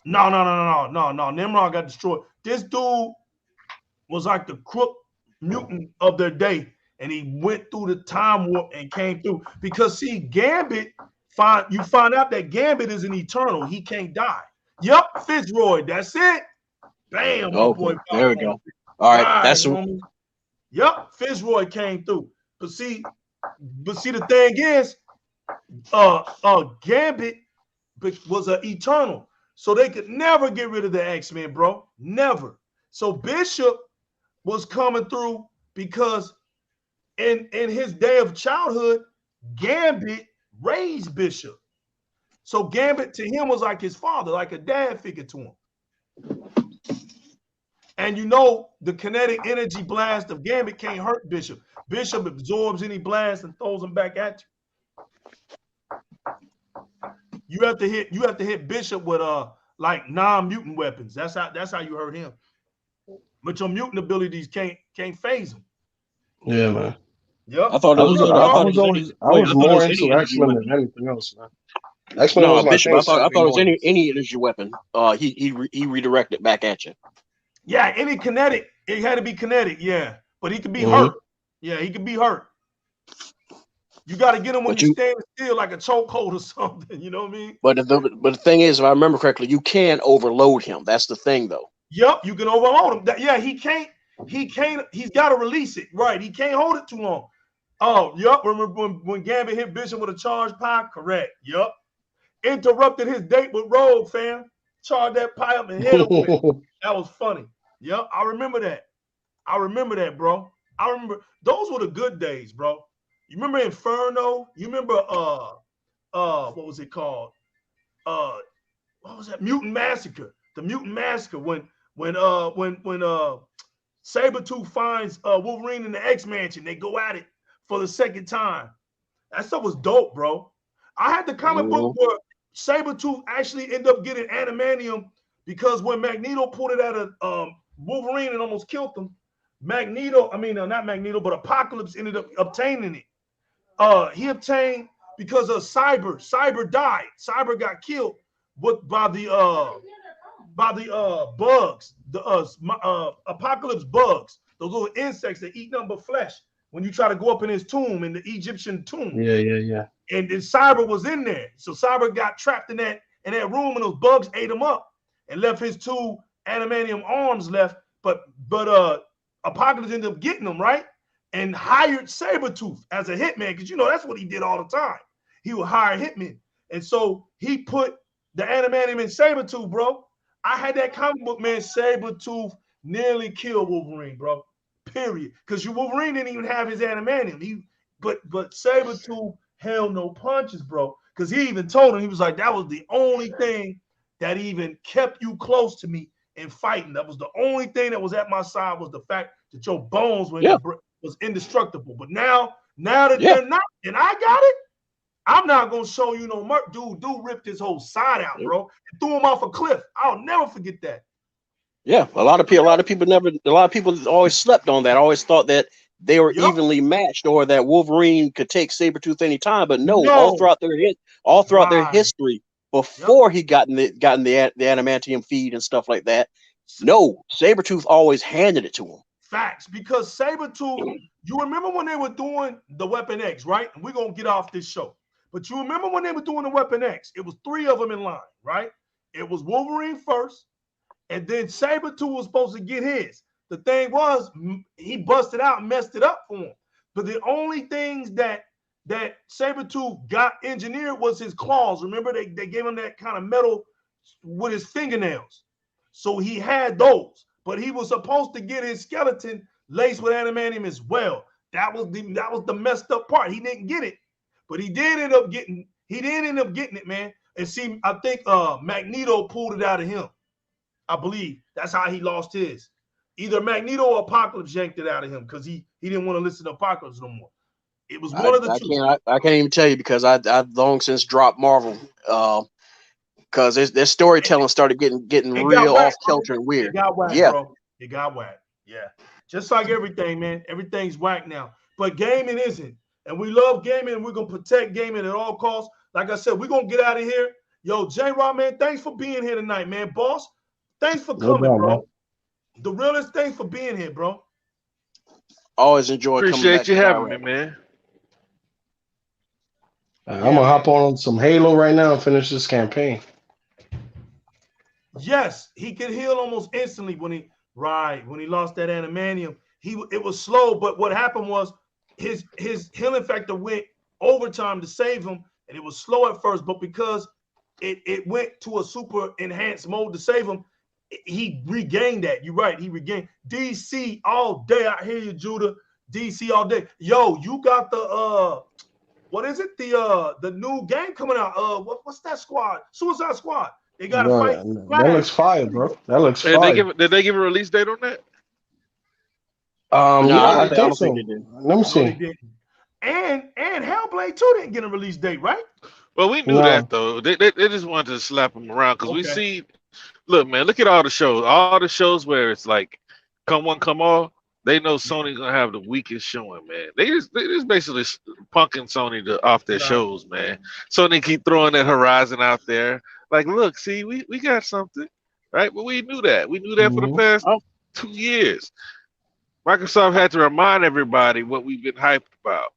No. Nimrod got destroyed. This dude was like the crook mutant of their day, and he went through the time warp and came through. Because see, Gambit, you find out that Gambit is an eternal. He can't die. Yep, Fitzroy. That's it. Bam, my boy. There we go. All right, that's Yep, Fitzroy came through. But see, the thing is, Gambit was an eternal, so they could never get rid of the X-Men, bro. Never. So Bishop was coming through because in his day of childhood, Gambit raised Bishop. So Gambit to him was like his father, like a dad figure to him. And you know, the kinetic energy blast of Gambit can't hurt Bishop. Bishop absorbs any blast and throws them back at you. You have to hit Bishop with like non-mutant weapons. That's how you hurt him. But your mutant abilities can't phase him. Yeah, man. Yep. I thought it was. I was more into X-Men than anything else, man. X-Men was my Bishop. thing. I thought it was any energy weapon. He redirected back at you. Yeah, any kinetic. It had to be kinetic. Yeah, but he could be hurt. Yeah, he could be hurt. You got to get him when you stand still, like a chokehold or something. You know what I mean? But the thing is, if I remember correctly, you can overload him. That's the thing, though. Yep, you can overload him. Yeah, he can't. He's got to release it. Right? He can't hold it too long. Oh, yep. Remember when Gambit hit Bishop with a charged pie? Correct. Yep. interrupted his date with Rogue, fam. Charged that pie up and hit him with it. That was funny. Yep, I remember that. I remember that, bro. I remember those were the good days, bro. You remember Inferno? You remember what was it called? What was that? Mutant Massacre. The Mutant Massacre when Sabretooth finds Wolverine in the X-Mansion. They go at it for the second time. That stuff was dope, bro. I had the comic book where Sabretooth actually ended up getting adamantium because when Magneto pulled it out of Wolverine and almost killed him, not Magneto, but Apocalypse ended up obtaining it. He obtained because of Cyber. Cyber died. Cyber got killed by the bugs, the Apocalypse bugs, those little insects that eat nothing but flesh. When you try to go up in his tomb, in the Egyptian tomb. Yeah. And then Cyber was in there. So Cyber got trapped in that room and those bugs ate him up and left his 2 adamantium arms left. But Apocalypse ended up getting him, right? And hired Sabretooth as a hitman, because that's what he did all the time. He would hire hitmen. And so he put the adamantium in Sabretooth, bro. I had that comic book, man. Sabretooth nearly killed Wolverine, bro. Period. Because Wolverine didn't even have his adamantium. But Sabretooth held no punches, bro. Because he even told him, he was like, that was the only thing that even kept you close to me in fighting. That was the only thing that was at my side, was the fact that your bones was indestructible. But now that they're not, and I got it, I'm not gonna show you no merch. Dude ripped his whole side out, bro, and threw him off a cliff. I'll never forget that. Yeah, a lot of people always slept on that. Always thought that they were evenly matched, or that Wolverine could take Sabretooth anytime. But no, all throughout their history, before he gotten the adamantium feed and stuff like that, no, Sabretooth always handed it to him. Facts, because Sabretooth, you remember when they were doing the Weapon X, right? And we're gonna get off this show. But you remember when they were doing the Weapon X, it was 3 of them in line, right? It was Wolverine first, and then Sabretooth was supposed to get his. The thing was, he busted out and messed it up for him. But the only things that Sabretooth got engineered was his claws. Remember, they gave him that kind of metal with his fingernails. So he had those. But he was supposed to get his skeleton laced with adamantium as well. That was the messed up part. He didn't get it. But he did end up getting it, man. And see, I think Magneto pulled it out of him. I believe that's how he lost his. Either Magneto or Apocalypse yanked it out of him because he didn't want to listen to Apocalypse no more. It was one of the two. I can't even tell you because I've long since dropped Marvel because their storytelling started getting real off kilter and weird. It got whacked, bro. It got whacked. Yeah. Just like everything, man. Everything's whacked now. But gaming isn't. And we love gaming, and we're going to protect gaming at all costs. Like I said, we're going to get out of here. Yo, J-Rock, man, thanks for being here tonight, man. Boss, thanks for coming, bro. Man. The realest, thanks for being here, bro. Always enjoy coming back. Appreciate you having me, man. I'm going to hop on some Halo right now and finish this campaign. Yes, he could heal almost instantly when he lost that adamantium. It was slow, but what happened was his healing factor went overtime to save him, and it was slow at first, but because it went to a super enhanced mode to save him, he regained that. You're right, he regained. DC all day. I hear you, Judah. DC all day. Yo, you got the what is it? The new game coming out. What's that squad? Suicide Squad. They got to fight. That looks fire, bro. That looks fire. Did they give a release date on that? I think so. Let me see. And Hellblade 2 didn't get a release date, right? Well, we knew that though. They just wanted to slap them around because we see. Look, man, look at all the shows. All the shows where it's like, come one, come all. They know Sony's gonna have the weakest showing, man. They just basically punking Sony off their shows, man. Sony keep throwing that Horizon out there. Like, look, see, we got something, right? But we knew that. We knew that for the past 2 years. Microsoft had to remind everybody what we've been hyped about.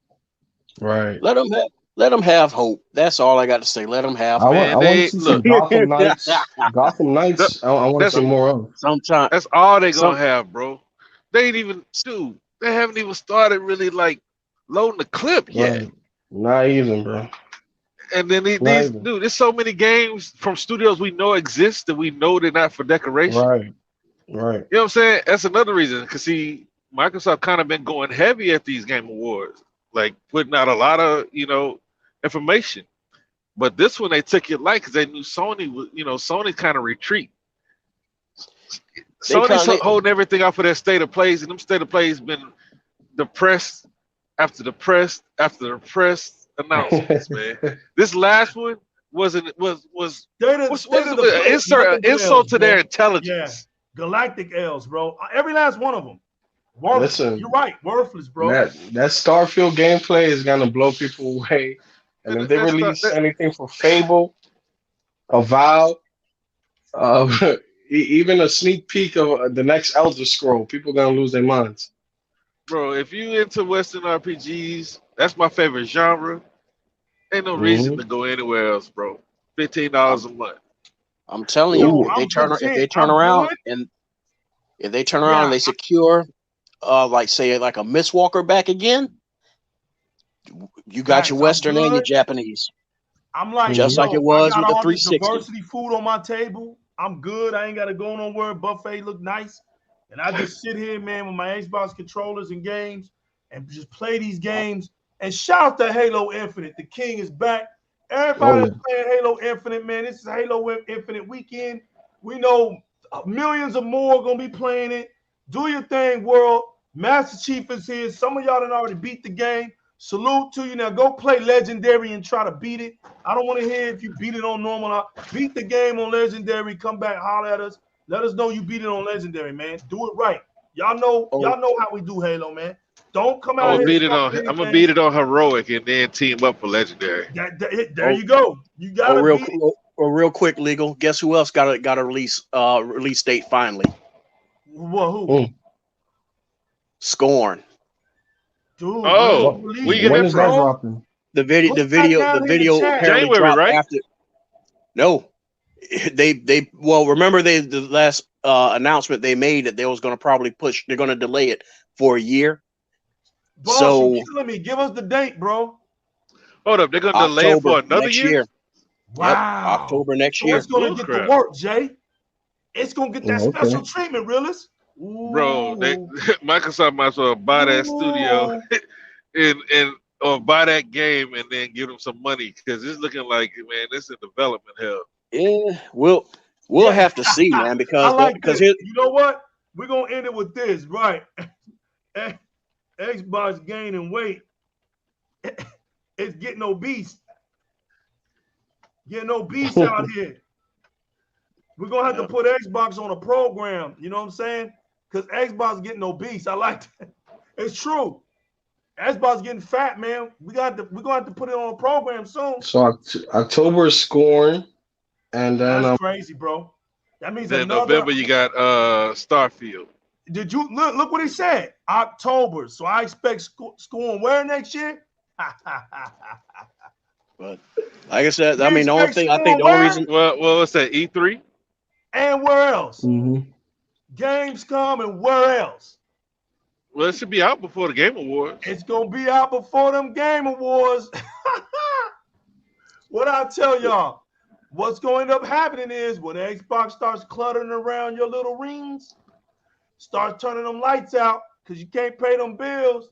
Right. Let them have hope. That's all I got to say. Let them have. I want to see some Gotham Knights. Gotham Knights. I want to see more of. Sometimes that's all they gonna have, bro. They ain't even, dude. They haven't even started really like loading the clip yet. Not even, bro. And then these dude, there's so many games from studios we know exist that we know they're not for decoration. Right. You know what I'm saying? That's another reason. Because see, Microsoft kind of been going heavy at these game awards, like putting out a lot of information. But this one they took it light because they knew Sony was, Sony kind of retreat. Sony's holding everything out for their state of plays, and them state of plays been depressed after depressed after depressed announcements, man. This last one was insult to their intelligence. Yeah. Galactic L's, bro. Every last one of them. Worthless. Listen, you're right, worthless, bro. That Starfield gameplay is gonna blow people away. And if they release anything for Fable, Avowed, even a sneak peek of the next Elder Scroll, people gonna lose their minds. Bro, if you into Western RPGs, that's my favorite genre. Ain't no reason to go anywhere else, bro. $15 a month. I'm telling you, if they turn around and they secure, like say like a Mistwalker back again, you got your Western and your Japanese. I'm like, just like it was with the 360. Diversity food on my table. I'm good. I ain't got to go nowhere. Buffet look nice. And I just sit here, man, with my Xbox controllers and games and just play these games. And shout out to Halo Infinite. The king is back. Everybody's playing Halo Infinite, man. This is Halo Infinite weekend. We know millions of more are going to be playing it. Do your thing, world. Master Chief is here. Some of y'all done already beat the game. Salute to you. Now go play Legendary and try to beat it. I don't want to hear if you beat it on normal. Beat the game on Legendary. Come back, holler at us. Let us know you beat it on Legendary, man. Do it right. Y'all know how we do Halo, man. Don't come out. I'm gonna beat it on Heroic and then team up for Legendary. There you go. You got real quick, legal. Guess who else got a release date finally? Well, who? Scorn. Dude, when is that dropping? The video January, right? After. No, they remember the last announcement they made that they was going to probably they're going to delay it for a year. Boss, so you're killing me. Give us the date, bro. Hold up, they're going to delay it for another year. Wow, yep, October next year. It's going to get to work, Jay. It's going to get that special treatment, realist. Bro, Microsoft might as well buy that studio or buy that game and then give them some money because it's looking like, man, this is development hell. Yeah, we'll have to see, man, because you know what? We're gonna end it with this, right? Xbox gaining weight. It's getting obese. Getting obese out here. We're gonna have to put Xbox on a program. You know what I'm saying? Because Xbox getting obese. I like that. It's true. Xbox getting fat, man. We're gonna have to put it on a program soon. So October is Scorn, and then that's crazy, bro. That means then November you got Starfield. Did you look what he said? October. So I expect Scorn where next year? But like I said, I mean the only reason. Well, what's that? E3. And where else? Gamescom and where else? Well, it should be out before the Game Awards. It's gonna be out before them Game Awards. What I tell y'all, what's going to end up happening is when Xbox starts cluttering around your little rings, start turning them lights out because you can't pay them bills,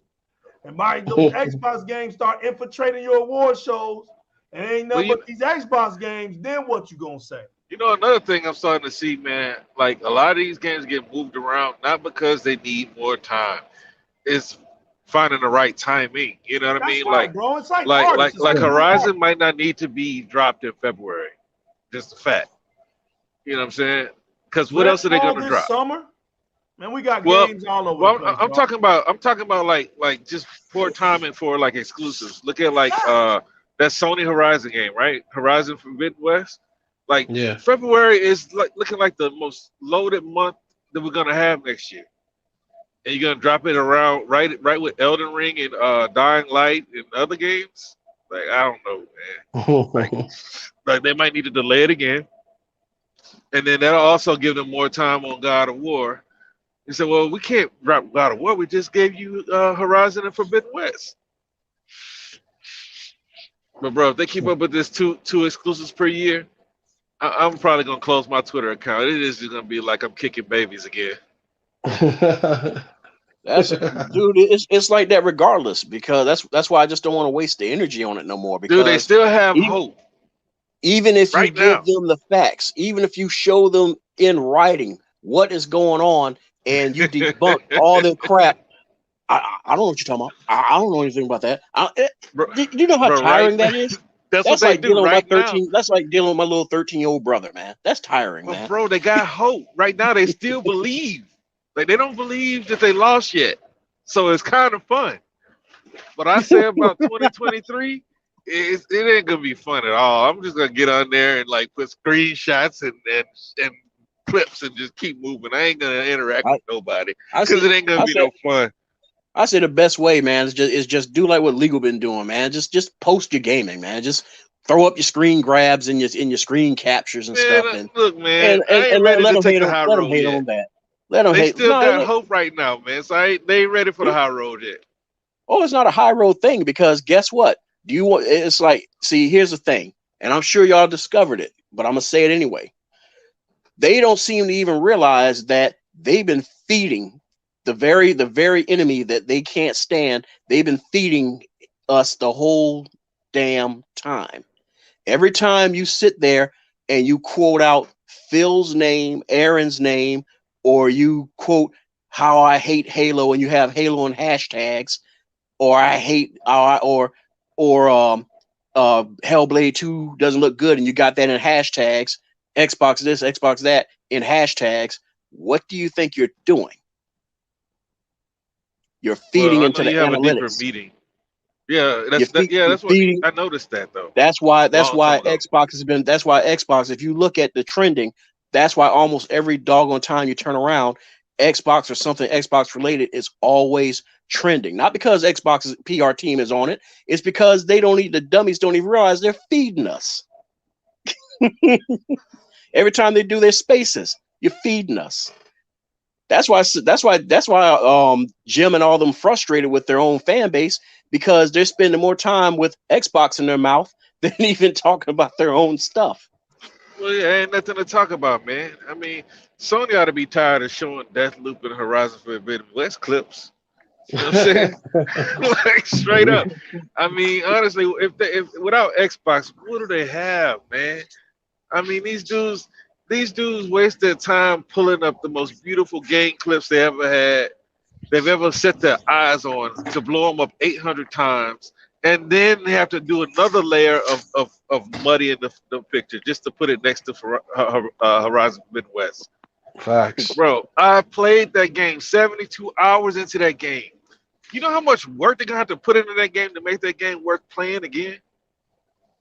and those Xbox games start infiltrating your award shows, and ain't nothing but these Xbox games, then what you gonna say? You know, another thing I'm starting to see, man, like a lot of these games get moved around, not because they need more time. It's finding the right timing. You know what I mean? Right, bro. It's like Horizon might not need to be dropped in February. Just a fact. You know what I'm saying? Because what else are they going to drop? Summer? Man, we got games all over. Well, I'm talking about like just poor timing for like exclusives. Look at like that Sony Horizon game, right? Horizon Forbidden West. Like February is like looking like the most loaded month that we're gonna have next year. And you're gonna drop it around right with Elden Ring and Dying Light and other games. Like I don't know, man. like they might need to delay it again. And then that'll also give them more time on God of War. He said, well, we can't drop God of War. We just gave you Horizon and Forbidden West. But bro, if they keep up with this two exclusives per year, I'm probably gonna close my Twitter account. It is just gonna be like I'm kicking babies again. That's dude. It's like that regardless, because that's why I just don't want to waste the energy on it no more. Because dude, they still have hope. Even if right you give them the facts, even if you show them in writing what is going on, and you debunk all the crap, I don't know what you're talking about. I don't know anything about that. Do you know how tiring that is? That's like dealing with my 13. That's like dealing with my little 13-year-old brother, man. That's tiring, man. Bro, they got hope right now. They still believe. Like they don't believe that they lost yet, so it's kind of fun. But I say about 2023, it ain't gonna be fun at all. I'm just gonna get on there and like put screenshots and clips and just keep moving. I ain't gonna interact with nobody because it ain't gonna be no fun. I say the best way, man, is just do like what Legal been doing, man. Just post your gaming, man. Just throw up your screen grabs and your screen captures and stuff. And look, man, and let them hate on that. Let them hate. They still got hope right now, man. So they ain't ready for the high road yet. Oh, it's not a high road thing, because guess what? It's like, see, here's the thing, and I'm sure y'all discovered it, but I'm gonna say it anyway. They don't seem to even realize that they've been feeding the very enemy that they can't stand. They've been feeding us the whole damn time. Every time you sit there and you quote out Phil's name, Aaron's name, or you quote how I hate Halo, and you have Halo in hashtags, or I hate or Hellblade 2 doesn't look good, and you got that in hashtags, Xbox this, Xbox that in hashtags, what do you think you're doing? You're feeding into the analytics. Meeting. Yeah, that's what I noticed that though. That's why Xbox has been. That's why Xbox. If you look at the trending, that's why almost every doggone time you turn around, Xbox or something Xbox related is always trending. Not because Xbox's PR team is on it. It's because the dummies don't even realize they're feeding us. Every time they do their spaces, you're feeding us. That's why Jim and all them frustrated with their own fan base, because they're spending more time with Xbox in their mouth than even talking about their own stuff. Well, yeah, ain't nothing to talk about, man. I mean, Sony ought to be tired of showing Deathloop and Horizon Forbidden West clips. You know what I'm saying? Like straight up. I mean, honestly, if without Xbox, what do they have, man? I mean, these dudes waste their time pulling up the most beautiful game clips they've ever set their eyes on to blow them up 800 times, and then they have to do another layer of muddy in the picture just to put it next to Horizon Midwest. Facts. Bro, I played that game 72 hours into that game. You know how much work they're gonna have to put into that game to make that game worth playing again?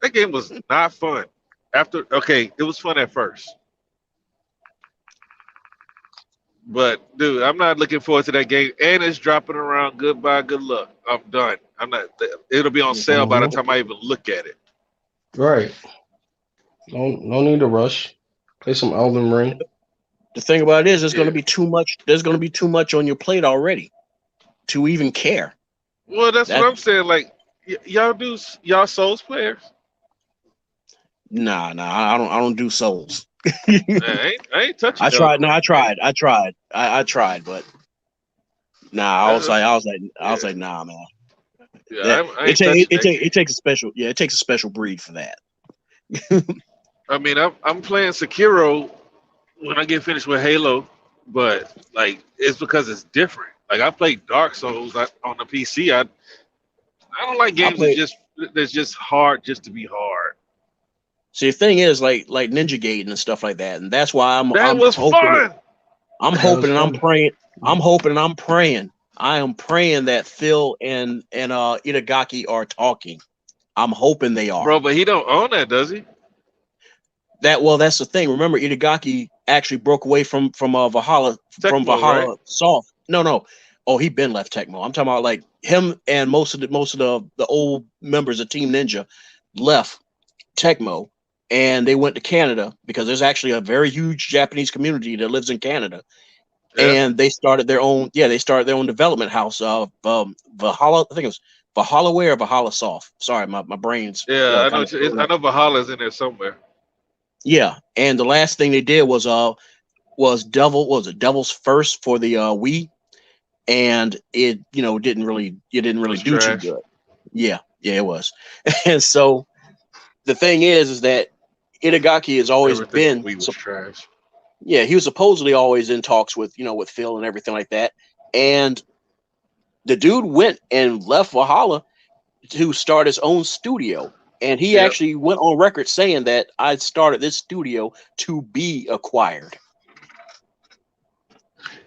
That game was not fun. It was fun at first. But dude, I'm not looking forward to that game, and it's dropping around. Goodbye, good luck. I'm done. I'm not. It'll be on sale by the time I even look at it. Right. No need to rush. Play some Elden Ring. The thing about it is, there's going to be too much. There's going to be too much on your plate already to even care. Well, that's what I'm saying. Like, y'all Souls players? Nah. I don't do Souls. I ain't touching. I tried. No, I tried. I tried, but nah. I was like, nah, man. Yeah, it takes a special. Yeah, it takes a special breed for that. I mean, I'm playing Sekiro when I get finished with Halo, but like it's because it's different. Like I played Dark Souls on the PC. I don't like games that's just hard just to be hard. See, the thing is, like Ninja Gaiden and stuff like that, and that's why I'm fun. I'm hoping and I'm praying. I'm hoping and I'm praying. I am praying that Phil and Itagaki are talking. I'm hoping they are. Bro, but he don't own that, does he? That's the thing. Remember, Itagaki actually broke away from Valhalla Tecmo, right? Soft. No. Oh, he been left Tecmo. I'm talking about like him and most of the old members of Team Ninja left Tecmo. And they went to Canada because there's actually a very huge Japanese community that lives in Canada. Yeah. And they started their own development house of Valhalla. I think it was Valhalla or Valhalla Soft. Sorry, my brain's Yeah, I know. I kinda know Valhalla's in there somewhere. yeah. And the last thing they did was Devil's First for the Wii, and it didn't really It was do too trash. good. Yeah, it was. And so the thing is that Itagaki has always Everything on been Wii was trash. yeah, he was supposedly always in talks with with Phil and everything like that. And the dude went and left Valhalla to start his own studio. And he Yep. actually went on record saying that I started this studio to be acquired.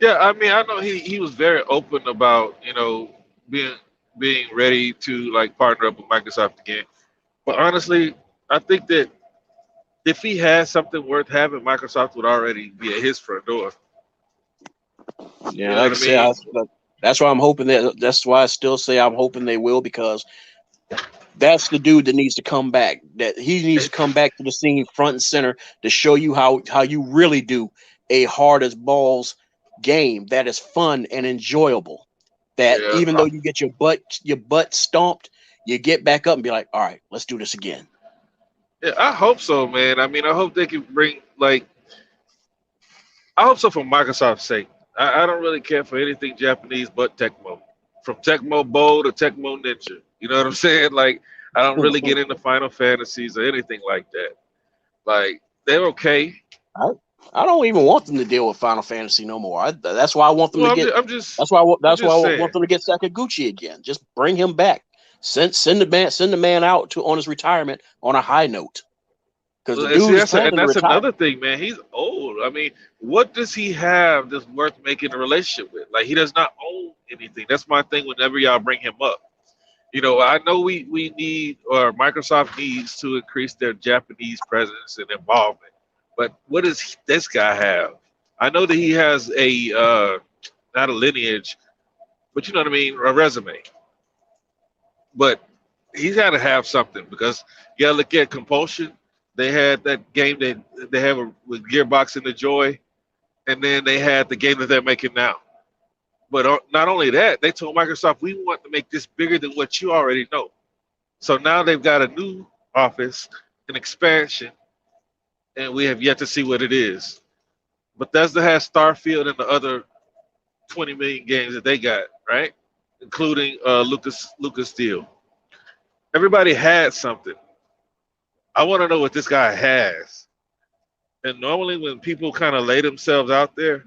Yeah, I mean, I know he was very open about being ready to like partner up with Microsoft again. But honestly, I think that if he had something worth having, Microsoft would already be at his front door. Yeah, You know like I what I mean? said, that's why I'm hoping that's why I still say I'm hoping they will, because that's the dude that needs to come back. That he needs to come back to the scene front and center to show you how you really do a hard as balls game that is fun and enjoyable. That Yeah, even though you get your butt stomped, you get back up and be like, all right, let's do this again. yeah, I hope so, man. I mean, I hope they can bring I hope so for Microsoft's sake. I don't really care for anything Japanese but Tecmo. From Tecmo Bowl to Tecmo Ninja. You know what I'm saying? Like, I don't really get into Final Fantasies or anything like that. Like, they're okay. I don't even want them to deal with Final Fantasy no more. That's why I want them Well, to get. I'm just That's why I saying. want them to get Sakaguchi again. Just bring him back. Send the man out on his retirement on a high note. Because the dude is planning to That's retire. another thing, man. He's old. I mean, what does he have that's worth making a relationship with? Like, he does not own anything. That's my thing whenever y'all bring him up. I know we need, or Microsoft needs to increase their Japanese presence and involvement. But what does this guy have? I know that he has not a lineage, but you know what I mean, a resume. But he's got to have something, because you got to look at Compulsion. They had that game that they have with Gearbox and the Joy, and then they had the game that they're making now. But not only that, they told Microsoft, we want to make this bigger than what you already know. So now they've got a new office, an expansion, and we have yet to see what it is. Bethesda has Starfield and the other 20 million games that they got, right? Including Lucas Steel. Everybody had something. I want to know what this guy has. And normally when people kind of lay themselves out there,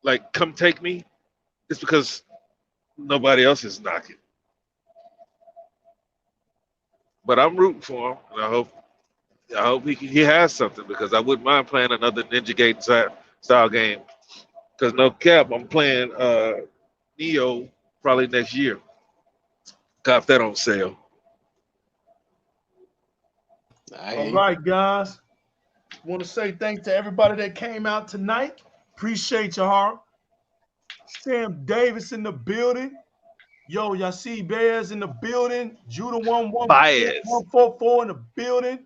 like, come take me, it's because nobody else is knocking. But I'm rooting for him, and I hope he has something, because I wouldn't mind playing another Ninja Gaiden style game. Because no cap, I'm playing Neo probably next year. Got that on sale. All right, guys. Want to say thanks to everybody that came out tonight. Appreciate your heart. Sam Davis in the building. Yo, y'all see Bears in the building. Judah 144 in the building.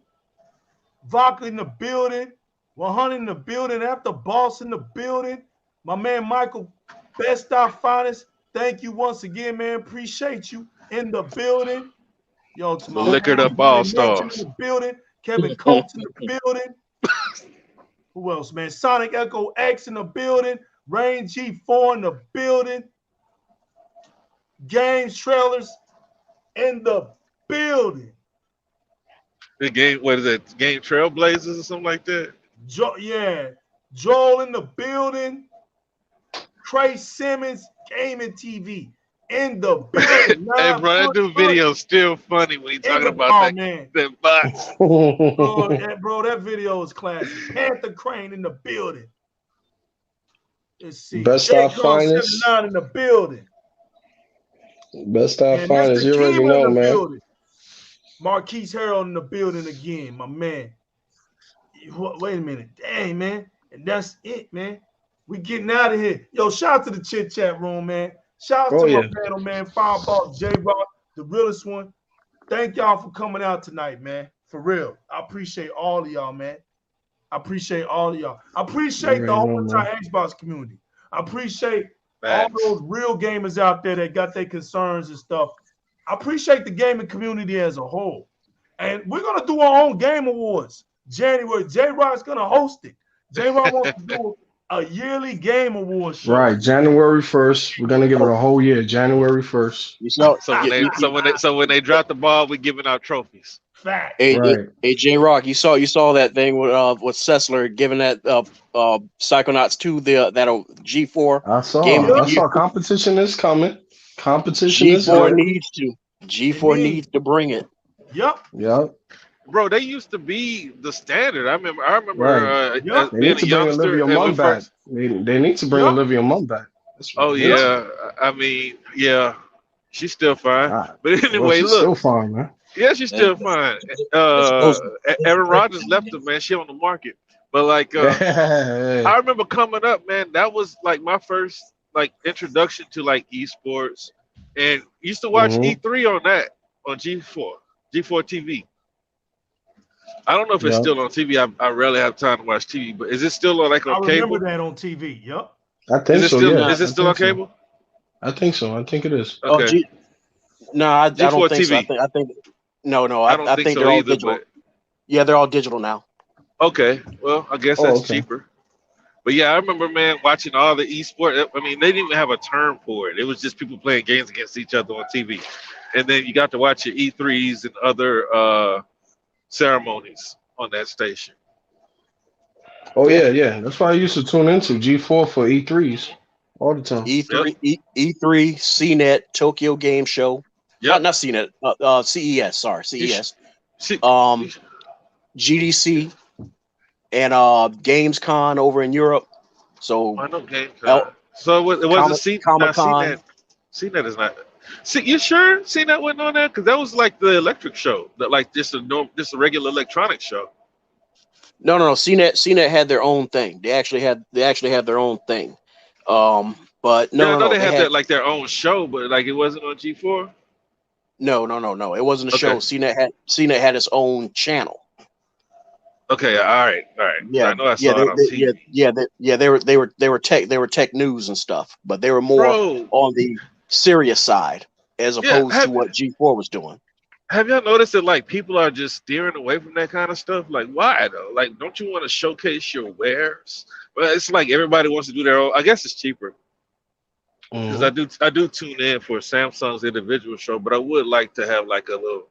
Vodka in the building. 100 in the building. After Boss in the building. My man Michael, Best Stop Finest. Thank you once again, man. Appreciate you in the building. Yo, to my Liquored up all stars in the building. Kevin Coates in the building. Who else, man? Sonic Echo X in the building. Rain G4 in the building. Games Trailers in the building. The game, what is it? Game Trailblazers or something like that? Joel in the building. Trey Simmons, Gaming TV in the building. Hey, bro, that new video is still funny when he's talking about that box. Bro, that video is classic. Panther Crane in the building. Let's see. Best Stop Finest. 79 in the building. Best Stop Finest. You already know, man. Building. Marquise Harold in the building again, my man. Wait a minute. Dang, man. And that's it, man. We getting out of here. Yo, shout out to the chit chat room, man. Shout out to my panel, man. Fireball, J-Rock, the realest one. Thank y'all for coming out tonight, man. For real. I appreciate all of y'all, man. I appreciate all of y'all. I appreciate the whole entire Xbox community. I appreciate all those real gamers out there that got their concerns and stuff I appreciate the gaming community as a whole. And we're going to do our own game awards. January. JyzalRoc's going to host it. JyzalRoc wants to do a yearly game award show. Right, January 1st. We're gonna give it a whole year. January 1st. You saw, So when they drop the ball, we're giving out trophies. Fact. Right. Hey, J-Rock, you saw that thing with Sessler giving that Psychonauts 2 that G4. I saw. Game of the I saw. year. Competition is coming. Competition is G4 here. needs to. G4 needs to bring it. Yep. Yep. Bro, they used to be the standard. I remember Right. Yep. They being need to a bring youngster. Olivia and Munn when back. first- They need to bring Yep. Olivia Munn back. That's Oh what- yeah, I mean, yeah, she's still fine. Ah, But well, anyway, she's look, still fine, man. yeah, she's still fine. Aaron Rodgers left her, man. She on the market. But like, I remember coming up, man. That was like my first like introduction to like esports, and used to watch Mhm. E3 on G4 TV. I don't know if it's Yeah. still on TV. I rarely have time to watch TV, but is it still on like I on remember cable? that on TV. Yep. I think Is it so. still Yeah. is it still on cable? I think so. I think it is. Okay. No, I G4 don't think so. TV. I think no. I don't think so they're all either, digital. but Yeah, they're all digital now. okay. Well, I guess Oh, that's okay. cheaper. But yeah, I remember, man, watching all the esports. I mean, they didn't even have a term for it. It was just people playing games against each other on TV. And then you got to watch your E3s and other ceremonies on that station. Oh yeah. That's why I used to tune into G4 for E3s all the time. E3, E3, CNET, Tokyo Game Show. Yep. Not CNET. CES. Sorry, CES. See, GDC and GamesCon over in Europe. So I know game. Oh. So it wasn't Comic-Con. CNET is not. See, you sure CNET wasn't on there? Because that was like the electric show, that like just a regular electronic show. no. CNET had their own thing. They actually had their own thing. But Yeah, I know no. they had that like their own show, but like it wasn't on G4. No. It wasn't a show. Okay. CNET had its own channel. Okay, all right. Yeah, I know I saw it on TV. they were tech news and stuff, but they were more Bro, on the serious side as Yeah, opposed to what G4 was doing. have y'all noticed that like people are just steering away from that kind of stuff? Like, why though? Like, don't you want to showcase your wares? Well, it's like everybody wants to do their own. I guess it's cheaper because I do tune in for Samsung's individual show, but I would like to have like a little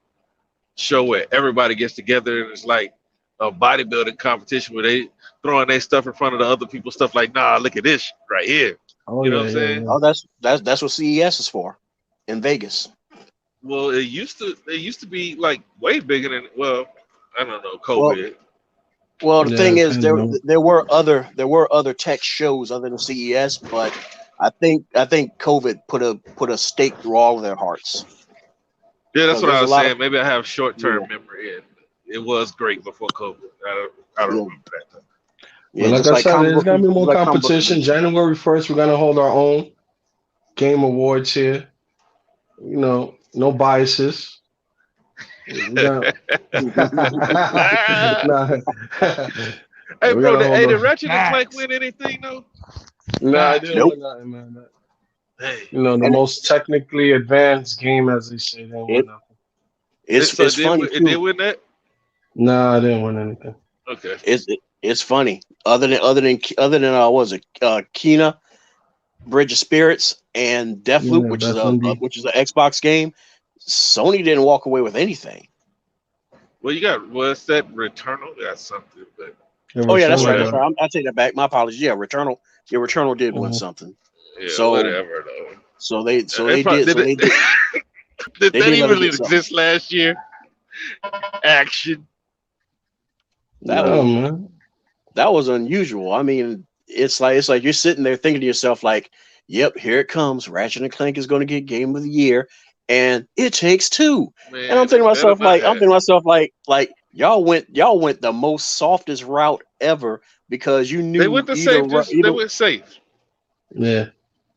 show where everybody gets together and it's like a bodybuilding competition where they throwing their stuff in front of the other people's stuff. Like, nah, look at this right here. Oh, You know what I'm saying? Yeah. Oh, that's what CES is for in Vegas. Well, it used to be like way bigger than I don't know, COVID. Well, the Yeah, thing is, I know. there were other tech shows other than CES, but I think COVID put a stake through all of their hearts. Yeah, that's So what I there's was a lot saying. of- Maybe I have short-term memory, and it was great before COVID. I don't remember that time. Well, like just I said, comic there's book- gonna be more like comic book- competition. January 1st, we're gonna hold our own game awards here. You know, no biases. We got- Nah. Hey, We bro, gotta hold did on. Ratchet and Clank Facts. win anything though? Nah, I didn't Nope. win nothing, man. Hey, You know, the most technically advanced game, as they say, they didn't win nothing. It's so it's funny it did too. win that? Nah, I didn't win anything. Okay. It's funny. Other than what was it Kena, Bridge of Spirits, and Deathloop, Yeah, which Deathloop. is an Xbox game. Sony didn't walk away with anything. Well, you got what's that? Returnal got something, but Oh yeah, that's right. Whatever. That's right. I take that back. My apologies. Yeah, Returnal. Yeah, Returnal did win Mhm. something. yeah, So- whatever though. So they They did. did They it- did. Did They that did let even it get something. exist last year? Action. That No, was man. that was unusual. I mean, it's like you're sitting there thinking to yourself, like, "Yep, here it comes. Ratchet and Clank is going to get Game of the Year, and It Takes Two." Man, And I'm thinking to better myself, not like, have. y'all went the most softest route ever because you knew They went the safe. They went safe. Yeah.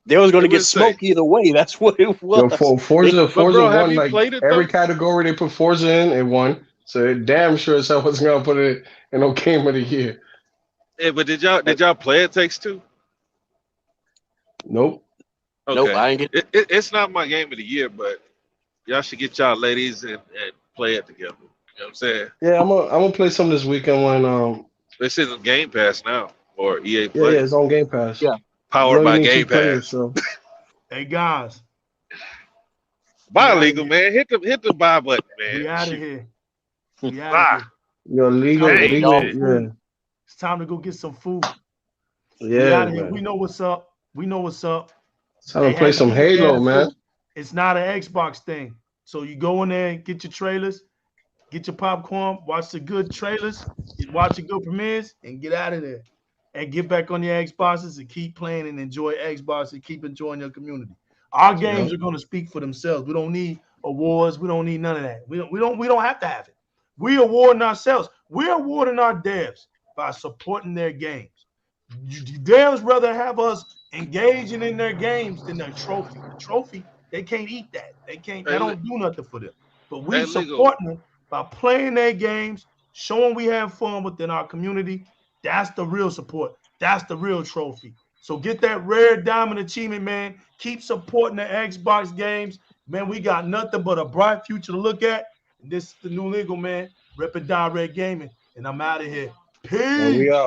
they was going to They get went smoked safe. either way. That's what it Yo, was. Forza bro, have won you like played it, every though? category they put Forza in, it won. So it damn sure as hell wasn't gonna put it in no game of the year. Yeah, but did y'all play It Takes Two? Nope. Okay. Nope, I ain't get. It's not my game of the year, but y'all should get y'all ladies and play it together. You know what I'm saying? Yeah, I'm gonna play some this weekend when It's in Game Pass now or EA yeah, Play. it's on Game Pass. Yeah. You Powered only by need 2 Game players, Pass. so Hey guys, Buy we legal, outta man. Hit the buy button, we man. out of Shoot. here. We out of Buy. here. your legal, Time to Hey, go legal, get some yeah, food. It's time to go get some food. We yeah, out of here. man. We know what's up. We know what's up. Time They to play had some the weekend, Halo, man. so it's not an Xbox thing. So you go in there, get your trailers, get your popcorn, watch the good trailers, watch the good premieres, and get out of there. And get back on your Xboxes and keep playing and enjoy Xbox and keep enjoying your community. Our Yeah. games are going to speak for themselves. We don't need awards. We don't need none of that. We don't have to have it. We awarding ourselves. We're awarding our devs by supporting their games. Devs rather have us engaging in their games than their trophy. The trophy, they can't eat that. That Hey, don't do nothing for them. But we hey, legal. supporting them by playing their games, showing we have fun within our community. That's the real support. That's the real trophy. So get that rare diamond achievement, man. Keep supporting the Xbox games. Man, we got nothing but a bright future to look at. And this is the new legal, man. Repping Di-RRec Gaming. And I'm out of here. And we Peace. out.